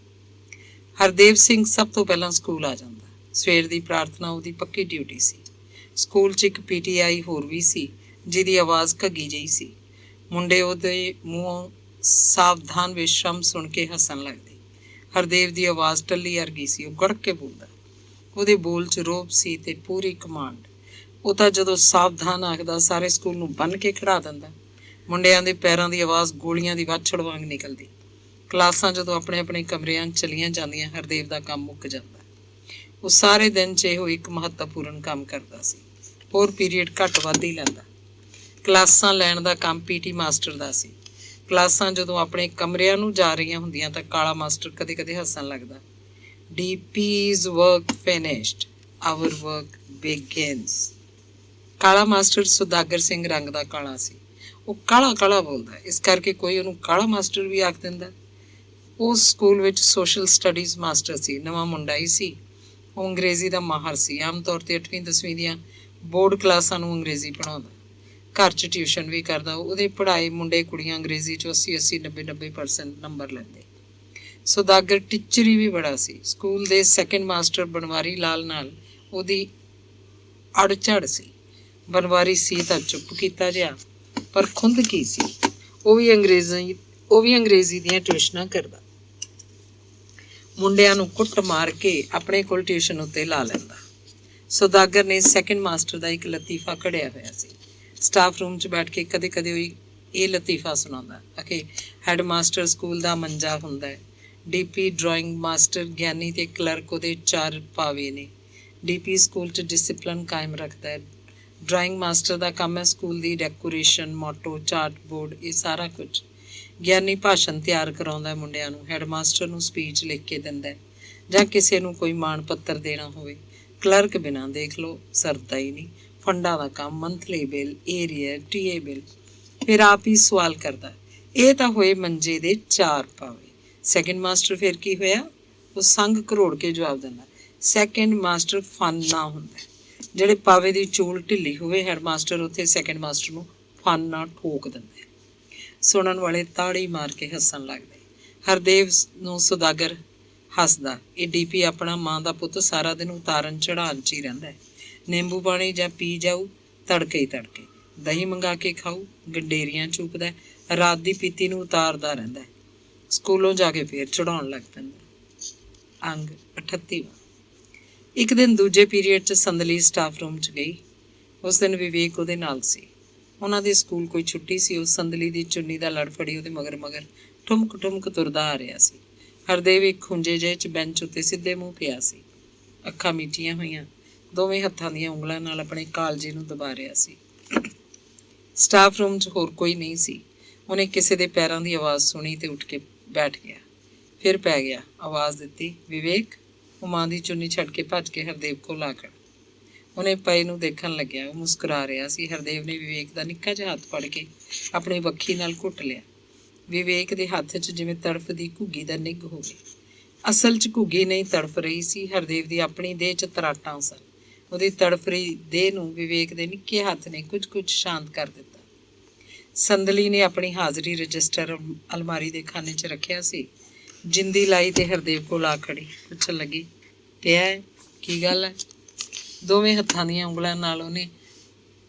ਹਰਦੇਵ ਸਿੰਘ ਸਭ ਤੋਂ ਪਹਿਲਾਂ ਸਕੂਲ ਆ ਜਾਂਦਾ। ਸਵੇਰ ਦੀ ਪ੍ਰਾਰਥਨਾ ਉਹਦੀ ਪੱਕੀ ਡਿਊਟੀ ਸੀ। ਸਕੂਲ 'ਚ ਇੱਕ PTI ਹੋਰ ਵੀ ਸੀ, ਜਿਹਦੀ ਆਵਾਜ਼ ਘੱਗੀ ਜਿਹੀ ਸੀ। ਮੁੰਡੇ ਉਹਦੇ ਮੂੰਹੋਂ ਸਾਵਧਾਨ ਵਿਸ਼ਰਾਮ ਸੁਣ ਕੇ ਹੱਸਣ ਲੱਗਦੇ। ਹਰਦੇਵ ਦੀ ਆਵਾਜ਼ ਟੱਲੀ ਵਰਗੀ ਸੀ। ਉਹ ਗੜਕ ਕੇ ਬੋਲਦਾ। ਉਹਦੇ ਬੋਲ 'ਚ ਰੋਹਬ ਸੀ ਤੇ ਪੂਰੀ ਕਮਾਂਡ। ਉਹ ਤਾਂ ਜਦੋਂ ਸਾਵਧਾਨ ਆਖਦਾ, ਸਾਰੇ ਸਕੂਲ ਨੂੰ ਬੰਨ੍ਹ ਕੇ ਖੜਾ ਦਿੰਦਾ। ਮੁੰਡਿਆਂ ਦੇ ਪੈਰਾਂ ਦੀ ਆਵਾਜ਼ ਗੋਲੀਆਂ ਦੀ ਵਾਛੜ ਵਾਂਗ ਨਿਕਲਦੀ। ਕਲਾਸਾਂ ਜਦੋਂ ਆਪਣੇ ਆਪਣੇ ਕਮਰਿਆਂ 'ਚ ਚਲੀਆਂ ਜਾਂਦੀਆਂ, ਹਰਦੇਵ ਦਾ ਕੰਮ ਮੁੱਕ ਜਾਂਦਾ। ਉਹ ਸਾਰੇ ਦਿਨ 'ਚ ਇਹੋ ਇੱਕ ਮਹੱਤਵਪੂਰਨ ਕੰਮ ਕਰਦਾ ਸੀ। ਹੋਰ ਪੀਰੀਅਡ ਘੱਟ ਵੱਧ ਹੀ ਲੈਂਦਾ। ਕਲਾਸਾਂ ਲੈਣ ਦਾ ਕੰਮ PT ਮਾਸਟਰ ਦਾ ਸੀ। ਕਲਾਸਾਂ ਜਦੋਂ ਆਪਣੇ ਕਮਰਿਆਂ ਨੂੰ ਜਾ ਰਹੀਆਂ ਹੁੰਦੀਆਂ ਤਾਂ ਕਾਲਾ ਮਾਸਟਰ ਕਦੇ ਹੱਸਣ ਲੱਗਦਾ। DP's work finished, our work begins। ਕਾਲਾ ਮਾਸਟਰ ਸੁਦਾਗਰ ਸਿੰਘ ਰੰਗ ਦਾ ਕਾਲਾ ਸੀ। ਉਹ ਕਾਲਾ ਬੋਲਦਾ, ਇਸ ਕਰਕੇ ਕੋਈ ਉਹਨੂੰ ਕਾਲਾ ਮਾਸਟਰ ਵੀ ਆਖ ਦਿੰਦਾ। ਉਸ ਸਕੂਲ ਵਿੱਚ ਸੋਸ਼ਲ ਸਟੱਡੀਜ਼ ਮਾਸਟਰ ਸੀ। ਨਵਾਂ ਮੁੰਡਾ ਹੀ ਸੀ। ਉਹ ਅੰਗਰੇਜ਼ੀ ਦਾ ਮਾਹਰ ਸੀ। ਆਮ ਤੌਰ 'ਤੇ 8ਵੀਂ-10ਵੀਂ ਦੀਆਂ ਬੋਰਡ ਕਲਾਸਾਂ ਨੂੰ ਅੰਗਰੇਜ਼ੀ ਪੜ੍ਹਾਉਂਦਾ। ਘਰ 'ਚ ਟਿਊਸ਼ਨ ਵੀ ਕਰਦਾ। ਉਹਦੇ ਪੜ੍ਹਾਏ ਮੁੰਡੇ ਕੁੜੀਆਂ ਅੰਗਰੇਜ਼ੀ 'ਚੋਂ 80-80, 90-90% ਨੰਬਰ ਲੈਂਦੇ। ਸੁਦਾਗਰ ਟੀਚਰੀ ਵੀ ਬੜਾ ਸੀ। ਸਕੂਲ ਦੇ ਸੈਕਿੰਡ ਮਾਸਟਰ ਬਨਵਾਰੀ ਲਾਲ ਨਾਲ ਉਹਦੀ ਅੜਚੜ ਸੀ। ਬਨਵਾਰੀ ਸੀ ਤਾਂ ਚੁੱਪ ਕੀਤਾ ਜਿਹਾ, ਪਰ ਖੁੰਦ ਕੀ ਸੀ। ਉਹ ਵੀ ਅੰਗਰੇਜ਼ੀ ਦੀਆਂ ਟਿਊਸ਼ਨਾਂ ਕਰਦਾ। ਮੁੰਡਿਆਂ ਨੂੰ ਕੁੱਟ ਮਾਰ ਕੇ ਆਪਣੇ ਕੋਲ ਟਿਊਸ਼ਨ ਉੱਤੇ ਲਾ ਲੈਂਦਾ। ਸੁਦਾਗਰ ਨੇ ਸੈਕਿੰਡ ਮਾਸਟਰ ਦਾ ਇੱਕ ਲਤੀਫਾ ਘੜਿਆ ਹੋਇਆ ਸੀ। ਸਟਾਫ ਰੂਮ 'ਚ ਬੈਠ ਕੇ ਕਦੇ ਉਹ ਇਹ ਲਤੀਫਾ ਸੁਣਾਉਂਦਾ ਕਿ ਹੈਡ ਮਾਸਟਰ ਸਕੂਲ ਦਾ ਮੰਜਾ ਹੁੰਦਾ ਹੈ। DP ਡਰਾਇੰਗ ਮਾਸਟਰ ਗਿਆਨੀ ਤੇ ਕਲਰਕ ਉਹਦੇ 4 ਪਾਵੇ ਨੇ। DP ਸਕੂਲ 'ਚ ਡਿਸਿਪਲਿਨ ਕਾਇਮ ਰੱਖਦਾ ਹੈ। ਡਰਾਇੰਗ ਮਾਸਟਰ ਦਾ ਕੰਮ ਹੈ ਸਕੂਲ ਦੀ ਡੈਕੋਰੇਸ਼ਨ, ਮੋਟੋ, ਚਾਰਟ ਬੋਰਡ, ਇਹ ਸਾਰਾ ਕੁਝ। ਗਿਆਨੀ ਭਾਸ਼ਣ ਤਿਆਰ ਕਰਾਉਂਦਾ ਮੁੰਡਿਆਂ ਨੂੰ। ਹੈਡ ਮਾਸਟਰ ਨੂੰ ਸਪੀਚ ਲਿਖ ਕੇ ਦਿੰਦਾ ਜਾਂ ਕਿਸੇ ਨੂੰ ਕੋਈ ਮਾਣ ਪੱਤਰ ਦੇਣਾ ਹੋਵੇ। ਕਲਰਕ ਬਿਨਾਂ ਦੇਖ ਲਓ ਸਰਦਾ ਹੀ ਨਹੀਂ। ਫੰਡਾਂ ਦਾ ਕੰਮ, monthly bill, arrear, TA bill. ਫਿਰ ਆਪ ਹੀ ਸਵਾਲ ਕਰਦਾ, ਇਹ ਤਾਂ ਹੋਏ ਮੰਜੇ ਦੇ 4 ਪਾਵੇ। ਸੈਕਿੰਡ ਮਾਸਟਰ ਫਿਰ ਕੀ ਹੋਇਆ? ਉਹ ਸੰਗ ਕਰੋੜ ਕੇ ਜਵਾਬ ਦਿੰਦਾ, ਸੈਕਿੰਡ ਮਾਸਟਰ ਫਾਨਾ ਹੁੰਦਾ। ਜਿਹੜੇ ਪਾਵੇ ਦੀ ਚੂਲ ਢਿੱਲੀ ਹੋਵੇ, ਹੈਡ ਮਾਸਟਰ ਉੱਥੇ ਸੈਕਿੰਡ ਮਾਸਟਰ ਨੂੰ ਫਾਨਾ ਠੋਕ ਦਿੰਦਾ। ਸੁਣਨ ਵਾਲੇ ਤਾੜੀ ਮਾਰ ਕੇ ਹੱਸਣ ਲੱਗਦੇ। ਹਰਦੇਵ ਨੂੰ ਸੁਦਾਗਰ ਹੱਸਦਾ। ਇਹ DP ਆਪਣਾ ਮਾਂ ਦਾ ਪੁੱਤ ਸਾਰਾ ਦਿਨ ਉਤਾਰਨ ਚੜ੍ਹਾਉਣ 'ਚ ਹੀ ਰਹਿੰਦਾ। ਨਿੰਬੂ ਪਾਣੀ ਜਾਂ ਪੀ ਜਾਊ, ਤੜਕੇ ਦਹੀਂ ਮੰਗਾ ਕੇ ਖਾਊ, ਗੰਡੇਰੀਆਂ ਚੂਪਦਾ, ਰਾਤ ਦੀ ਪੀਤੀ ਨੂੰ ਉਤਾਰਦਾ ਰਹਿੰਦਾ। ਸਕੂਲੋਂ ਜਾ ਕੇ ਫੇਰ ਚੜ੍ਹਾਉਣ ਲੱਗ ਪੈਂਦਾ। ਅੰਗ 38ਵਾਂ। ਇੱਕ ਦਿਨ ਦੂਜੇ ਪੀਰੀਅਡ 'ਚ ਸੰਦਲੀ ਸਟਾਫ ਰੂਮ 'ਚ ਗਈ। ਉਸ ਦਿਨ ਵਿਵੇਕ ਉਹਦੇ ਨਾਲ ਸੀ। ਉਹਨਾਂ ਦੇ ਸਕੂਲ ਕੋਈ ਛੁੱਟੀ ਸੀ। ਉਹ ਸੰਦਲੀ ਦੀ ਚੁੰਨੀ ਦਾ ਲੜ ਫੜੀ ਉਹਦੇ ਮਗਰ ਠੁਮਕ ਤੁਰਦਾ ਆ ਰਿਹਾ ਸੀ। ਹਰਦੇਵ ਇੱਕ ਖੁੰਝੇ ਜਿਹੇ 'ਚ ਬੈਂਚ ਉੱਤੇ ਸਿੱਧੇ ਮੂੰਹ ਪਿਆ ਸੀ। ਅੱਖਾਂ ਮੀਚੀਆਂ ਹੋਈਆਂ, ਦੋਵੇਂ ਹੱਥਾਂ ਦੀਆਂ ਉਂਗਲਾਂ ਨਾਲ ਆਪਣੇ ਕਾਲਜੇ ਨੂੰ ਦਬਾ ਰਿਹਾ ਸੀ। ਸਟਾਫ ਰੂਮ 'ਚ ਹੋਰ ਕੋਈ ਨਹੀਂ ਸੀ। ਉਹਨੇ ਕਿਸੇ ਦੇ ਪੈਰਾਂ ਦੀ ਆਵਾਜ਼ ਸੁਣੀ ਤੇ ਉੱਠ ਕੇ ਬੈਠ ਗਿਆ। ਫਿਰ ਪੈ ਗਿਆ। ਆਵਾਜ਼ ਦਿੱਤੀ, ਵਿਵੇਕ। ਉਹ ਮਾਂ ਦੀ ਚੁੰਨੀ ਛੱਡ ਕੇ ਭੱਜ ਕੇ ਹਰਦੇਵ ਕੋਲ ਆ ਖੜਾ। ਉਹਨੇ ਪਏ ਨੂੰ ਦੇਖਣ ਲੱਗਿਆ। ਉਹ ਮੁਸਕਰਾ ਰਿਹਾ ਸੀ। ਹਰਦੇਵ ਨੇ ਵਿਵੇਕ ਦਾ ਨਿੱਕਾ ਜਿਹਾ ਹੱਥ ਫੜ ਕੇ ਆਪਣੀ ਵੱਖੀ ਨਾਲ ਘੁੱਟ ਲਿਆ। ਵਿਵੇਕ ਦੇ ਹੱਥ 'ਚ ਜਿਵੇਂ ਤੜਫਦੀ ਘੁੱਗੀ ਦਾ ਨਿੱਘ ਹੋਵੇ। ਅਸਲ 'ਚ ਘੁੱਗੀ ਨਹੀਂ ਤੜਫ ਰਹੀ ਸੀ, ਹਰਦੇਵ ਦੀ ਆਪਣੀ ਦੇਹ 'ਚ ਤਰਾਟਾਂ ਸਨ। ਉਹਦੀ ਤੜਫ ਰਹੀ ਦੇਹ ਨੂੰ ਵਿਵੇਕ ਦੇ ਨਿੱਕੇ ਹੱਥ ਨੇ ਕੁਝ ਸ਼ਾਂਤ ਕਰ ਦਿੱਤਾ। ਸੰਦਲੀ ਨੇ ਆਪਣੀ ਹਾਜ਼ਰੀ ਰਜਿਸਟਰ ਅਲਮਾਰੀ ਦੇ ਖਾਨੇ 'ਚ ਰੱਖਿਆ ਸੀ। ਜਿੰਦੀ ਲਾਈ ਤੇ ਹਰਦੇਵ ਕੋਲ ਆ ਖੜੀ। ਪੁੱਛਣ ਲੱਗੀ, ਪਿਆ ਹੈ? ਕੀ ਗੱਲ ਹੈ? ਦੋਵੇਂ ਹੱਥਾਂ ਦੀਆਂ ਉਂਗਲਾਂ ਨਾਲ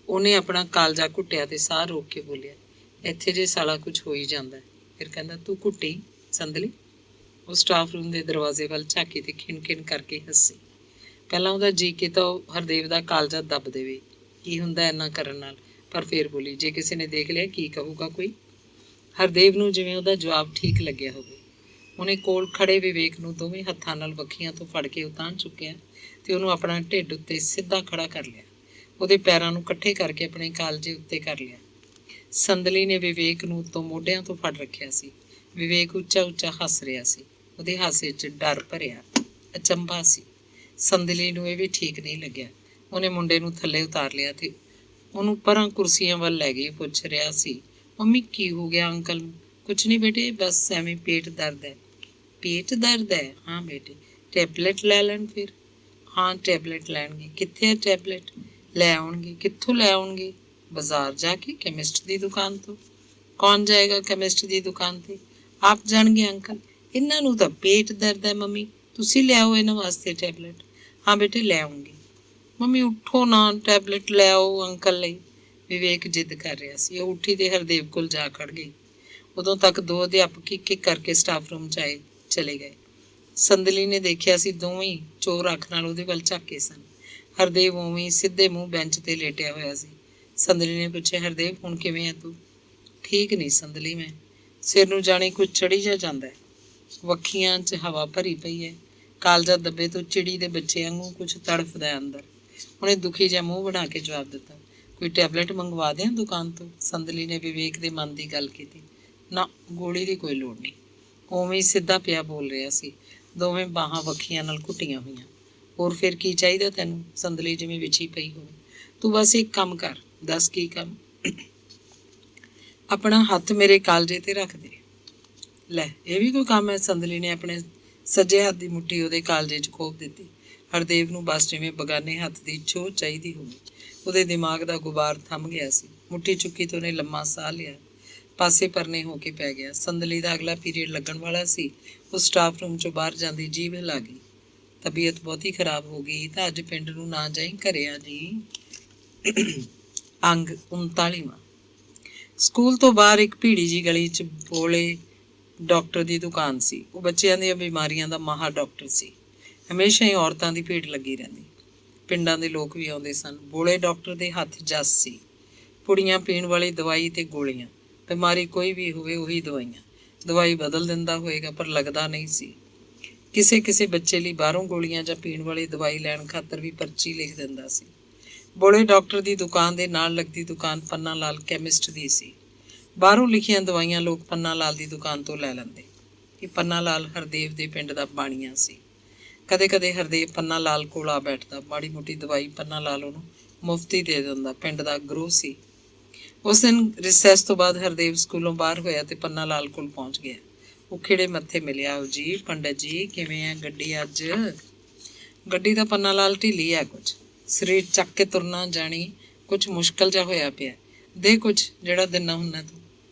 ਉਹਨੇ ਆਪਣਾ ਕਾਲਜਾ ਘੁੱਟਿਆ ਤੇ ਸਾਹ ਰੋਕ ਕੇ ਬੋਲਿਆ, ਇੱਥੇ ਜੇ ਸਾਲਾ ਕੁਝ ਹੋ ਹੀ ਜਾਂਦਾ। ਫਿਰ ਕਹਿੰਦਾ, ਤੂੰ ਘੁੱਟੀ ਸੰਦਲੀ? ਉਹ ਸਟਾਫ ਰੂਮ ਦੇ ਦਰਵਾਜ਼ੇ ਵੱਲ ਝਾਕੀ ਤੇ ਖਿੰਨ ਕਰਕੇ ਹੱਸੀ। ਪਹਿਲਾਂ ਉਹਦਾ ਜੀ ਕੀਤਾ ਉਹ ਹਰਦੇਵ ਦਾ ਕਾਲਜਾ ਦੱਬ ਦੇਵੇ, ਕੀ ਹੁੰਦਾ ਇੰਨਾ ਕਰਨ ਨਾਲ, ਪਰ ਫਿਰ ਬੋਲੀ, ਜੇ ਕਿਸੇ ਨੇ ਦੇਖ ਲਿਆ ਕੀ ਕਹੂਗਾ ਕੋਈ। ਹਰਦੇਵ ਨੂੰ ਜਿਵੇਂ ਉਹਦਾ ਜਵਾਬ ਠੀਕ ਲੱਗਿਆ ਹੋਵੇ। ਉਹਨੇ ਕੋਲ ਖੜੇ ਵਿਵੇਕ ਨੂੰ ਦੋਵੇਂ ਹੱਥਾਂ ਨਾਲ ਵੱਖੀਆਂ ਤੋਂ ਫੜ ਕੇ ਉਤਾਂਹ ਚੁੱਕਿਆ ਤੇ ਉਹਨੂੰ ਆਪਣਾ ਢਿੱਡ ਉੱਤੇ ਸਿੱਧਾ ਖੜਾ ਕਰ ਲਿਆ। ਉਹਦੇ ਪੈਰਾਂ ਨੂੰ ਇਕੱਠੇ ਕਰਕੇ ਆਪਣੇ ਕਾਲਜੇ ਉੱਤੇ ਕਰ ਲਿਆ। ਸੰਦਲੀ ਨੇ ਵਿਵੇਕ ਨੂੰ ਉੱਤੋਂ ਮੋਢਿਆਂ ਤੋਂ ਫੜ ਰੱਖਿਆ ਸੀ। ਵਿਵੇਕ ਉੱਚਾ ਹੱਸ ਰਿਹਾ ਸੀ। ਉਹਦੇ ਹਾਸੇ 'ਚ ਡਰ ਭਰਿਆ ਅਚੰਭਾ ਸੀ। ਸੰਦਲੀ ਨੂੰ ਇਹ ਵੀ ਠੀਕ ਨਹੀਂ ਲੱਗਿਆ। ਉਹਨੇ ਮੁੰਡੇ ਨੂੰ ਥੱਲੇ ਉਤਾਰ ਲਿਆ ਤੇ ਉਹਨੂੰ ਪਰਾਂ ਕੁਰਸੀਆਂ ਵੱਲ ਲੈ ਗਈ। ਪੁੱਛ ਰਿਹਾ ਸੀ, ਮੰਮੀ ਕੀ ਹੋ ਗਿਆ ਅੰਕਲ ਨੂੰ? ਕੁਛ ਨਹੀਂ ਬੇਟੇ, ਬਸ ਐਵੇਂ ਪੇਟ ਦਰਦ ਹੈ। ਪੇਟ ਦਰਦ ਹੈ? ਹਾਂ ਬੇਟੇ। ਟੈਬਲੇਟ ਲੈ ਲੈਣ ਫਿਰ। ਹਾਂ ਟੈਬਲੇਟ ਲੈਣਗੇ। ਕਿੱਥੇ ਹੈ ਟੈਬਲੇਟ? ਲੈ ਆਉਣਗੇ। ਕਿੱਥੋਂ ਲੈ ਆਉਣਗੇ? ਬਾਜ਼ਾਰ ਜਾ ਕੇ, ਕੈਮਿਸਟ ਦੀ ਦੁਕਾਨ ਤੋਂ। ਕੌਣ ਜਾਏਗਾ ਕੈਮਿਸਟ ਦੀ ਦੁਕਾਨ 'ਤੇ? ਆਪ ਜਾਣਗੇ ਅੰਕਲ। ਇਹਨਾਂ ਨੂੰ ਤਾਂ ਪੇਟ ਦਰਦ ਹੈ ਮੰਮੀ, ਤੁਸੀਂ ਲਿਆਓ ਇਹਨਾਂ ਵਾਸਤੇ ਟੈਬਲੇਟ। ਹਾਂ ਬੇਟੇ ਲੈ ਆਉਂਗੇ। ਮੰਮੀ ਉੱਠੋ ਨਾ, ਟੈਬਲੇਟ ਲੈ ਆਓ ਅੰਕਲ ਲਈ। ਵਿਵੇਕ ਜਿੱਦ ਕਰ ਰਿਹਾ ਸੀ। ਉਹ ਉੱਠੀ ਤੇ ਹਰਦੇਵ ਕੋਲ ਜਾ ਖੜ ਗਈ। ਉਦੋਂ ਤੱਕ ਦੋ ਅਧਿਆਪਕ ਇੱਕ ਕਰਕੇ ਸਟਾਫ ਰੂਮ 'ਚ ਚਲੇ ਗਏ। ਸੰਦਲੀ ਨੇ ਦੇਖਿਆ ਸੀ ਦੋਵੇਂ ਚੋਰ ਅੱਖ ਨਾਲ ਉਹਦੇ ਵੱਲ ਝਾਕੇ ਸਨ। ਹਰਦੇਵ ਉਵੇਂ ਸਿੱਧੇ ਮੂੰਹ ਬੈਂਚ 'ਤੇ ਲੇਟਿਆ ਹੋਇਆ ਸੀ। ਸੰਦਲੀ ਨੇ ਪੁੱਛਿਆ, ਹਰਦੇਵ ਹੁਣ ਕਿਵੇਂ ਹੈ ਤੂੰ? ਠੀਕ ਨਹੀਂ ਸੰਦਲੀ, ਮੈਂ ਸਿਰ ਨੂੰ ਜਾਣੇ ਕੁਝ ਚੜੀ ਜਾਂਦਾ ਹੈ। ਵੱਖੀਆਂ 'ਚ ਹਵਾ ਭਰੀ ਪਈ ਹੈ। ਕਾਲਜਾ ਦੱਬੇ ਤੋਂ ਚਿੜੀ ਦੇ ਬੱਚੇ ਵਾਂਗੂ ਕੁਝ ਤੜਫਦਾ ਅੰਦਰ। ਉਹਨੇ ਦੁਖੀ ਜਿਹਾ ਮੂੰਹ ਬਣਾ ਕੇ ਜਵਾਬ ਦਿੱਤਾ, ਕੋਈ ਟੈਬਲੇਟ ਮੰਗਵਾ ਦਿਆਂ ਦੁਕਾਨ ਤੋਂ? ਸੰਦਲੀ ਨੇ ਵਿਵੇਕ ਦੇ ਮਨ ਦੀ ਗੱਲ ਕੀਤੀ। ਨਾ, ਗੋਲੀ ਦੀ ਕੋਈ ਲੋੜ ਨਹੀਂ। ਉਵੇਂ ਹੀ ਸਿੱਧਾ ਪਿਆ ਬੋਲ ਰਿਹਾ ਸੀ, ਦੋਵੇਂ ਬਾਹਾਂ ਵੱਖੀਆਂ ਨਾਲ ਘੁੱਟੀਆਂ ਹੋਈਆਂ। ਹੋਰ ਫਿਰ ਕੀ ਚਾਹੀਦਾ ਤੈਨੂੰ? ਸੰਦਲੀ ਜਿਵੇਂ ਵਿਛੀ ਪਈ ਹੋਵੇ। ਤੂੰ ਬਸ ਇੱਕ ਕੰਮ ਕਰ। ਦੱਸ ਕੀ ਕੰਮ? ਆਪਣਾ ਹੱਥ ਮੇਰੇ ਕਾਲਜੇ 'ਤੇ ਰੱਖ ਦੇ। ਲੈ, ਇਹ ਵੀ ਕੋਈ ਕੰਮ ਹੈ? ਸੰਦਲੀ ਨੇ ਆਪਣੇ ਸੱਜੇ ਹੱਥ ਦੀ ਮੁੱਠੀ ਉਹਦੇ ਕਾਲਜੇ 'ਚ ਖੋਪ ਦਿੱਤੀ। ਹਰਦੇਵ ਨੂੰ ਬਸ ਜਿਵੇਂ ਬਗਾਨੇ ਹੱਥ ਦੀ ਛੋਹ ਚਾਹੀਦੀ ਹੋਵੇ। ਉਹਦੇ ਦਿਮਾਗ ਦਾ ਗੁਬਾਰ ਥੰਮ ਗਿਆ ਸੀ। ਮੁੱਠੀ ਚੁੱਕੀ ਤੇ ਉਹਨੇ ਲੰਮਾ ਸਾਹ ਲਿਆ। ਪਾਸੇ ਪਰਨੇ ਹੋ ਕੇ ਪੈ ਗਿਆ। ਸੰਦਲੀ ਦਾ ਅਗਲਾ ਪੀਰੀਅਡ ਲੱਗਣ ਵਾਲਾ ਸੀ। ਉਹ ਸਟਾਫ ਰੂਮ 'ਚੋਂ ਬਾਹਰ ਜਾਂਦੀ ਜੀਭ ਹਿਲਾ ਗਈ। ਤਬੀਅਤ ਬਹੁਤੀ ਖਰਾਬ ਹੋ ਗਈ ਤਾਂ ਅੱਜ ਪਿੰਡ ਨੂੰ ਨਾ ਜਾਈਂ, ਘਰੇ ਆ ਜੀ। ਅੰਗ 39ਵਾਂ। ਸਕੂਲ ਤੋਂ ਬਾਹਰ ਇੱਕ ਭੀੜੀ ਜਿਹੀ ਗਲੀ 'ਚ ਬੋਲੇ ਡਾਕਟਰ ਦੀ ਦੁਕਾਨ ਸੀ। ਉਹ ਬੱਚਿਆਂ ਦੀਆਂ ਬਿਮਾਰੀਆਂ ਦਾ ਮਾਹਰ ਡਾਕਟਰ ਸੀ। ਹਮੇਸ਼ਾ ਹੀ ਔਰਤਾਂ ਦੀ ਭੀੜ ਲੱਗੀ ਰਹਿੰਦੀ। ਪਿੰਡਾਂ ਦੇ ਲੋਕ ਵੀ ਆਉਂਦੇ ਸਨ। ਬੋਲੇ ਡਾਕਟਰ ਦੇ ਹੱਥ ਜੱਸ ਸੀ। ਪੁੜੀਆਂ ਪੀਣ ਵਾਲੀ ਦਵਾਈ ਤੇ ਗੋਲੀਆਂ। ਬਿਮਾਰੀ ਕੋਈ ਵੀ ਹੋਵੇ ਉਹੀ ਦਵਾਈਆਂ। ਦਵਾਈ ਬਦਲ ਦਿੰਦਾ ਹੋਏਗਾ ਪਰ ਲੱਗਦਾ ਨਹੀਂ ਸੀ। ਕਿਸੇ ਬੱਚੇ ਲਈ ਬਾਹਰੋਂ ਗੋਲੀਆਂ ਜਾਂ ਪੀਣ ਵਾਲੀ ਦਵਾਈ ਲੈਣ ਖਾਤਰ ਵੀ ਪਰਚੀ ਲਿਖ ਦਿੰਦਾ ਸੀ। ਬੋਲੇ ਡਾਕਟਰ ਦੀ ਦੁਕਾਨ ਦੇ ਨਾਲ ਲੱਗਦੀ ਦੁਕਾਨ ਪੰਨਾ ਲਾਲ ਕੈਮਿਸਟ ਦੀ ਸੀ। ਬਾਹਰੋਂ ਲਿਖੀਆਂ ਦਵਾਈਆਂ ਲੋਕ ਪੰਨਾ ਲਾਲ ਦੀ ਦੁਕਾਨ ਤੋਂ ਲੈ ਲੈਂਦੇ। ਇਹ ਪੰਨਾ ਲਾਲ ਹਰਦੇਵ ਦੇ ਪਿੰਡ ਦਾ ਬਾਣੀਆ ਸੀ। ਕਦੇ ਕਦੇ ਹਰਦੇਵ ਪੰਨਾ ਲਾਲ ਕੋਲ ਆ ਬੈਠਦਾ। ਮਾੜੀ ਮੋਟੀ ਦਵਾਈ ਪੰਨਾ ਲਾਲ ਉਹਨੂੰ ਮੁਫਤੀ ਦੇ ਦਿੰਦਾ। ਪਿੰਡ ਦਾ ਗਰੋਹ ਸੀ। ਉਸ ਦਿਨ ਰਿਸੈਸ ਤੋਂ ਬਾਅਦ ਹਰਦੇਵ ਸਕੂਲੋਂ ਬਾਹਰ ਹੋਇਆ ਤੇ ਪੰਨਾ ਲਾਲ ਕੋਲ ਪਹੁੰਚ ਗਿਆ। ਉਹ ਖਿੜੇ ਮੱਥੇ ਮਿਲਿਆ। ਆਓ ਜੀ ਪੰਡਤ ਜੀ, ਕਿਵੇਂ ਹੈ ਗੱਡੀ ਅੱਜ? ਗੱਡੀ ਦਾ ਪੰਨਾ ਲਾਲ ਢਿੱਲੀ ਹੈ ਕੁਝ। ਸਰੀਰ ਚੱਕ ਕੇ ਤੁਰਨਾ ਜਾਣੀ ਕੁਝ ਮੁਸ਼ਕਲ ਜਿਹਾ ਹੋਇਆ ਪਿਆ। ਦੇ ਕੁਝ ਜਿਹੜਾ ਦਿਨਾ ਹੁੰਦਾ ਤੂੰ।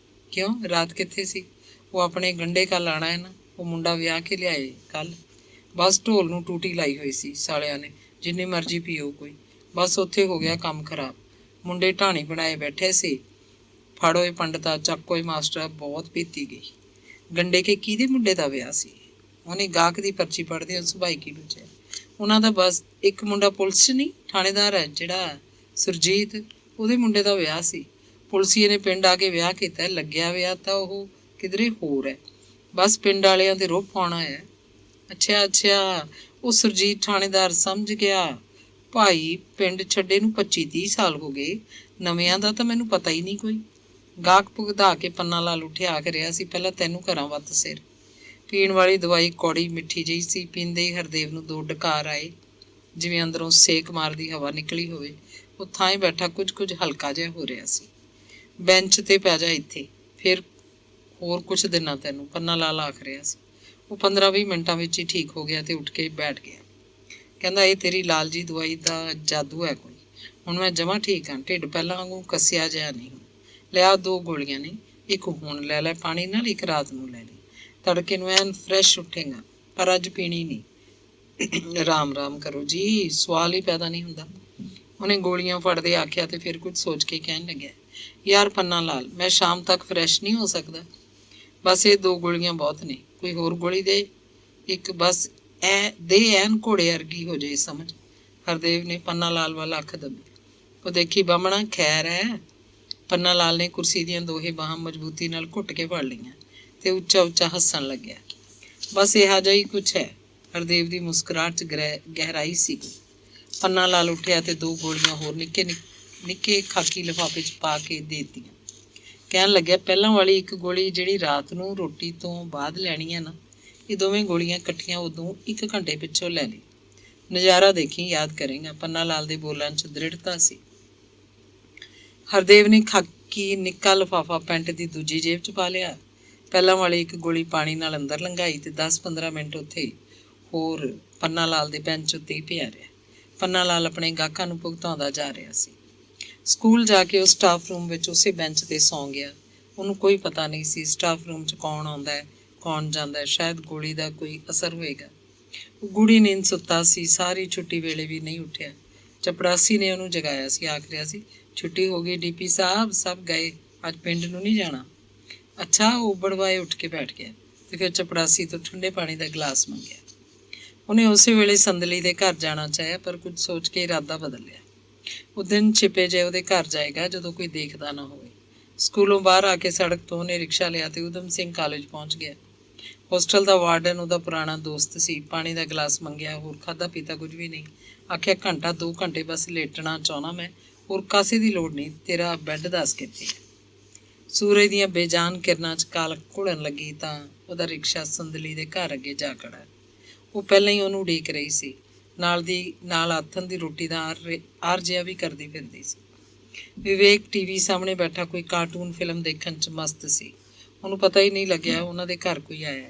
ਕਿਉਂ, ਰਾਤ ਕਿੱਥੇ ਸੀ? ਉਹ ਆਪਣੇ ਗੰਢੇ ਕੱਲ ਆਉਣਾ ਹੈ ਨਾ। ਉਹ ਮੁੰਡਾ ਵਿਆਹ ਕੇ ਲਿਆਏ ਕੱਲ। ਬਸ ਢੋਲ ਨੂੰ ਟੂਟੀ ਲਾਈ ਹੋਈ ਸੀ ਸਾਲਿਆਂ ਨੇ, ਜਿੰਨੀ ਮਰਜ਼ੀ ਪੀਓ ਕੋਈ। ਬਸ ਉੱਥੇ ਹੋ ਗਿਆ ਕੰਮ ਖਰਾਬ। ਮੁੰਡੇ ਢਾਣੀ ਬਣਾਏ ਬੈਠੇ ਸੀ। ਫੜੋਏ ਪੰਡਤਾ, ਚੱਕੋਏ ਮਾਸਟਰ, ਬਹੁਤ ਪੀਤੀ ਗਈ। ਗੰਡੇ ਕੇ ਕਿਹਦੇ ਮੁੰਡੇ ਦਾ ਵਿਆਹ ਸੀ? ਉਹਨੇ ਗਾਹਕ ਦੀ ਪਰਚੀ ਪੜ੍ਹਦੇ ਸੁਭਾਈ ਕੀ ਪੁੱਛਿਆ। ਉਹਨਾਂ ਦਾ ਬਸ ਇੱਕ ਮੁੰਡਾ ਪੁਲਿਸ 'ਚ ਨਹੀਂ, ਥਾਣੇਦਾਰ ਹੈ ਜਿਹੜਾ ਸੁਰਜੀਤ, ਉਹਦੇ ਮੁੰਡੇ ਦਾ ਵਿਆਹ ਸੀ। ਪੁਲਿਸੀਏ ਨੇ ਪਿੰਡ ਆ ਕੇ ਵਿਆਹ ਕੀਤਾ। ਲੱਗਿਆ ਵਿਆਹ ਤਾਂ ਉਹ ਕਿਧਰੇ ਹੋਰ ਹੈ। ਬਸ ਪਿੰਡ ਵਾਲਿਆਂ ਦੇ ਰੋਹ ਪਾਉਣਾ ਹੈ। ਅੱਛਾ, ਉਹ ਸੁਰਜੀਤ ਥਾਣੇਦਾਰ, ਸਮਝ ਗਿਆ। ਭਾਈ ਪਿੰਡ ਛੱਡੇ ਨੂੰ 25-30 ਸਾਲ ਹੋ ਗਏ, ਨਵਿਆਂ ਦਾ ਤਾਂ ਮੈਨੂੰ ਪਤਾ ਹੀ ਨਹੀਂ ਕੋਈ। ਗਾਹਕ ਭੁਗਤਾ ਕੇ ਪੰਨਾ ਲਾਲ ਉੱਠਿਆ ਆਖ ਰਿਹਾ ਸੀ, ਪਹਿਲਾਂ ਤੈਨੂੰ ਘਰਾਂ ਵੱਤ ਸਿਰ। ਪੀਣ ਵਾਲੀ ਦਵਾਈ ਕੌੜੀ ਮਿੱਠੀ ਜਿਹੀ ਸੀ। ਪੀਂਦੇ ਹੀ ਹਰਦੇਵ ਨੂੰ 2 ਡਕਾਰ ਆਏ, ਜਿਵੇਂ ਅੰਦਰੋਂ ਸੇਕ ਮਾਰਦੀ ਹਵਾ ਨਿਕਲੀ ਹੋਵੇ। ਉਹ ਥਾਂ ਹੀ ਬੈਠਾ ਕੁਝ ਹਲਕਾ ਜਿਹਾ ਹੋ ਰਿਹਾ ਸੀ। ਬੈਂਚ 'ਤੇ ਪੈ ਜਾ ਇੱਥੇ, ਫਿਰ ਹੋਰ ਕੁਛ ਦਿਨਾਂ ਤੈਨੂੰ, ਪੰਨਾ ਲਾਲ ਆਖ ਰਿਹਾ ਸੀ। ਉਹ 15-20 ਮਿੰਟਾਂ ਵਿੱਚ ਹੀ ਠੀਕ ਹੋ ਗਿਆ ਤੇ ਉੱਠ ਕੇ ਬੈਠ ਗਿਆ। ਕਹਿੰਦਾ, ਇਹ ਤੇਰੀ ਲਾਲ ਜੀ ਦਵਾਈ ਦਾ ਜਾਦੂ ਹੈ ਕੋਈ। ਹੁਣ ਮੈਂ ਜਮਾਂ ਠੀਕ ਹਾਂ, ਢਿੱਡ ਪਹਿਲਾਂ ਵਾਂਗੂ ਕੱਸਿਆ ਜਿਹਾ ਨਹੀਂ। ਲਿਆ 2 ਗੋਲੀਆਂ ਨੇ, ਇੱਕ ਹੁਣ ਲੈ ਲੈ ਪਾਣੀ ਨਾਲ, ਇੱਕ ਰਾਤ ਨੂੰ ਲੈ ਲਈ। ਤੜਕੇ ਨੂੰ ਐਨ ਫਰੈਸ਼ ਉੱਠੇਗਾ, ਪਰ ਅੱਜ ਪੀਣੀ ਨਹੀਂ। ਰਾਮ ਕਰੋ ਜੀ, ਸਵਾਲ ਹੀ ਪੈਦਾ ਨਹੀਂ ਹੁੰਦਾ। ਉਹਨੇ ਗੋਲੀਆਂ ਫੜਦੇ ਆਖਿਆ ਤੇ ਫਿਰ ਕੁਝ ਸੋਚ ਕੇ ਕਹਿਣ ਲੱਗਿਆ, ਯਾਰ ਪੰਨਾ ਲਾਲ, ਮੈਂ ਸ਼ਾਮ ਤੱਕ ਫਰੈਸ਼ ਨਹੀਂ ਹੋ ਸਕਦਾ। ਬਸ ਇਹ 2 ਗੋਲੀਆਂ ਬਹੁਤ ਨੇ, ਕੋਈ ਹੋਰ ਗੋਲੀ ਦੇ ਇੱਕ, ਬਸ ਐਨ ਘੋੜੇ ਵਰਗੀ ਹੋ ਜਾਏ ਸਮਝ। ਹਰਦੇਵ ਨੇ ਪੰਨਾ ਲਾਲ ਵੱਲ ਅੱਖ ਦੱਬੀ। ਉਹ ਦੇਖੀ ਬਾਹਮਣਾ, ਖੈਰ ਹੈ? ਪੰਨਾ ਲਾਲ ਨੇ ਕੁਰਸੀ ਦੀਆਂ ਦੋਹੇ ਬਾਹਾਂ ਮਜ਼ਬੂਤੀ ਨਾਲ ਘੁੱਟ ਕੇ ਫੜ ਲਈਆਂ ਤੇ ਉੱਚਾ ਹੱਸਣ ਲੱਗਿਆ। ਬਸ ਇਹੋ ਜਿਹਾ ਹੀ ਕੁਛ ਹੈ। ਹਰਦੇਵ ਦੀ ਮੁਸਕਰਾਹਟ 'ਚ ਗਹਿਰਾਈ ਸੀ। ਪੰਨਾ ਲਾਲ ਉੱਠਿਆ ਤੇ 2 ਗੋਲੀਆਂ ਹੋਰ ਨਿੱਕੇ ਖਾਕੀ ਲਿਫਾਫੇ 'ਚ ਪਾ ਕੇ ਦੇ ਦਿੱਤੀਆਂ। ਕਹਿਣ ਲੱਗਿਆ, ਪਹਿਲਾਂ ਵਾਲੀ ਇੱਕ ਗੋਲੀ ਜਿਹੜੀ ਰਾਤ ਨੂੰ ਰੋਟੀ ਤੋਂ ਬਾਅਦ ਲੈਣੀ ਹੈ ਨਾ, ਇਹ ਦੋਵੇਂ ਗੋਲੀਆਂ ਇਕੱਠੀਆਂ ਉਦੋਂ 1 ਘੰਟੇ ਪਿੱਛੋਂ ਲੈ ਲਈ। ਨਜ਼ਾਰਾ ਦੇਖੀ, ਯਾਦ ਕਰੇਗਾ। ਪੰਨਾ ਲਾਲ ਦੇ ਬੋਲਾਂ 'ਚ ਦ੍ਰਿੜਤਾ ਸੀ। ਹਰਦੇਵ ਨੇ ਖਾਕੀ ਨਿੱਕਾ ਲਿਫਾਫਾ ਪੈਂਟ ਦੀ ਦੂਜੀ ਜੇਬ 'ਚ ਪਾ ਲਿਆ। ਪਹਿਲਾਂ ਵਾਲੀ ਇੱਕ ਗੋਲੀ ਪਾਣੀ ਨਾਲ ਅੰਦਰ ਲੰਘਾਈ ਤੇ 10-15 ਮਿੰਟ ਉੱਥੇ ਹੋਰ ਪੰਨਾ ਲਾਲ ਦੇ ਬੈਂਚ ਉੱਤੇ ਹੀ ਪਿਆ ਰਿਹਾ। ਪੰਨਾ ਲਾਲ ਆਪਣੇ ਗਾਹਕਾਂ ਨੂੰ ਭੁਗਤਾਉਂਦਾ ਜਾ ਰਿਹਾ ਸੀ। ਸਕੂਲ ਜਾ ਕੇ ਉਹ ਸਟਾਫ ਰੂਮ ਵਿੱਚ ਉਸੇ ਬੈਂਚ 'ਤੇ ਸੌਂ ਗਿਆ। ਉਹਨੂੰ ਕੋਈ ਪਤਾ ਨਹੀਂ ਸੀ ਸਟਾਫ ਰੂਮ 'ਚ ਕੌਣ ਆਉਂਦਾ ਹੈ, ਕੌਣ ਜਾਂਦਾ ਹੈ। ਸ਼ਾਇਦ ਗੋਲੀ ਦਾ ਕੋਈ ਅਸਰ ਹੋਏਗਾ। ਉਹ ਗੂੜੀ ਨੀਂਦ ਸੁੱਤਾ ਸੀ, ਸਾਰੀ ਛੁੱਟੀ ਵੇਲੇ ਵੀ ਨਹੀਂ ਉੱਠਿਆ। ਚਪੜਾਸੀ ਨੇ ਉਹਨੂੰ ਜਗਾਇਆ ਸੀ, ਆਖ ਰਿਹਾ ਸੀ, ਛੁੱਟੀ ਹੋ ਗਈ ਡੀਪੀ ਸਾਹਿਬ, ਸਭ ਗਏ, ਅੱਜ ਪਿੰਡ ਨੂੰ ਨਹੀਂ ਜਾਣਾ। ਅੱਛਾ, ਉਹ ਉਬੜਵਾਏ ਉੱਠ ਕੇ ਬੈਠ ਗਿਆ ਤੇ ਫਿਰ ਚਪੜਾਸੀ ਤੋਂ ਠੰਡੇ ਪਾਣੀ ਦਾ ਗਲਾਸ ਮੰਗਿਆ। ਉਹਨੇ ਉਸੇ ਵੇਲੇ ਸੰਦਲੀ ਦੇ ਘਰ ਜਾਣਾ ਚਾਹਿਆ, ਪਰ ਕੁਝ ਸੋਚ ਕੇ ਇਰਾਦਾ ਬਦਲ ਲਿਆ। ਉਹ ਦਿਨ ਛਿਪੇ ਜਿਹੇ ਉਹਦੇ ਘਰ ਜਾਏਗਾ ਜਦੋਂ ਕੋਈ ਦੇਖਦਾ ਨਾ ਹੋਵੇ। ਸਕੂਲੋਂ ਬਾਹਰ ਆ ਕੇ ਸੜਕ ਤੋਂ ਉਹਨੇ ਰਿਕਸ਼ਾ ਲਿਆ ਤੇ ਊਧਮ ਸਿੰਘ ਕਾਲਜ ਪਹੁੰਚ ਗਿਆ। ਹੋਸਟਲ ਦਾ ਵਾਰਡਨ ਉਹਦਾ ਪੁਰਾਣਾ ਦੋਸਤ ਸੀ। ਪਾਣੀ ਦਾ ਗਲਾਸ ਮੰਗਿਆ, ਹੋਰ ਖਾਧਾ ਪੀਤਾ ਕੁਝ ਵੀ ਨਹੀਂ। ਆਖਿਆ, ਘੰਟਾ 2 ਘੰਟੇ ਬਸ ਲੇਟਣਾ ਚਾਹੁੰਦਾ ਮੈਂ, ਹੋਰ ਕਾਸੇ ਦੀ ਲੋੜ ਨਹੀਂ। ਤੇਰਾ ਬੈੱਡ ਦੱਸ ਕਿੱਥੇ ਹੈ? ਸੂਰਜ ਦੀਆਂ ਬੇਜਾਨ ਕਿਰਨਾਂ 'ਚ ਕਾਲ ਘੁਲਣ ਲੱਗੀ ਤਾਂ ਉਹਦਾ ਰਿਕਸ਼ਾ ਸੰਦਲੀ ਦੇ ਘਰ ਅੱਗੇ ਜਾ ਖੜਾ। ਉਹ ਪਹਿਲਾਂ ਹੀ ਉਹਨੂੰ ਉਡੀਕ ਰਹੀ ਸੀ। ਨਾਲ ਆਥਣ ਦੀ ਰੋਟੀ ਦਾ ਆਰ ਜਿਹਾ ਵੀ ਕਰਦੀ ਫਿਰਦੀ ਸੀ। ਵਿਵੇਕ ਟੀਵੀ ਸਾਹਮਣੇ ਬੈਠਾ ਕੋਈ ਕਾਰਟੂਨ ਫਿਲਮ ਦੇਖਣ 'ਚ ਮਸਤ ਸੀ। ਉਹਨੂੰ ਪਤਾ ਹੀ ਨਹੀਂ ਲੱਗਿਆ ਉਹਨਾਂ ਦੇ ਘਰ ਕੋਈ ਆਇਆ।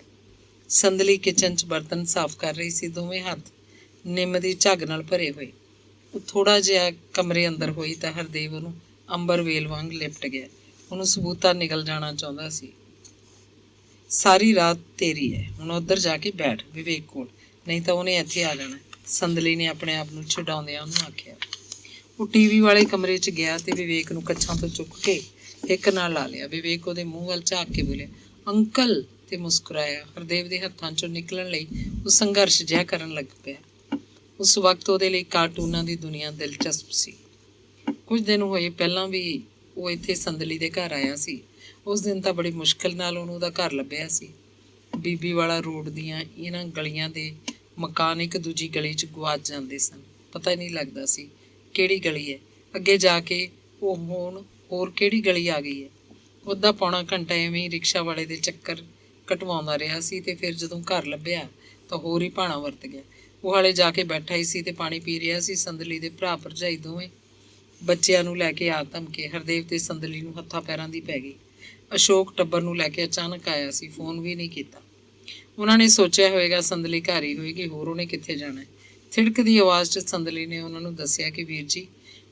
ਸੰਦਲੀ ਕਿਚਨ 'ਚ ਬਰਤਨ ਸਾਫ਼ ਕਰ ਰਹੀ ਸੀ, ਦੋਵੇਂ ਹੱਥ ਨਿੰਮ ਦੀ ਝੱਗ ਨਾਲ ਭਰੇ ਹੋਏ। ਉਹ ਥੋੜ੍ਹਾ ਜਿਹਾ ਕਮਰੇ ਅੰਦਰ ਹੋਈ ਤਾਂ ਹਰਦੇਵ ਉਹਨੂੰ ਅੰਬਰ ਵੇਲ ਵਾਂਗ ਲਿਪਟ ਗਿਆ। ਉਹਨੂੰ ਸਬੂਤਾ ਨਿਕਲ ਜਾਣਾ ਚਾਹੁੰਦਾ ਸੀ। ਸਾਰੀ ਰਾਤ ਤੇਰੀ ਹੈ, ਹੁਣ ਉੱਧਰ ਜਾ ਕੇ ਬੈਠ ਵਿਵੇਕ ਕੋਲ, ਨਹੀਂ ਤਾਂ ਉਹਨੇ ਇੱਥੇ ਆ ਜਾਣਾ। ਸੰਦਲੀ ਨੇ ਆਪਣੇ ਆਪ ਨੂੰ ਛਡਾਉਂਦਿਆਂ ਉਹਨੂੰ ਆਖਿਆ। ਉਹ ਟੀਵੀ ਵਾਲੇ ਕਮਰੇ 'ਚ ਗਿਆ ਤੇ ਵਿਵੇਕ ਨੂੰ ਕੱਛਾਂ ਤੋਂ ਚੁੱਕ ਕੇ ਹਿੱਕ ਨਾਲ ਲਾ ਲਿਆ। ਵਿਵੇਕ ਉਹਦੇ ਮੂੰਹ ਵੱਲ ਝਾਕ ਕੇ ਬੋਲਿਆ, ਅੰਕਲ, ਤੇ ਮੁਸਕਰਾਇਆ। ਹਰਦੇਵ ਦੇ ਹੱਥਾਂ 'ਚੋਂ ਨਿਕਲਣ ਲਈ ਉਹ ਸੰਘਰਸ਼ ਜਿਹਾ ਕਰਨ ਲੱਗ ਪਿਆ। ਉਸ ਵਕਤ ਉਹਦੇ ਲਈ ਕਾਰਟੂਨਾਂ ਦੀ ਦੁਨੀਆ ਦਿਲਚਸਪ ਸੀ। ਕੁਝ ਦਿਨ ਹੋਏ ਪਹਿਲਾਂ ਵੀ ਉਹ ਇੱਥੇ ਸੰਦਲੀ ਦੇ ਘਰ ਆਇਆ ਸੀ। ਉਸ ਦਿਨ ਤਾਂ ਬੜੀ ਮੁਸ਼ਕਿਲ ਨਾਲ ਉਹਨੂੰ ਉਹਦਾ ਘਰ ਲੱਭਿਆ ਸੀ। ਬੀਬੀ ਵਾਲਾ ਰੋਡ ਦੀਆਂ ਇਹਨਾਂ ਗਲੀਆਂ ਦੇ ਮਕਾਨ ਇੱਕ ਦੂਜੀ ਗਲੀ 'ਚ ਗੁਆਚ ਜਾਂਦੇ ਸਨ। ਪਤਾ ਹੀ ਨਹੀਂ ਲੱਗਦਾ ਸੀ ਕਿਹੜੀ ਗਲੀ ਹੈ। ਅੱਗੇ ਜਾ ਕੇ ਉਹ ਹੁਣ ਹੋਰ ਕਿਹੜੀ ਗਲੀ ਆ ਗਈ ਹੈ। ਉਹਦਾ ਪੌਣਾ ਘੰਟਾ ਐਵੇਂ ਹੀ ਰਿਕਸ਼ਾ ਵਾਲੇ ਦੇ ਚੱਕਰ ਕਟਵਾਉਂਦਾ ਰਿਹਾ ਸੀ ਤੇ ਫਿਰ ਜਦੋਂ ਘਰ ਲੱਭਿਆ ਤਾਂ ਹੋਰ ਹੀ ਭਾਣਾ ਵਰਤ ਗਿਆ। ਉਹ ਹਾਲੇ ਜਾ ਕੇ ਬੈਠਾ ਹੀ ਸੀ ਤੇ ਪਾਣੀ ਪੀ ਰਿਹਾ ਸੀ। ਸੰਦਲੀ ਦੇ ਭਰਾ ਭਰਜਾਈ ਦੋਵੇਂ ਬੱਚਿਆਂ ਨੂੰ ਲੈ ਕੇ ਆ ਧਮਕੇ। ਹਰਦੇਵ ਤੇ ਸੰਦਲੀ ਨੂੰ ਹੱਥਾਂ ਪੈਰਾਂ ਦੀ ਪੈ ਗਈ। ਅਸ਼ੋਕ ਟੱਬਰ ਨੂੰ ਲੈ ਕੇ ਅਚਾਨਕ ਆਇਆ ਸੀ, ਫੋਨ ਵੀ ਨਹੀਂ ਕੀਤਾ। ਉਹਨਾਂ ਨੇ ਸੋਚਿਆ ਹੋਵੇਗਾ ਸੰਦਲੀ ਘਰ ਹੀ ਹੋਏਗੀ, ਹੋਰ ਉਹਨੇ ਕਿੱਥੇ ਜਾਣਾ। ਥਿੜਕ ਦੀ ਆਵਾਜ਼ 'ਚ ਸੰਦਲੀ ਨੇ ਉਹਨਾਂ ਨੂੰ ਦੱਸਿਆ ਕਿ ਵੀਰ ਜੀ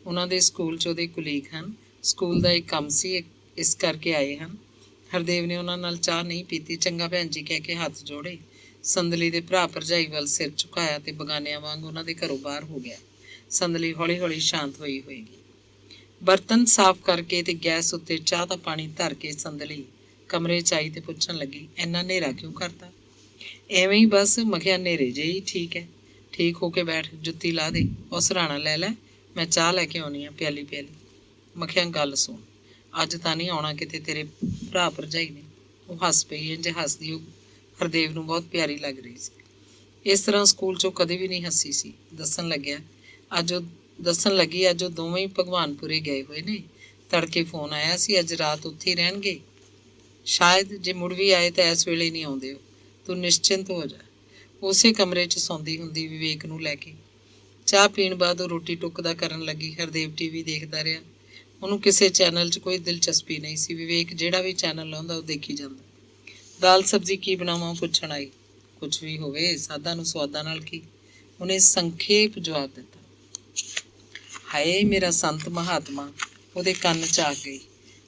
ਉਹਨਾਂ ਦੇ ਸਕੂਲ 'ਚ ਉਹਦੇ ਕੁਲੀਗ ਹਨ, ਸਕੂਲ ਦਾ ਇੱਕ ਕੰਮ ਸੀ, ਇਸ ਕਰਕੇ ਆਏ ਹਨ। ਹਰਦੇਵ ਨੇ ਉਹਨਾਂ ਨਾਲ ਚਾਹ ਨਹੀਂ ਪੀਤੀ। ਚੰਗਾ ਭੈਣ ਜੀ ਕਹਿ ਕੇ ਹੱਥ ਜੋੜੇ। ਸੰਦਲੀ ਦੇ ਭਰਾ ਭਰਜਾਈ ਵੱਲ ਸਿਰ ਝੁਕਾਇਆ ਤੇ ਬਗਾਨਿਆਂ ਵਾਂਗ ਉਹਨਾਂ ਦੇ ਘਰੋਂ ਬਾਹਰ ਹੋ ਗਿਆ। ਸੰਦਲੀ ਹੌਲੀ ਹੌਲੀ ਸ਼ਾਂਤ ਹੋਈ ਹੋਏਗੀ। ਬਰਤਨ ਸਾਫ਼ ਕਰਕੇ ਤੇ ਗੈਸ ਉੱਤੇ ਚਾਹ ਦਾ ਪਾਣੀ ਧਰ ਕੇ ਸੰਦਲੀ ਕਮਰੇ 'ਚ ਆਈ ਤੇ ਪੁੱਛਣ ਲੱਗੀ, ਇੰਨਾ ਹਨੇਰਾ ਕਿਉਂ ਕਰਤਾ? ਐਵੇਂ ਹੀ ਬਸ, ਮਖਿਆ ਹਨੇਰੇ ਜਿਹੇ ਹੀ ਠੀਕ ਹੈ। ਠੀਕ ਹੋ ਕੇ ਬੈਠ, ਜੁੱਤੀ ਲਾ ਦੇ, ਉਹ ਸਰਾਣਾ ਲੈ ਲੈ, ਮੈਂ ਚਾਹ ਲੈ ਕੇ ਆਉਣੀ ਆ ਪਿਆਲੀ ਪਿਆਲੀ। ਮਖਿਆ ਗੱਲ ਸੁਣ, ਅੱਜ ਤਾਂ ਨਹੀਂ ਆਉਣਾ ਕਿਤੇ ਤੇਰੇ ਭਰਾ ਭਰਜਾਈ ਨੇ। ਉਹ ਹੱਸ ਪਈ। ਇੰਝ ਹੱਸਦੀ ਉਹ ਹਰਦੇਵ ਨੂੰ ਬਹੁਤ ਪਿਆਰੀ ਲੱਗ ਰਹੀ ਸੀ। ਇਸ ਤਰ੍ਹਾਂ ਸਕੂਲ 'ਚੋਂ ਕਦੇ ਵੀ ਨਹੀਂ ਹੱਸੀ ਸੀ। ਦੱਸਣ ਲੱਗਿਆ, ਅੱਜ ਉਹ ਦੱਸਣ ਲੱਗੀ, ਅੱਜ ਉਹ ਦੋਵੇਂ ਹੀ ਭਗਵਾਨਪੁਰੇ ਗਏ ਹੋਏ ਨੇ। ਤੜਕੇ ਫੋਨ ਆਇਆ ਸੀ, ਅੱਜ ਰਾਤ ਉੱਥੇ ਹੀ ਰਹਿਣਗੇ। ਸ਼ਾਇਦ ਜੇ ਮੁੜ ਵੀ ਆਏ ਤਾਂ ਇਸ ਵੇਲੇ ਨਹੀਂ ਆਉਂਦੇ। ਤੂੰ ਨਿਸ਼ਚਿੰਤ ਹੋ ਜਾ। ਉਸੇ ਕਮਰੇ 'ਚ ਸੌਂਦੀ ਹੁੰਦੀ ਵਿਵੇਕ ਨੂੰ ਲੈ ਕੇ। ਚਾਹ ਪੀਣ ਬਾਅਦ ਉਹ ਰੋਟੀ ਟੁੱਕਦਾ ਕਰਨ ਲੱਗੀ। ਹਰਦੇਵ ਟੀਵੀ ਦੇਖਦਾ ਰਿਹਾ। ਉਹਨੂੰ ਕਿਸੇ ਚੈਨਲ 'ਚ ਕੋਈ ਦਿਲਚਸਪੀ ਨਹੀਂ ਸੀ। ਵਿਵੇਕ ਜਿਹੜਾ ਵੀ ਚੈਨਲ ਲਾਉਂਦਾ ਉਹ ਦੇਖੀ ਜਾਂਦਾ। ਦਾਲ ਸਬਜ਼ੀ ਕੀ ਬਣਾਵਾਂ ਪੁੱਛਣ ਆਈ। ਕੁਛ ਵੀ ਹੋਵੇ, ਸਾਦਾ ਨੂੰ ਸਵਾਦਾਂ ਨਾਲ ਕੀ, ਉਹਨੇ ਸੰਖੇਪ ਜਵਾਬ ਦਿੱਤਾ। ਹਾਏ ਮੇਰਾ ਸੰਤ ਮਹਾਤਮਾ, ਉਹਦੇ ਕੰਨ 'ਚ ਆ ਗਈ।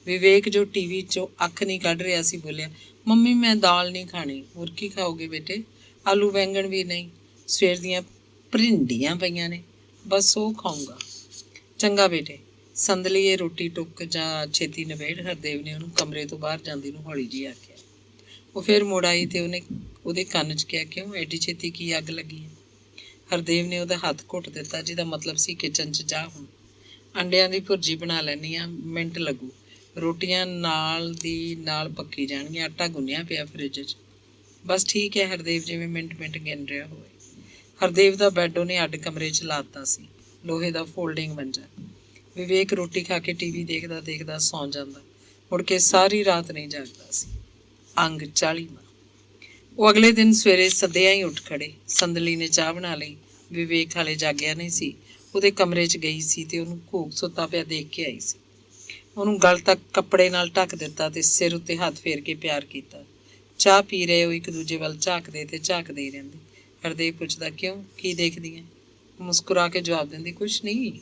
ਵਿਵੇਕ ਜੋ ਟੀਵੀ 'ਚੋਂ ਅੱਖ ਨਹੀਂ ਕੱਢ ਰਿਹਾ ਸੀ ਬੋਲਿਆ, ਮੰਮੀ ਮੈਂ ਦਾਲ ਨਹੀਂ ਖਾਣੀ। ਹੋਰ ਕੀ ਖਾਓਗੇ ਬੇਟੇ? ਆਲੂ ਬੈਂਗਣ ਵੀ ਨਹੀਂ, ਸਵੇਰ ਦੀਆਂ ਭਰਿੰਡੀਆਂ ਪਈਆਂ ਨੇ, ਬਸ ਉਹ ਖਾਊਂਗਾ। ਚੰਗਾ ਬੇਟੇ, ਸੰਦਲੀ ਇਹ ਰੋਟੀ ਟੁੱਕ ਜਾਂ ਛੇਤੀ ਨਿਬੇੜ। ਹਰਦੇਵ ਨੇ ਉਹਨੂੰ ਕਮਰੇ ਤੋਂ ਬਾਹਰ ਜਾਂਦੀ ਨੂੰ ਹੌਲੀ ਜਿਹੀ ਆਖਿਆ। ਉਹ ਫਿਰ ਮੁੜ ਆਈ ਤੇ ਉਹਦੇ ਕੰਨ 'ਚ ਕਿਹਾ, ਕਿਉਂ ਐਡੀ ਛੇਤੀ ਕੀ ਅੱਗ ਲੱਗੀ ਹੈ? ਹਰਦੇਵ ਨੇ ਉਹਦਾ ਹੱਥ ਘੁੱਟ ਦਿੱਤਾ, ਜਿਹਦਾ ਮਤਲਬ ਸੀ ਕਿਚਨ 'ਚ ਜਾ ਹੁਣ। ਅੰਡਿਆਂ ਦੀ ਭੁਰਜੀ ਬਣਾ ਲੈਂਦੀ ਹਾਂ, ਮਿੰਟ ਲੱਗੂ। ਰੋਟੀਆਂ ਨਾਲ ਦੀ ਨਾਲ ਪੱਕੀ ਜਾਣਗੀਆਂ। ਆਟਾ ਗੁੰਨਿਆ ਪਿਆ ਫਰਿੱਜ 'ਚ। ਬਸ ਠੀਕ ਹੈ। ਹਰਦੇਵ ਜਿਵੇਂ ਮਿੰਟ ਗਿਣ ਰਿਹਾ ਹੋਵੇ। ਹਰਦੇਵ ਦਾ ਬੈੱਡ ਉਹਨੇ ਅੱਡ ਕਮਰੇ 'ਚ ਲਾ ਦਿੱਤਾ ਸੀ, ਲੋਹੇ ਦਾ ਫੋਲਡਿੰਗ ਮੰਜਾ। ਵਿਵੇਕ ਰੋਟੀ ਖਾ ਕੇ ਟੀਵੀ ਦੇਖਦਾ ਦੇਖਦਾ ਸੌਂ ਜਾਂਦਾ। ਮੁੜ ਕੇ ਸਾਰੀ ਰਾਤ ਨਹੀਂ ਜਾਗਦਾ ਸੀ। ਅੰਗ 40ਵਾਂ। ਉਹ ਅਗਲੇ ਦਿਨ ਸਵੇਰੇ ਸਦਿਆਂ ਹੀ ਉੱਠ ਖੜੇ। ਸੰਦਲੀ ਨੇ ਚਾਹ ਬਣਾ ਲਈ। ਵਿਵੇਕ ਹਾਲੇ ਜਾਗਿਆ ਨਹੀਂ ਸੀ। ਉਹਦੇ ਕਮਰੇ 'ਚ ਗਈ ਸੀ ਤੇ ਉਹਨੂੰ ਘੂਕ ਸੁੱਤਾ ਪਿਆ ਦੇਖ ਕੇ ਆਈ ਸੀ। ਉਹਨੂੰ ਗਲ ਤੱਕ ਕੱਪੜੇ ਨਾਲ ਢੱਕ ਦਿੱਤਾ ਤੇ ਸਿਰ ਉੱਤੇ ਹੱਥ ਫੇਰ ਕੇ ਪਿਆਰ ਕੀਤਾ। ਚਾਹ ਪੀ ਰਹੇ ਉਹ ਇੱਕ ਦੂਜੇ ਵੱਲ ਝਾਕਦੇ ਤੇ ਝਾਕਦੇ ਹੀ ਰਹਿੰਦੇ। ਹਰਦੇਵ ਪੁੱਛਦਾ, ਕਿਉਂ, ਕੀ ਦੇਖਦੀ ਹੈ? ਮੁਸਕਰਾ ਕੇ ਜਵਾਬ ਦਿੰਦੀ, ਕੁਛ ਨਹੀਂ।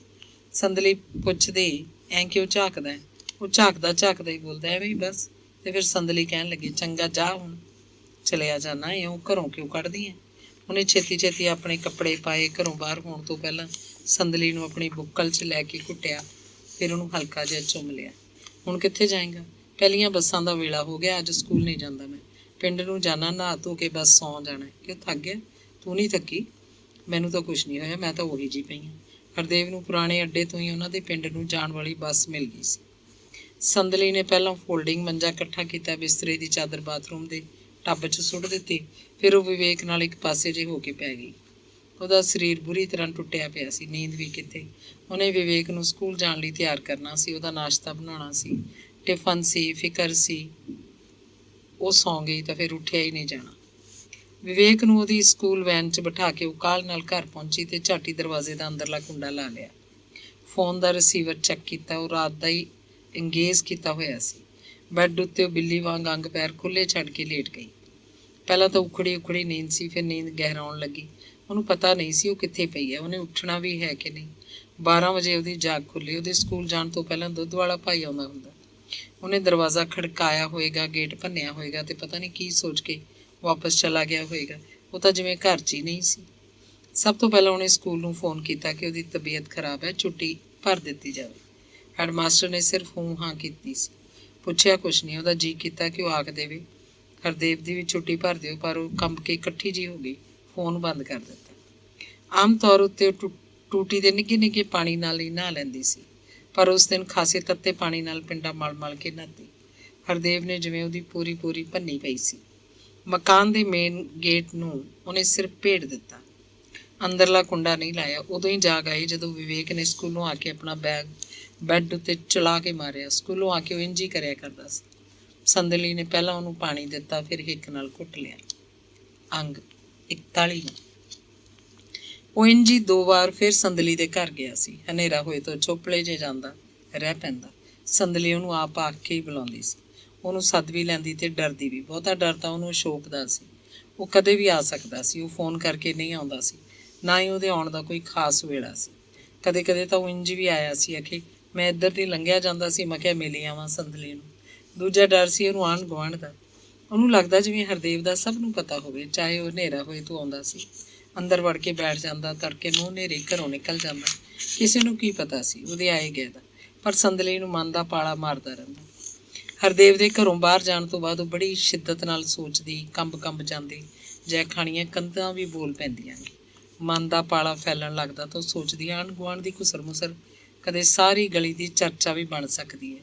ਸੰਦਲੀ ਪੁੱਛਦੇ, ਐਂ ਕਿਉਂ ਝਾਕਦਾ ਹੈ? ਉਹ ਝਾਕਦਾ ਹੀ ਬੋਲਦਾ, ਐਵੇਂ ਹੀ ਬਸ। ਤੇ ਫਿਰ ਸੰਦਲੀ ਕਹਿਣ ਲੱਗੀ, ਚੰਗਾ ਜਾ ਹੁਣ, ਚਲਿਆ ਜਾਣਾ ਇਉਂ ਘਰੋਂ ਕਿਉਂ ਕੱਢਦੀ ਹੈ? ਉਹਨੇ ਛੇਤੀ ਆਪਣੇ ਕੱਪੜੇ ਪਾਏ। ਘਰੋਂ ਬਾਹਰ ਹੋਣ ਤੋਂ ਪਹਿਲਾਂ ਸੰਦਲੀ ਨੂੰ ਆਪਣੀ ਬੁੱਕਲ 'ਚ ਲੈ ਕੇ ਘੁੱਟਿਆ, ਫਿਰ ਉਹਨੂੰ ਹਲਕਾ ਜਿਹਾ ਚੁੰਮ ਲਿਆ। ਹੁਣ ਕਿੱਥੇ ਜਾਏਗਾ? ਪਹਿਲੀਆਂ ਬੱਸਾਂ ਦਾ ਵੇਲਾ ਹੋ ਗਿਆ, ਅੱਜ ਸਕੂਲ ਨਹੀਂ ਜਾਂਦਾ ਮੈਂ। ਪਿੰਡ ਨੂੰ ਜਾਣਾ, ਨਹਾ ਧੋ ਕੇ ਬਸ ਸੌਂ ਜਾਣਾ। ਕਿਉਂ, ਥੱਕ ਗਿਆ? ਤੂੰ ਨਹੀਂ ਥੱਕੀ? ਮੈਨੂੰ ਤਾਂ ਕੁਛ ਨਹੀਂ ਹੋਇਆ, ਮੈਂ ਤਾਂ ਉਹੀ ਜਿਹੀ ਪਈ ਹਾਂ। ਹਰਦੇਵ ਨੂੰ ਪੁਰਾਣੇ ਅੱਡੇ ਤੋਂ ਹੀ ਉਹਨਾਂ ਦੇ ਪਿੰਡ ਨੂੰ ਜਾਣ ਵਾਲੀ ਬੱਸ ਮਿਲ ਗਈ ਸੀ। ਸੰਦਲੀ ਨੇ ਪਹਿਲਾਂ ਫੋਲਡਿੰਗ ਮੰਜਾ ਇਕੱਠਾ ਕੀਤਾ, ਬਿਸਤਰੇ ਦੀ ਚਾਦਰ ਬਾਥਰੂਮ ਦੇ ਟੱਬ 'ਚ ਸੁੱਟ ਦਿੱਤੀ। ਫਿਰ ਉਹ ਵਿਵੇਕ ਨਾਲ ਇੱਕ ਪਾਸੇ ਜਿਹੇ ਹੋ ਕੇ ਪੈ ਗਈ। ਉਹਦਾ ਸਰੀਰ ਬੁਰੀ ਤਰ੍ਹਾਂ ਟੁੱਟਿਆ ਪਿਆ ਸੀ, ਨੀਂਦ ਵੀ ਕਿਤੇ। ਉਹਨੇ ਵਿਵੇਕ ਨੂੰ ਸਕੂਲ ਜਾਣ ਲਈ ਤਿਆਰ ਕਰਨਾ ਸੀ, ਉਹਦਾ ਨਾਸ਼ਤਾ ਬਣਾਉਣਾ ਸੀ, ਟਿਫਨ ਸੀ, ਫਿਕਰ ਸੀ। ਉਹ ਸੌਂ ਗਈ ਤਾਂ ਫਿਰ ਉੱਠਿਆ ਹੀ ਨਹੀਂ ਜਾਣਾ। ਵਿਵੇਕ ਨੂੰ ਉਹਦੀ ਸਕੂਲ ਵੈਨ 'ਚ ਬਿਠਾ ਕੇ ਉਹ ਕਾਹਲ ਨਾਲ ਘਰ ਪਹੁੰਚੀ ਤੇ ਝਾਟੀ ਦਰਵਾਜ਼ੇ ਦਾ ਅੰਦਰਲਾ ਕੁੰਡਾ ਲਾ ਲਿਆ। ਫੋਨ ਦਾ ਰਿਸੀਵਰ ਚੈੱਕ ਕੀਤਾ। ਉਹ ਰਾਤ ਦਾ ਹੀ ਇੰਗੇਜ ਕੀਤਾ ਹੋਇਆ ਸੀ। ਬੈੱਡ ਉੱਤੇ ਉਹ ਬਿੱਲੀ ਵਾਂਗ ਅੰਗ ਪੈਰ ਖੁੱਲ੍ਹੇ ਛੱਡ ਕੇ ਲੇਟ ਗਈ। ਪਹਿਲਾਂ ਤਾਂ ਉਖੜੀ ਨੀਂਦ ਸੀ, ਫਿਰ ਨੀਂਦ ਗਹਿਰਾਉਣ ਲੱਗੀ। ਉਹਨੂੰ ਪਤਾ ਨਹੀਂ ਸੀ ਉਹ ਕਿੱਥੇ ਪਈ ਹੈ, ਉਹਨੇ ਉੱਠਣਾ ਵੀ ਹੈ ਕਿ ਨਹੀਂ। 12 ਵਜੇ ਉਹਦੀ ਜਾਗ ਖੁੱਲ੍ਹੀ। ਉਹਦੇ ਸਕੂਲ ਜਾਣ ਤੋਂ ਪਹਿਲਾਂ ਦੁੱਧ ਵਾਲਾ ਭਾਈ ਆਉਂਦਾ ਹੁੰਦਾ। ਉਹਨੇ ਦਰਵਾਜ਼ਾ ਖੜਕਾਇਆ ਹੋਏਗਾ, ਗੇਟ ਭੰਨਿਆ ਹੋਏਗਾ ਤੇ ਪਤਾ ਨਹੀਂ ਕੀ ਸੋਚ ਕੇ ਵਾਪਸ ਚਲਾ ਗਿਆ ਹੋਏਗਾ। ਉਹ ਤਾਂ ਜਿਵੇਂ ਘਰ 'ਚ ਹੀ ਨਹੀਂ ਸੀ। ਸਭ ਤੋਂ ਪਹਿਲਾਂ ਉਹਨੇ ਸਕੂਲ ਨੂੰ ਫੋਨ ਕੀਤਾ ਕਿ ਉਹਦੀ ਤਬੀਅਤ ਖਰਾਬ ਹੈ, ਛੁੱਟੀ ਭਰ ਦਿੱਤੀ ਜਾਵੇ। ਹੈਡਮਾਸਟਰ ਨੇ ਸਿਰਫ ਹੂੰ ਹਾਂ ਕੀਤੀ ਸੀ, ਪੁੱਛਿਆ ਕੁਛ ਨਹੀਂ। ਉਹਦਾ ਜੀਅ ਕੀਤਾ ਕਿ ਉਹ ਆਖ ਦੇਵੇ, ਹਰਦੇਵ ਦੀ ਵੀ ਛੁੱਟੀ ਭਰ ਦਿਓ, ਪਰ ਉਹ ਕੰਬ ਕੇ ਇਕੱਠੀ ਜਿਹੀ ਹੋ ਗਈ। ਫੋਨ ਬੰਦ ਕਰ ਦਿੱਤਾ। ਆਮ ਤੌਰ ਉੱਤੇ ਉਹ ਟੂਟੀ ਦੇ ਨਿੱਘੇ ਪਾਣੀ ਨਾਲ ਹੀ ਨਹਾ ਲੈਂਦੀ ਸੀ, ਪਰ ਉਸ ਦਿਨ ਖਾਸੇ ਤੱਤੇ ਪਾਣੀ ਨਾਲ ਪਿੰਡਾ ਮਲ ਕੇ ਨਹਾਤੀ। ਹਰਦੇਵ ਨੇ ਜਿਵੇਂ ਉਹਦੀ ਪੂਰੀ ਭੰਨੀ ਪਈ ਸੀ। ਮਕਾਨ ਦੇ ਮੇਨ ਗੇਟ ਨੂੰ ਉਹਨੇ ਸਿਰਫ ਭੇੜ ਦਿੱਤਾ, ਅੰਦਰਲਾ ਕੁੰਡਾ ਨਹੀਂ ਲਾਇਆ। ਉਦੋਂ ਹੀ ਜਾਗ ਆਈ ਜਦੋਂ ਵਿਵੇਕ ਨੇ ਸਕੂਲੋਂ ਆ ਕੇ ਆਪਣਾ ਬੈਗ ਬੈੱਡ ਉੱਤੇ ਚਲਾ ਕੇ ਮਾਰਿਆ। ਸਕੂਲੋਂ ਆ ਕੇ ਉਹ ਇੰਝ ਹੀ ਕਰਿਆ ਕਰਦਾ ਸੀ। ਸੰਦਲੀ ਨੇ ਪਹਿਲਾਂ ਉਹਨੂੰ ਪਾਣੀ ਦਿੱਤਾ, ਫਿਰ ਹਿੱਕ ਨਾਲ ਘੁੱਟ ਲਿਆ। ਅੰਗ 41। ਉਹ ਇੰਝ ਹੀ 2 ਵਾਰ ਫਿਰ ਸੰਦਲੀ ਦੇ ਘਰ ਗਿਆ ਸੀ। ਹਨੇਰਾ ਹੋਏ ਤੋਂ ਚੋਪਲੇ ਜੇ ਜਾਂਦਾ ਰਹਿ ਪੈਂਦਾ। ਸੰਦਲੀ ਉਹਨੂੰ ਆਪ ਆਖ ਕੇ ਹੀ ਬੁਲਾਉਂਦੀ ਸੀ। ਉਹਨੂੰ ਸੱਦ ਵੀ ਲੈਂਦੀ ਤੇ ਡਰਦੀ ਵੀ। ਬਹੁਤਾ ਡਰ ਤਾਂ ਉਹਨੂੰ ਅਸ਼ੋਕ ਦਾ ਸੀ। ਉਹ ਕਦੇ ਵੀ ਆ ਸਕਦਾ ਸੀ। ਉਹ ਫੋਨ ਕਰਕੇ ਨਹੀਂ ਆਉਂਦਾ ਸੀ, ਨਾ ਹੀ ਉਹਦੇ ਆਉਣ ਦਾ ਕੋਈ ਖਾਸ ਵੇਲਾ ਸੀ। ਕਦੇ ਤਾਂ ਉਹ ਇੰਝ ਵੀ ਆਇਆ ਸੀ, ਆਖੇ ਮੈਂ ਇੱਧਰ ਦੀ ਲੰਘਿਆ ਜਾਂਦਾ ਸੀ, ਮੈਂ ਕਿਹਾ ਮਿਲ ਆਵਾਂ ਸੰਦਲੀ ਨੂੰ। ਦੂਜਾ ਡਰ ਸੀ ਉਹਨੂੰ ਆਂਢ ਗੁਆਂਢ ਦਾ। ਉਹਨੂੰ ਲੱਗਦਾ ਜਿਵੇਂ ਹਰਦੇਵ ਦਾ ਸਭ ਨੂੰ ਪਤਾ ਹੋਵੇ, ਚਾਹੇ ਉਹ ਹਨੇਰਾ ਹੋਏ ਤੋਂ ਆਉਂਦਾ ਸੀ। ਅੰਦਰ ਵੜ ਕੇ ਬੈਠ ਜਾਂਦਾ, ਤੜਕੇ ਨੂੰ ਹਨੇਰੇ ਘਰੋਂ ਨਿਕਲ ਜਾਂਦਾ। ਕਿਸੇ ਨੂੰ ਕੀ ਪਤਾ ਸੀ ਉਹਦੇ ਆਏ ਗਏ ਦਾ, ਪਰ ਸੰਦਲੀ ਨੂੰ ਮਨ ਦਾ ਪਾਲਾ ਮਾਰਦਾ ਰਹਿੰਦਾ। ਹਰਦੇਵ ਦੇ ਘਰੋਂ ਬਾਹਰ ਜਾਣ ਤੋਂ ਬਾਅਦ ਉਹ ਬੜੀ ਸ਼ਿੱਦਤ ਨਾਲ ਸੋਚਦੀ, ਕੰਬ ਜਾਂਦੀ। ਜੈ ਖਾਣੀਆਂ ਕੰਧਾਂ ਵੀ ਬੋਲ ਪੈਂਦੀਆਂ ਨੇ। ਮਨ ਦਾ ਪਾਲਾ ਫੈਲਣ ਲੱਗਦਾ ਤਾਂ ਉਹ ਸੋਚਦੀ, ਆਂਢ ਗੁਆਂਢ ਦੀ ਘੁਸਰ ਮੁਸਰ ਕਦੇ ਸਾਰੀ ਗਲੀ ਦੀ ਚਰਚਾ ਵੀ ਬਣ ਸਕਦੀ ਹੈ।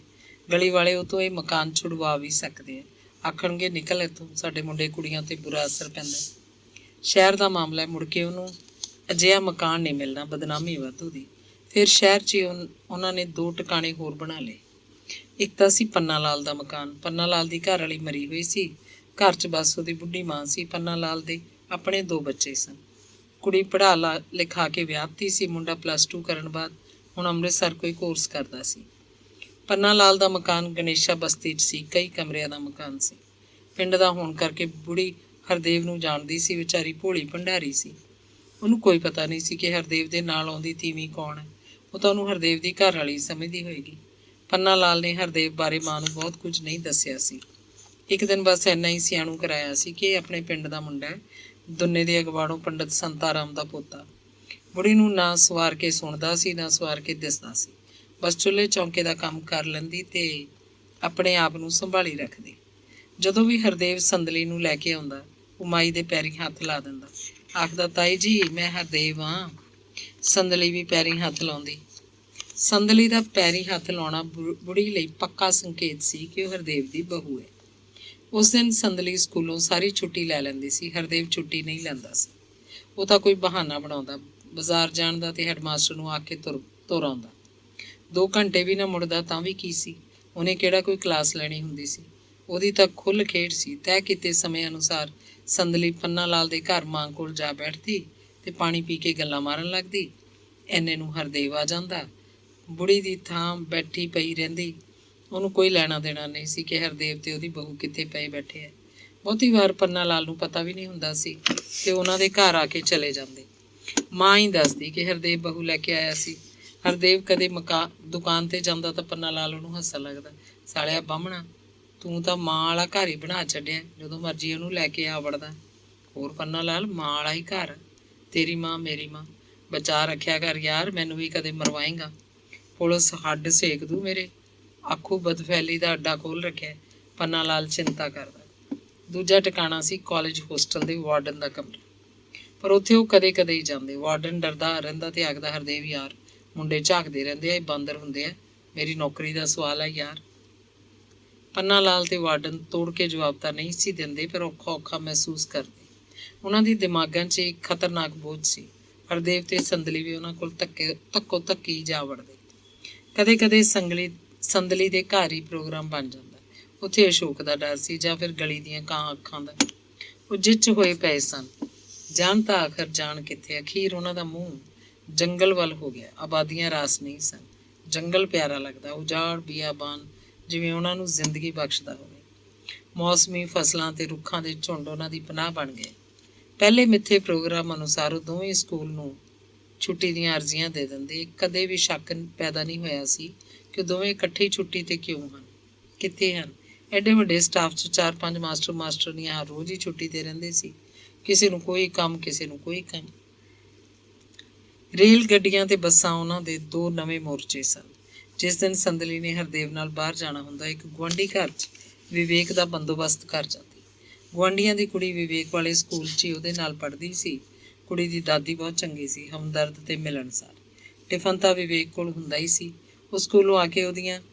ਗਲੀ ਵਾਲੇ ਉਹ ਤੋਂ ਇਹ ਮਕਾਨ ਛੁਡਵਾ ਵੀ ਸਕਦੇ ਆ। ਆਖਣਗੇ ਨਿਕਲ ਇੱਥੋਂ, ਸਾਡੇ ਮੁੰਡੇ ਕੁੜੀਆਂ 'ਤੇ ਬੁਰਾ ਅਸਰ ਪੈਂਦਾ। ਸ਼ਹਿਰ ਦਾ ਮਾਮਲਾ ਮੁੜ ਕੇ ਉਹਨੂੰ ਅਜਿਹਾ ਮਕਾਨ ਨਹੀਂ ਮਿਲਣਾ, ਬਦਨਾਮੀ ਵਾਧੂ ਦੀ। ਫਿਰ ਸ਼ਹਿਰ 'ਚ ਹੀ ਉਹਨਾਂ ਨੇ 2 ਟਿਕਾਣੇ ਹੋਰ ਬਣਾ ਲਏ। ਇੱਕ ਤਾਂ ਸੀ ਪੰਨਾ ਲਾਲ ਦਾ ਮਕਾਨ। ਪੰਨਾ ਲਾਲ ਦੀ ਘਰ ਵਾਲੀ ਮਰੀ ਹੋਈ ਸੀ। ਘਰ 'ਚ ਬਸ ਉਹਦੀ ਬੁੱਢੀ ਮਾਂ ਸੀ। ਪੰਨਾ ਲਾਲ ਦੇ ਆਪਣੇ 2 ਬੱਚੇ ਸਨ। ਕੁੜੀ ਪੜ੍ਹਾ ਲਿਖਾ ਕੇ ਵਿਆਹਤੀ ਸੀ। ਮੁੰਡਾ +2 ਕਰਨ ਬਾਅਦ ਹੁਣ ਅੰਮ੍ਰਿਤਸਰ ਕੋਈ ਕੋਰਸ ਕਰਦਾ ਸੀ। ਪੰਨਾ ਲਾਲ ਦਾ ਮਕਾਨ ਗਣੇਸ਼ਾ ਬਸਤੀ 'ਚ ਸੀ। ਕਈ ਕਮਰਿਆਂ ਦਾ ਮਕਾਨ ਸੀ। ਪਿੰਡ ਦਾ ਹੋਣ ਕਰਕੇ ਬੁੜੀ ਹਰਦੇਵ ਨੂੰ ਜਾਣਦੀ ਸੀ। ਵਿਚਾਰੀ ਭੋਲੀ ਭੰਡਾਰੀ ਸੀ। ਉਹਨੂੰ ਕੋਈ ਪਤਾ ਨਹੀਂ ਸੀ ਕਿ ਹਰਦੇਵ ਦੇ ਨਾਲ ਆਉਂਦੀ ਤੀਵੀਂ ਕੌਣ ਹੈ। ਉਹ ਤਾਂ ਉਹਨੂੰ ਹਰਦੇਵ ਦੀ ਘਰ ਵਾਲੀ ਸਮਝਦੀ ਹੋਏਗੀ। ਪੰਨਾ ਲਾਲ ਨੇ ਹਰਦੇਵ ਬਾਰੇ ਮਾਂ ਨੂੰ ਬਹੁਤ ਕੁਝ ਨਹੀਂ ਦੱਸਿਆ ਸੀ। ਇੱਕ ਦਿਨ ਬਸ ਇੰਨਾ ਹੀ ਸਿਆਣੂ ਕਰਾਇਆ ਸੀ ਕਿ ਇਹ ਆਪਣੇ ਪਿੰਡ ਦਾ ਮੁੰਡਾ ਹੈ, ਦੁੰਨੇ ਦੇ ਅਗਵਾੜੋਂ ਪੰਡਤ ਸੰਤਾਰਾਮ ਦਾ ਪੋਤਾ। ਬੁੜੀ ਨੂੰ ਨਾ ਸਵਾਰ ਕੇ ਸੁਣਦਾ ਸੀ, ਨਾ ਸਵਾਰ ਕੇ ਦਿਸਦਾ ਸੀ। ਬਸ ਚੁੱਲ੍ਹੇ ਚੌਂਕੇ ਦਾ ਕੰਮ ਕਰ ਲੈਂਦੀ ਤੇ ਆਪਣੇ ਆਪ ਨੂੰ ਸੰਭਾਲੀ ਰੱਖਦੀ। ਜਦੋਂ ਵੀ ਹਰਦੇਵ ਸੰਦਲੀ ਨੂੰ ਲੈ ਕੇ ਆਉਂਦਾ, ਉਹ ਮਾਈ ਦੇ ਪੈਰੀਂ ਹੱਥ ਲਾ ਦਿੰਦਾ। ਆਖਦਾ, ਤਾਈ ਜੀ ਮੈਂ ਹਰਦੇਵ ਹਾਂ। ਸੰਦਲੀ ਵੀ ਪੈਰੀਂ ਹੱਥ ਲਾਉਂਦੀ। ਸੰਦਲੀ ਦਾ ਪੈਰੀਂ ਹੱਥ ਲਾਉਣਾ ਬੁੜੀ ਲਈ ਪੱਕਾ ਸੰਕੇਤ ਸੀ ਕਿ ਉਹ ਹਰਦੇਵ ਦੀ ਬਹੂ ਹੈ। ਉਸ ਦਿਨ ਸੰਦਲੀ ਸਕੂਲੋਂ ਸਾਰੀ ਛੁੱਟੀ ਲੈ ਲੈਂਦੀ ਸੀ। ਹਰਦੇਵ ਛੁੱਟੀ ਨਹੀਂ ਲੈਂਦਾ ਸੀ। ਉਹ ਤਾਂ ਕੋਈ ਬਹਾਨਾ ਬਣਾਉਂਦਾ, ਬਾਜ਼ਾਰ ਜਾਣ ਦਾ, ਤੇ ਹੈਡਮਾਸਟਰ ਨੂੰ ਆ ਕੇ ਤੁਰ ਆਉਂਦਾ। 2 ਘੰਟੇ ਵੀ ਨਾ ਮੁੜਦਾ ਤਾਂ ਵੀ ਕੀ ਸੀ, ਉਹਨੇ ਕਿਹੜਾ ਕੋਈ ਕਲਾਸ ਲੈਣੀ ਹੁੰਦੀ ਸੀ। ਉਹਦੀ ਤਾਂ ਖੁੱਲ੍ਹ ਖੇਡ ਸੀ। ਤੈਅ ਕੀਤੇ ਸਮੇਂ ਅਨੁਸਾਰ ਸੰਦਲੀ ਪੰਨਾ ਲਾਲ ਦੇ ਘਰ ਮਾਂ ਕੋਲ ਜਾ ਬੈਠਦੀ ਤੇ ਪਾਣੀ ਪੀ ਕੇ ਗੱਲਾਂ ਮਾਰਨ ਲੱਗਦੀ। ਇੰਨੇ ਨੂੰ ਹਰਦੇਵ ਆ ਜਾਂਦਾ। ਬੁੜੀ ਦੀ ਥਾਂ ਬੈਠੀ ਪਈ ਰਹਿੰਦੀ। ਉਹਨੂੰ ਕੋਈ ਲੈਣਾ ਦੇਣਾ ਨਹੀਂ ਸੀ ਕਿ ਹਰਦੇਵ ਤੇ ਉਹਦੀ ਬਹੂ ਕਿੱਥੇ ਪਏ ਬੈਠੇ ਹੈ। ਬਹੁਤੀ ਵਾਰ ਪੰਨਾ ਲਾਲ ਨੂੰ ਪਤਾ ਵੀ ਨਹੀਂ ਹੁੰਦਾ ਸੀ ਤੇ ਉਹਨਾਂ ਦੇ ਘਰ ਆ ਕੇ ਚਲੇ ਜਾਂਦੇ। ਮਾਂ ਹੀ ਦੱਸਦੀ ਕਿ ਹਰਦੇਵ ਬਹੂ ਲੈ ਕੇ ਆਇਆ ਸੀ। ਹਰਦੇਵ ਕਦੇ ਦੁਕਾਨ ਤੇ ਜਾਂਦਾ ਤਾਂ ਪੰਨਾ ਲਾਲ ਉਹਨੂੰ ਹੱਸਣ ਲੱਗਦਾ। ਸਾਲਿਆ ਬਾਹਮਣਾ, ਤੂੰ ਤਾਂ ਮਾਂ ਵਾਲਾ ਘਰ ਹੀ ਬਣਾ ਛੱਡਿਆ, ਜਦੋਂ ਮਰਜ਼ੀ ਉਹਨੂੰ ਲੈ ਕੇ ਆ ਵੜਦਾ। ਹੋਰ ਪੰਨਾ ਲਾਲ, ਮਾਂ ਵਾਲਾ ਹੀ ਘਰ, ਤੇਰੀ ਮਾਂ ਮੇਰੀ ਮਾਂ। ਬਚਾ ਰੱਖਿਆ ਕਰ ਯਾਰ, ਮੈਨੂੰ ਵੀ ਕਦੇ ਮਰਵਾਏਂਗਾ। ਪੁਲਿਸ ਹੱਡ ਸੇਕ ਦੂ ਮੇਰੇ। ਆਖੂ ਬਦਫੈਲੀ ਦਾ ਅੱਡਾ ਖੋਲ੍ਹ ਰੱਖਿਆ। ਪੰਨਾ ਲਾਲ ਚਿੰਤਾ ਕਰਦਾ। ਦੂਜਾ ਟਿਕਾਣਾ ਸੀ ਕਾਲਜ ਹੋਸਟਲ ਦੇ ਵਾਰਡਨ ਦਾ ਕਮਰਾ। ਪਰ ਉੱਥੇ ਉਹ ਕਦੇ ਕਦੇ ਹੀ ਜਾਂਦੇ। ਵਾਰਡਨ ਡਰਦਾ ਰਹਿੰਦਾ ਤੇ ਆਖਦਾ, ਹਰਦੇਵ ਯਾਰ, ਮੁੰਡੇ ਝਾਕਦੇ ਰਹਿੰਦੇ ਆ, ਇਹ ਬਾਂਦਰ ਹੁੰਦੇ ਆ, ਮੇਰੀ ਨੌਕਰੀ ਦਾ ਸਵਾਲ ਹੈ ਯਾਰ। ਪੰਨਾ ਲਾਲ ਤੇ ਵਾਰਡਨ ਤੋੜ ਕੇ ਜਵਾਬ ਤਾਂ ਨਹੀਂ ਸੀ ਦਿੰਦੇ, ਪਰ ਔਖਾ ਔਖਾ ਮਹਿਸੂਸ ਕਰਦੇ। ਉਹਨਾਂ ਦੀ ਦਿਮਾਗਾਂ 'ਚ ਇੱਕ ਖਤਰਨਾਕ ਬੋਝ ਸੀ। ਹਰਦੇਵ ਤੇ ਸੰਦਲੀ ਵੀ ਉਹਨਾਂ ਕੋਲ ਧੱਕੋ ਧੱਕੀ ਜਾ ਵੜਦੇ। ਕਦੇ ਕਦੇ ਸੰਦਲੀ ਦੇ ਘਰ ਹੀ ਪ੍ਰੋਗਰਾਮ ਬਣ ਜਾਂਦਾ। ਉੱਥੇ ਅਸ਼ੋਕ ਦਾ ਡਰ ਸੀ ਜਾਂ ਫਿਰ ਗਲੀ ਦੀਆਂ ਕਾਂ ਅੱਖਾਂ ਦਾ। ਉਹ ਜਿੱਚ ਹੋਏ ਪਏ ਸਨ। ਜਾਣ ਤਾਂ ਆਖਰ ਜਾਣ ਕਿੱਥੇ। ਅਖੀਰ ਉਹਨਾਂ ਦਾ ਮੂੰਹ ਜੰਗਲ ਵੱਲ ਹੋ ਗਿਆ। ਆਬਾਦੀਆਂ ਰਾਸ ਨਹੀਂ ਸਨ। ਜੰਗਲ ਪਿਆਰਾ ਲੱਗਦਾ, ਉਜਾੜ ਬੀਆਬਾਨ, ਜਿਵੇਂ ਉਹਨਾਂ ਨੂੰ ਜ਼ਿੰਦਗੀ ਬਖਸ਼ਦਾ ਹੋਵੇ। ਮੌਸਮੀ ਫਸਲਾਂ ਤੇ ਰੁੱਖਾਂ ਦੇ ਝੁੰਡ ਉਹਨਾਂ ਦੀ ਪਨਾਹ ਬਣ ਗਏ। ਪਹਿਲੇ ਮਿੱਥੇ ਪ੍ਰੋਗਰਾਮ ਅਨੁਸਾਰ ਉਹ ਦੋਵੇਂ ਸਕੂਲ ਨੂੰ ਛੁੱਟੀ ਦੀਆਂ ਅਰਜ਼ੀਆਂ ਦੇ ਦਿੰਦੇ। ਕਦੇ ਵੀ ਸ਼ੱਕ ਪੈਦਾ ਨਹੀਂ ਹੋਇਆ ਸੀ ਕਿ ਦੋਵੇਂ ਇਕੱਠੇ ਛੁੱਟੀ 'ਤੇ ਕਿਉਂ ਹਨ, ਕਿੱਥੇ ਹਨ। ਐਡੇ ਵੱਡੇ ਸਟਾਫ 'ਚ 4-5 ਮਾਸਟਰਨੀਆਂ ਹਰ ਰੋਜ਼ ਹੀ ਛੁੱਟੀ 'ਤੇ ਰਹਿੰਦੇ ਸੀ। ਕਿਸੇ ਨੂੰ ਕੋਈ ਕੰਮ, ਕਿਸੇ ਨੂੰ ਕੋਈ ਕੰਮ। ਰੇਲ ਗੱਡੀਆਂ ਤੇ ਬੱਸਾਂ ਉਹਨਾਂ ਦੇ 2 ਨਵੇਂ ਮੋਰਚੇ ਸਨ। ਜਿਸ ਦਿਨ ਸੰਦਲੀ ਨੇ ਹਰਦੇਵ ਨਾਲ ਬਾਹਰ ਜਾਣਾ ਹੁੰਦਾ, ਇੱਕ ਗੁਆਂਢੀ ਘਰ 'ਚ ਵਿਵੇਕ ਦਾ ਬੰਦੋਬਸਤ ਕਰ ਜਾਂਦੀ। ਗੁਆਂਢੀਆਂ ਦੀ ਕੁੜੀ ਵਿਵੇਕ ਵਾਲੇ ਸਕੂਲ 'ਚ ਹੀ ਉਹਦੇ ਨਾਲ ਪੜ੍ਹਦੀ ਸੀ। ਕੁੜੀ ਦੀ ਦਾਦੀ ਬਹੁਤ ਚੰਗੀ ਸੀ, ਹਮਦਰਦ ਤੇ ਮਿਲਣਸਾਰ। ਟਿਫਨ ਤਾਂ ਵਿਵੇਕ ਕੋਲ ਹੁੰਦਾ ਹੀ ਸੀ। ਉਹ ਸਕੂਲੋਂ ਆ ਕੇ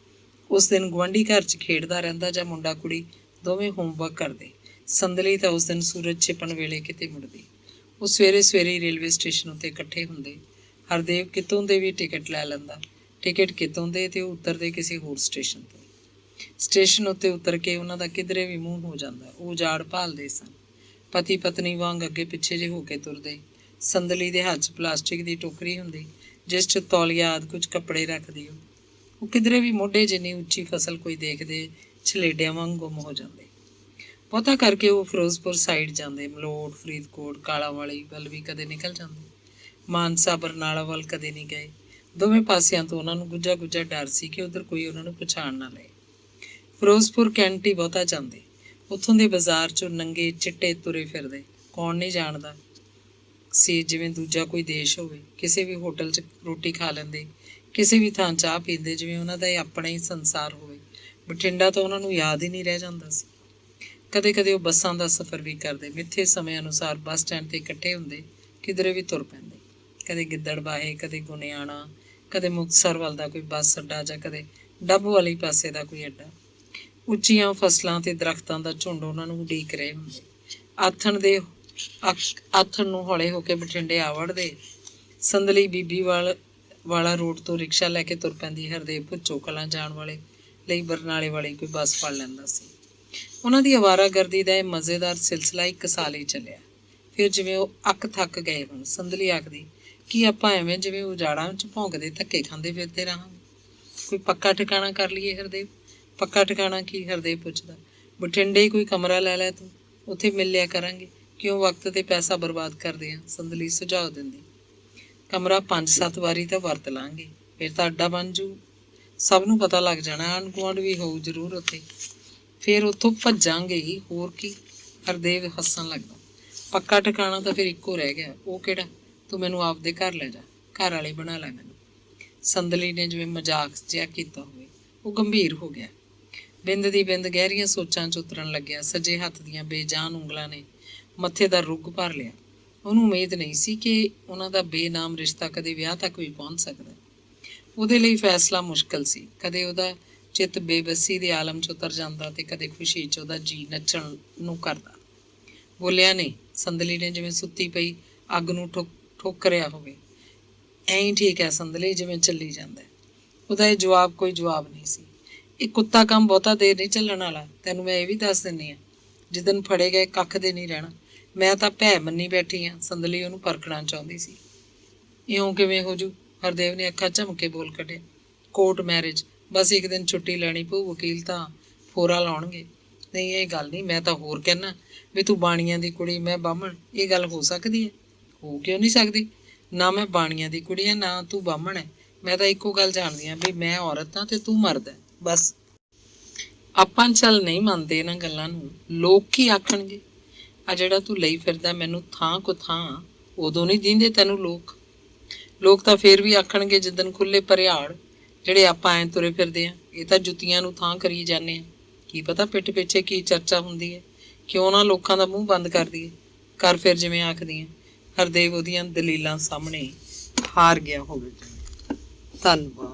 ਉਸ ਦਿਨ ਗੁਆਂਢੀ ਘਰ 'ਚ ਖੇਡਦਾ ਰਹਿੰਦਾ ਜਾਂ ਮੁੰਡਾ ਕੁੜੀ ਦੋਵੇਂ ਹੋਮਵਰਕ ਕਰਦੇ। ਸੰਦਲੀ ਤਾਂ ਉਸ ਦਿਨ ਸੂਰਜ ਛਿਪਣ ਵੇਲੇ ਕਿਤੇ ਮੁੜਦੀ। ਉਹ ਸਵੇਰੇ ਸਵੇਰੇ ਹੀ ਰੇਲਵੇ ਸਟੇਸ਼ਨ ਉੱਤੇ ਇਕੱਠੇ ਹੁੰਦੇ। ਹਰਦੇਵ ਕਿਤੋਂ ਦੇ ਵੀ ਟਿਕਟ ਲੈ ਲੈਂਦਾ। ਟਿਕਟ ਕਿਤੋਂ ਦੇ ਤੇ ਉਹ ਉਤਰਦੇ ਕਿਸੇ ਹੋਰ ਸਟੇਸ਼ਨ ਤੋਂ। ਸਟੇਸ਼ਨ ਉੱਤੇ ਉਤਰ ਕੇ ਉਹਨਾਂ ਦਾ ਕਿਧਰੇ ਵੀ ਮੂੰਹ ਹੋ ਜਾਂਦਾ। ਉਹ ਉਜਾੜ ਭਾਲਦੇ ਸਨ। ਪਤੀ ਪਤਨੀ ਵਾਂਗ ਅੱਗੇ ਪਿੱਛੇ ਜਿਹੇ ਹੋ ਕੇ ਤੁਰਦੇ। ਸੰਦਲੀ ਦੇ ਹੱਥ 'ਚ ਪਲਾਸਟਿਕ ਦੀ ਟੋਕਰੀ ਹੁੰਦੀ, ਜਿਸ 'ਚ ਤੌਲੀਆ ਆਦਿ ਕੁਝ ਕੱਪੜੇ ਰੱਖਦੀ। ਉਹ ਕਿਧਰੇ ਵੀ ਮੋਢੇ ਜਿੰਨੀ ਉੱਚੀ ਫਸਲ ਕੋਈ ਦੇਖਦੇ, ਛਲੇਡਿਆਂ ਵਾਂਗ ਗੁੰਮ ਹੋ ਜਾਂਦੇ। ਬਹੁਤਾ ਕਰਕੇ ਉਹ ਫਿਰੋਜ਼ਪੁਰ ਸਾਈਡ ਜਾਂਦੇ। ਮਲੋਟ, ਫਰੀਦਕੋਟ, ਕਾਲਾਂਵਾਲੀ ਵੱਲ ਵੀ ਕਦੇ ਨਿਕਲ ਜਾਂਦੇ। ਮਾਨਸਾ, ਬਰਨਾਲਾ ਵੱਲ ਕਦੇ ਨਹੀਂ ਗਏ। ਦੋਵੇਂ ਪਾਸਿਆਂ ਤੋਂ ਉਹਨਾਂ ਨੂੰ ਗੁੱਜਾ ਗੁੱਜਾ ਡਰ ਸੀ ਕਿ ਉੱਧਰ ਕੋਈ ਉਹਨਾਂ ਨੂੰ ਪਛਾਣ ਨਾ ਲਏ। ਫਿਰੋਜ਼ਪੁਰ ਕੈਂਟ ਹੀ ਬਹੁਤਾ ਜਾਂਦੇ। ਉੱਥੋਂ ਦੇ ਬਾਜ਼ਾਰ 'ਚੋਂ ਨੰਗੇ ਚਿੱਟੇ ਤੁਰੇ ਫਿਰਦੇ। ਕੌਣ ਨਹੀਂ ਜਾਣਦਾ ਸੀ ਜਿਵੇਂ ਦੂਜਾ ਕੋਈ ਦੇਸ਼ ਹੋਵੇ। ਕਿਸੇ ਵੀ ਹੋਟਲ 'ਚ ਰੋਟੀ ਖਾ ਲੈਂਦੇ, ਕਿਸੇ ਵੀ ਥਾਂ ਚਾਹ ਪੀਂਦੇ, ਜਿਵੇਂ ਉਹਨਾਂ ਦਾ ਇਹ ਆਪਣਾ ਹੀ ਸੰਸਾਰ ਹੋਵੇ। ਬਠਿੰਡਾ ਤਾਂ ਉਹਨਾਂ ਨੂੰ ਯਾਦ ਹੀ ਨਹੀਂ ਰਹਿ ਜਾਂਦਾ ਸੀ। ਕਦੇ ਕਦੇ ਉਹ ਬੱਸਾਂ ਦਾ ਸਫ਼ਰ ਵੀ ਕਰਦੇ। ਮਿੱਥੇ ਸਮੇਂ ਅਨੁਸਾਰ ਬੱਸ ਸਟੈਂਡ 'ਤੇ ਇਕੱਠੇ ਹੁੰਦੇ, ਕਿਧਰੇ ਵੀ ਤੁਰ ਪੈਂਦੇ। ਕਦੇ ਗਿੱਦੜਬਾਹੇ, ਕਦੇ ਗੁਨਿਆਣਾ, ਕਦੇ ਮੁਕਤਸਰ ਵੱਲ ਦਾ ਕੋਈ ਬੱਸ ਅੱਡਾ ਜਾਂ ਕਦੇ ਡੱਬ ਵਾਲੀ ਪਾਸੇ ਦਾ ਕੋਈ ਅੱਡਾ। ਉੱਚੀਆਂ ਫਸਲਾਂ ਤੇ ਦਰਖਤਾਂ ਦਾ ਝੁੰਡ ਉਹਨਾਂ ਨੂੰ ਉਡੀਕ ਰਹੇ ਹੁੰਦੇ। ਆਥਣ ਦੇ ਆਥਣ ਨੂੰ ਹੌਲੇ ਹੋ ਕੇ ਬਠਿੰਡੇ ਆ ਵੜਦੇ। ਸੰਦਲੀ ਬੀਬੀ ਵਾਲਾ ਰੋਡ ਤੋਂ ਰਿਕਸ਼ਾ ਲੈ ਕੇ ਤੁਰ ਪੈਂਦੀ। ਹਰਦੇਵ ਭੁੱਚੋ ਕਲਾਂ ਜਾਣ ਵਾਲੇ ਲਈ ਬਰਨਾਲੇ ਵਾਲੀ ਕੋਈ ਬੱਸ ਫੜ ਲੈਂਦਾ ਸੀ। ਉਹਨਾਂ ਦੀ ਅਵਾਰਾਗਰਦੀ ਦਾ ਇਹ ਮਜ਼ੇਦਾਰ ਸਿਲਸਿਲਾ 1 ਸਾਲ ਹੀ ਚੱਲਿਆ। ਫਿਰ ਜਿਵੇਂ ਉਹ ਅੱਕ ਥੱਕ ਗਏ ਹੁਣ, ਸੰਦਲੀ ਆਖਦੀ, ਕੀ ਆਪਾਂ ਐਵੇਂ ਜਿਵੇਂ ਉਜਾੜਾਂ ਵਿੱਚ ਭੌਂਕਦੇ ਧੱਕੇ ਖਾਂਦੇ ਫਿਰਦੇ ਰਹਾਂਗੇ? ਕੋਈ ਪੱਕਾ ਠਿਕਾਣਾ ਕਰ ਲਈਏ ਹਰਦੇਵ। ਪੱਕਾ ਠਿਕਾਣਾ ਕੀ? ਹਰਦੇਵ ਪੁੱਛਦਾ। ਬਠਿੰਡੇ ਹੀ ਕੋਈ ਕਮਰਾ ਲੈ ਲੈ ਤੂੰ, ਉੱਥੇ ਮਿਲ ਲਿਆ ਕਰਾਂਗੇ। ਕਿਉਂ ਵਕਤ ਤੇ ਪੈਸਾ ਬਰਬਾਦ ਕਰਦੇ ਹਾਂ? ਸੰਦਲੀ ਸੁਝਾਅ ਦਿੰਦੀ। ਕਮਰਾ 5-7 ਵਾਰੀ ਤਾਂ ਵਰਤ ਲਾਂਗੇ, ਫਿਰ ਤਾਂ ਅੱਡਾ ਬਣ ਜੂ। ਸਭ ਨੂੰ ਪਤਾ ਲੱਗ ਜਾਣਾ, ਆਂਢ ਗੁਆਂਢ ਵੀ ਹੋਊ ਜ਼ਰੂਰ ਉੱਥੇ। ਫਿਰ ਉੱਥੋਂ ਭੱਜਾਂਗੇ ਹੀ, ਹੋਰ ਕੀ। ਹਰਦੇਵ ਹੱਸਣ ਲੱਗਦਾ। ਪੱਕਾ ਠਿਕਾਣਾ ਤਾਂ ਫਿਰ ਇੱਕੋ ਰਹਿ ਗਿਆ। ਉਹ ਕਿਹੜਾ? ਤੂੰ ਮੈਨੂੰ ਆਪਦੇ ਘਰ ਲੈ ਜਾ, ਘਰ ਵਾਲੀ ਬਣਾ ਲੈ ਮੈਨੂੰ। ਸੰਦਲੀ ਨੇ ਜਿਵੇਂ ਮਜ਼ਾਕ ਜਿਹਾ ਕੀਤਾ ਹੋਵੇ। ਉਹ ਗੰਭੀਰ ਹੋ ਗਿਆ। ਬਿੰਦ ਦੀ ਬਿੰਦ ਗਹਿਰੀਆਂ ਸੋਚਾਂ 'ਚ ਉਤਰਨ ਲੱਗਿਆ। ਸੱਜੇ ਹੱਥ ਦੀਆਂ ਬੇਜਾਨ ਉਂਗਲਾਂ ਨੇ ਮੱਥੇ ਦਾ ਰੁੱਗ ਭਰ ਲਿਆ। ਉਹਨੂੰ ਉਮੀਦ ਨਹੀਂ ਸੀ ਕਿ ਉਹਨਾਂ ਦਾ ਬੇਨਾਮ ਰਿਸ਼ਤਾ ਕਦੇ ਵਿਆਹ ਤੱਕ ਵੀ ਪਹੁੰਚ ਸਕਦਾ। ਉਹਦੇ ਲਈ ਫੈਸਲਾ ਮੁਸ਼ਕਲ ਸੀ। ਕਦੇ ਉਹਦਾ ਚਿੱਤ ਬੇਬਸੀ ਦੇ ਆਲਮ 'ਚ ਉਤਰ ਜਾਂਦਾ ਤੇ ਕਦੇ ਖੁਸ਼ੀ 'ਚ ਉਹਦਾ ਜੀਅ ਨੱਚਣ ਨੂੰ ਕਰਦਾ। ਬੋਲਿਆ ਨਹੀਂ। ਸੰਦਲੀ ਨੇ ਜਿਵੇਂ ਸੁੱਤੀ ਪਈ ਅੱਗ ਨੂੰ ਠੋਕਰਿਆ ਹੋਵੇ। ਐਂ ਹੀ ਠੀਕ ਹੈ ਸੰਦਲੀ, ਜਿਵੇਂ ਚੱਲੀ ਜਾਂਦਾ। ਉਹਦਾ ਇਹ ਜਵਾਬ ਕੋਈ ਜਵਾਬ ਨਹੀਂ ਸੀ। ਇਹ ਕੁੱਤਾ ਕੰਮ ਬਹੁਤਾ ਦੇਰ ਨਹੀਂ ਚੱਲਣ ਵਾਲਾ। ਤੈਨੂੰ ਮੈਂ ਇਹ ਵੀ ਦੱਸ ਦਿੰਦੀ ਹਾਂ, ਜਿੱਦਣ ਫੜੇ ਗਏ ਕੱਖ ਦੇ ਨਹੀਂ ਰਹਿਣਾ। ਮੈਂ ਤਾਂ ਭੈ ਮੰਨੀ ਬੈਠੀ ਹਾਂ। ਸੰਦਲੀ ਉਹਨੂੰ ਪਰਖਣਾ ਚਾਹੁੰਦੀ ਸੀ। ਇਉਂ ਕਿਵੇਂ ਹੋ ਜੂ? ਹਰਦੇਵ ਨੇ ਅੱਖਾਂ ਝਮਕੇ ਬੋਲ ਕੱਢਿਆ। ਕੋਰਟ ਮੈਰਿਜ, ਬਸ 1 ਦਿਨ ਛੁੱਟੀ ਲੈਣੀ ਪਊ। ਵਕੀਲ ਤਾਂ ਫੋਰਾ ਲਾਉਣਗੇ। ਨਹੀਂ, ਇਹ ਗੱਲ ਨਹੀਂ। ਮੈਂ ਤਾਂ ਹੋਰ ਕਹਿੰਦਾ ਵੀ ਤੂੰ ਬਾਣੀਆਂ ਦੀ ਕੁੜੀ, ਮੈਂ ਬਾਹਮਣ। ਇਹ ਗੱਲ ਹੋ ਸਕਦੀ ਹੈ? ਹੋ ਕਿਉਂ ਨਹੀਂ ਸਕਦੀ? ਨਾ ਮੈਂ ਬਾਣੀਆਂ ਦੀ ਕੁੜੀ ਹਾਂ, ਨਾ ਤੂੰ ਬਾਹਮਣ ਹੈ। ਮੈਂ ਤਾਂ ਇੱਕੋ ਗੱਲ ਜਾਣਦੀ ਹਾਂ ਵੀ ਮੈਂ ਔਰਤ ਹਾਂ ਤੇ ਤੂੰ ਮਰਦ ਹੈ, ਬਸ। ਆਪਾਂ ਚੱਲ ਨਹੀਂ ਮੰਨਦੇ ਇਹਨਾਂ ਗੱਲਾਂ ਨੂੰ। ਲੋਕ ਕੀ ਆਖਣਗੇ? ਆ ਜਿਹੜਾ ਤੂੰ ਲਈ ਫਿਰਦਾ ਮੈਨੂੰ ਥਾਂ ਕੋ ਥਾਂ, ਉਦੋਂ ਨਹੀਂ ਦਿੰਦੇ ਤੈਨੂੰ ਲੋਕ। ਲੋਕ ਤਾਂ ਫੇਰ ਵੀ ਆਖਣਗੇ ਜਿੱਦਣ ਖੁੱਲੇ ਭਰਿਆੜ ਜਿਹੜੇ ਆਪਾਂ ਐਂ ਤੁਰੇ ਫਿਰਦੇ ਹਾਂ। ਇਹ ਤਾਂ ਜੁੱਤੀਆਂ ਨੂੰ ਥਾਂ ਕਰੀ ਜਾਂਦੇ ਹਾਂ। ਕੀ ਪਤਾ ਪਿੱਠ ਪਿੱਛੇ ਕੀ ਚਰਚਾ ਹੁੰਦੀ ਹੈ। ਕਿਉਂ ਨਾ ਲੋਕਾਂ ਦਾ ਮੂੰਹ ਬੰਦ ਕਰ ਦਈਏ। ਕਰ ਫਿਰ ਜਿਵੇਂ ਆਖਦੀਆਂ। ਹਰਦੇਵ ਉਹਦੀਆਂ ਦਲੀਲਾਂ ਸਾਹਮਣੇ ਹਾਰ ਗਿਆ ਹੋਵੇ। ਧੰਨਵਾਦ।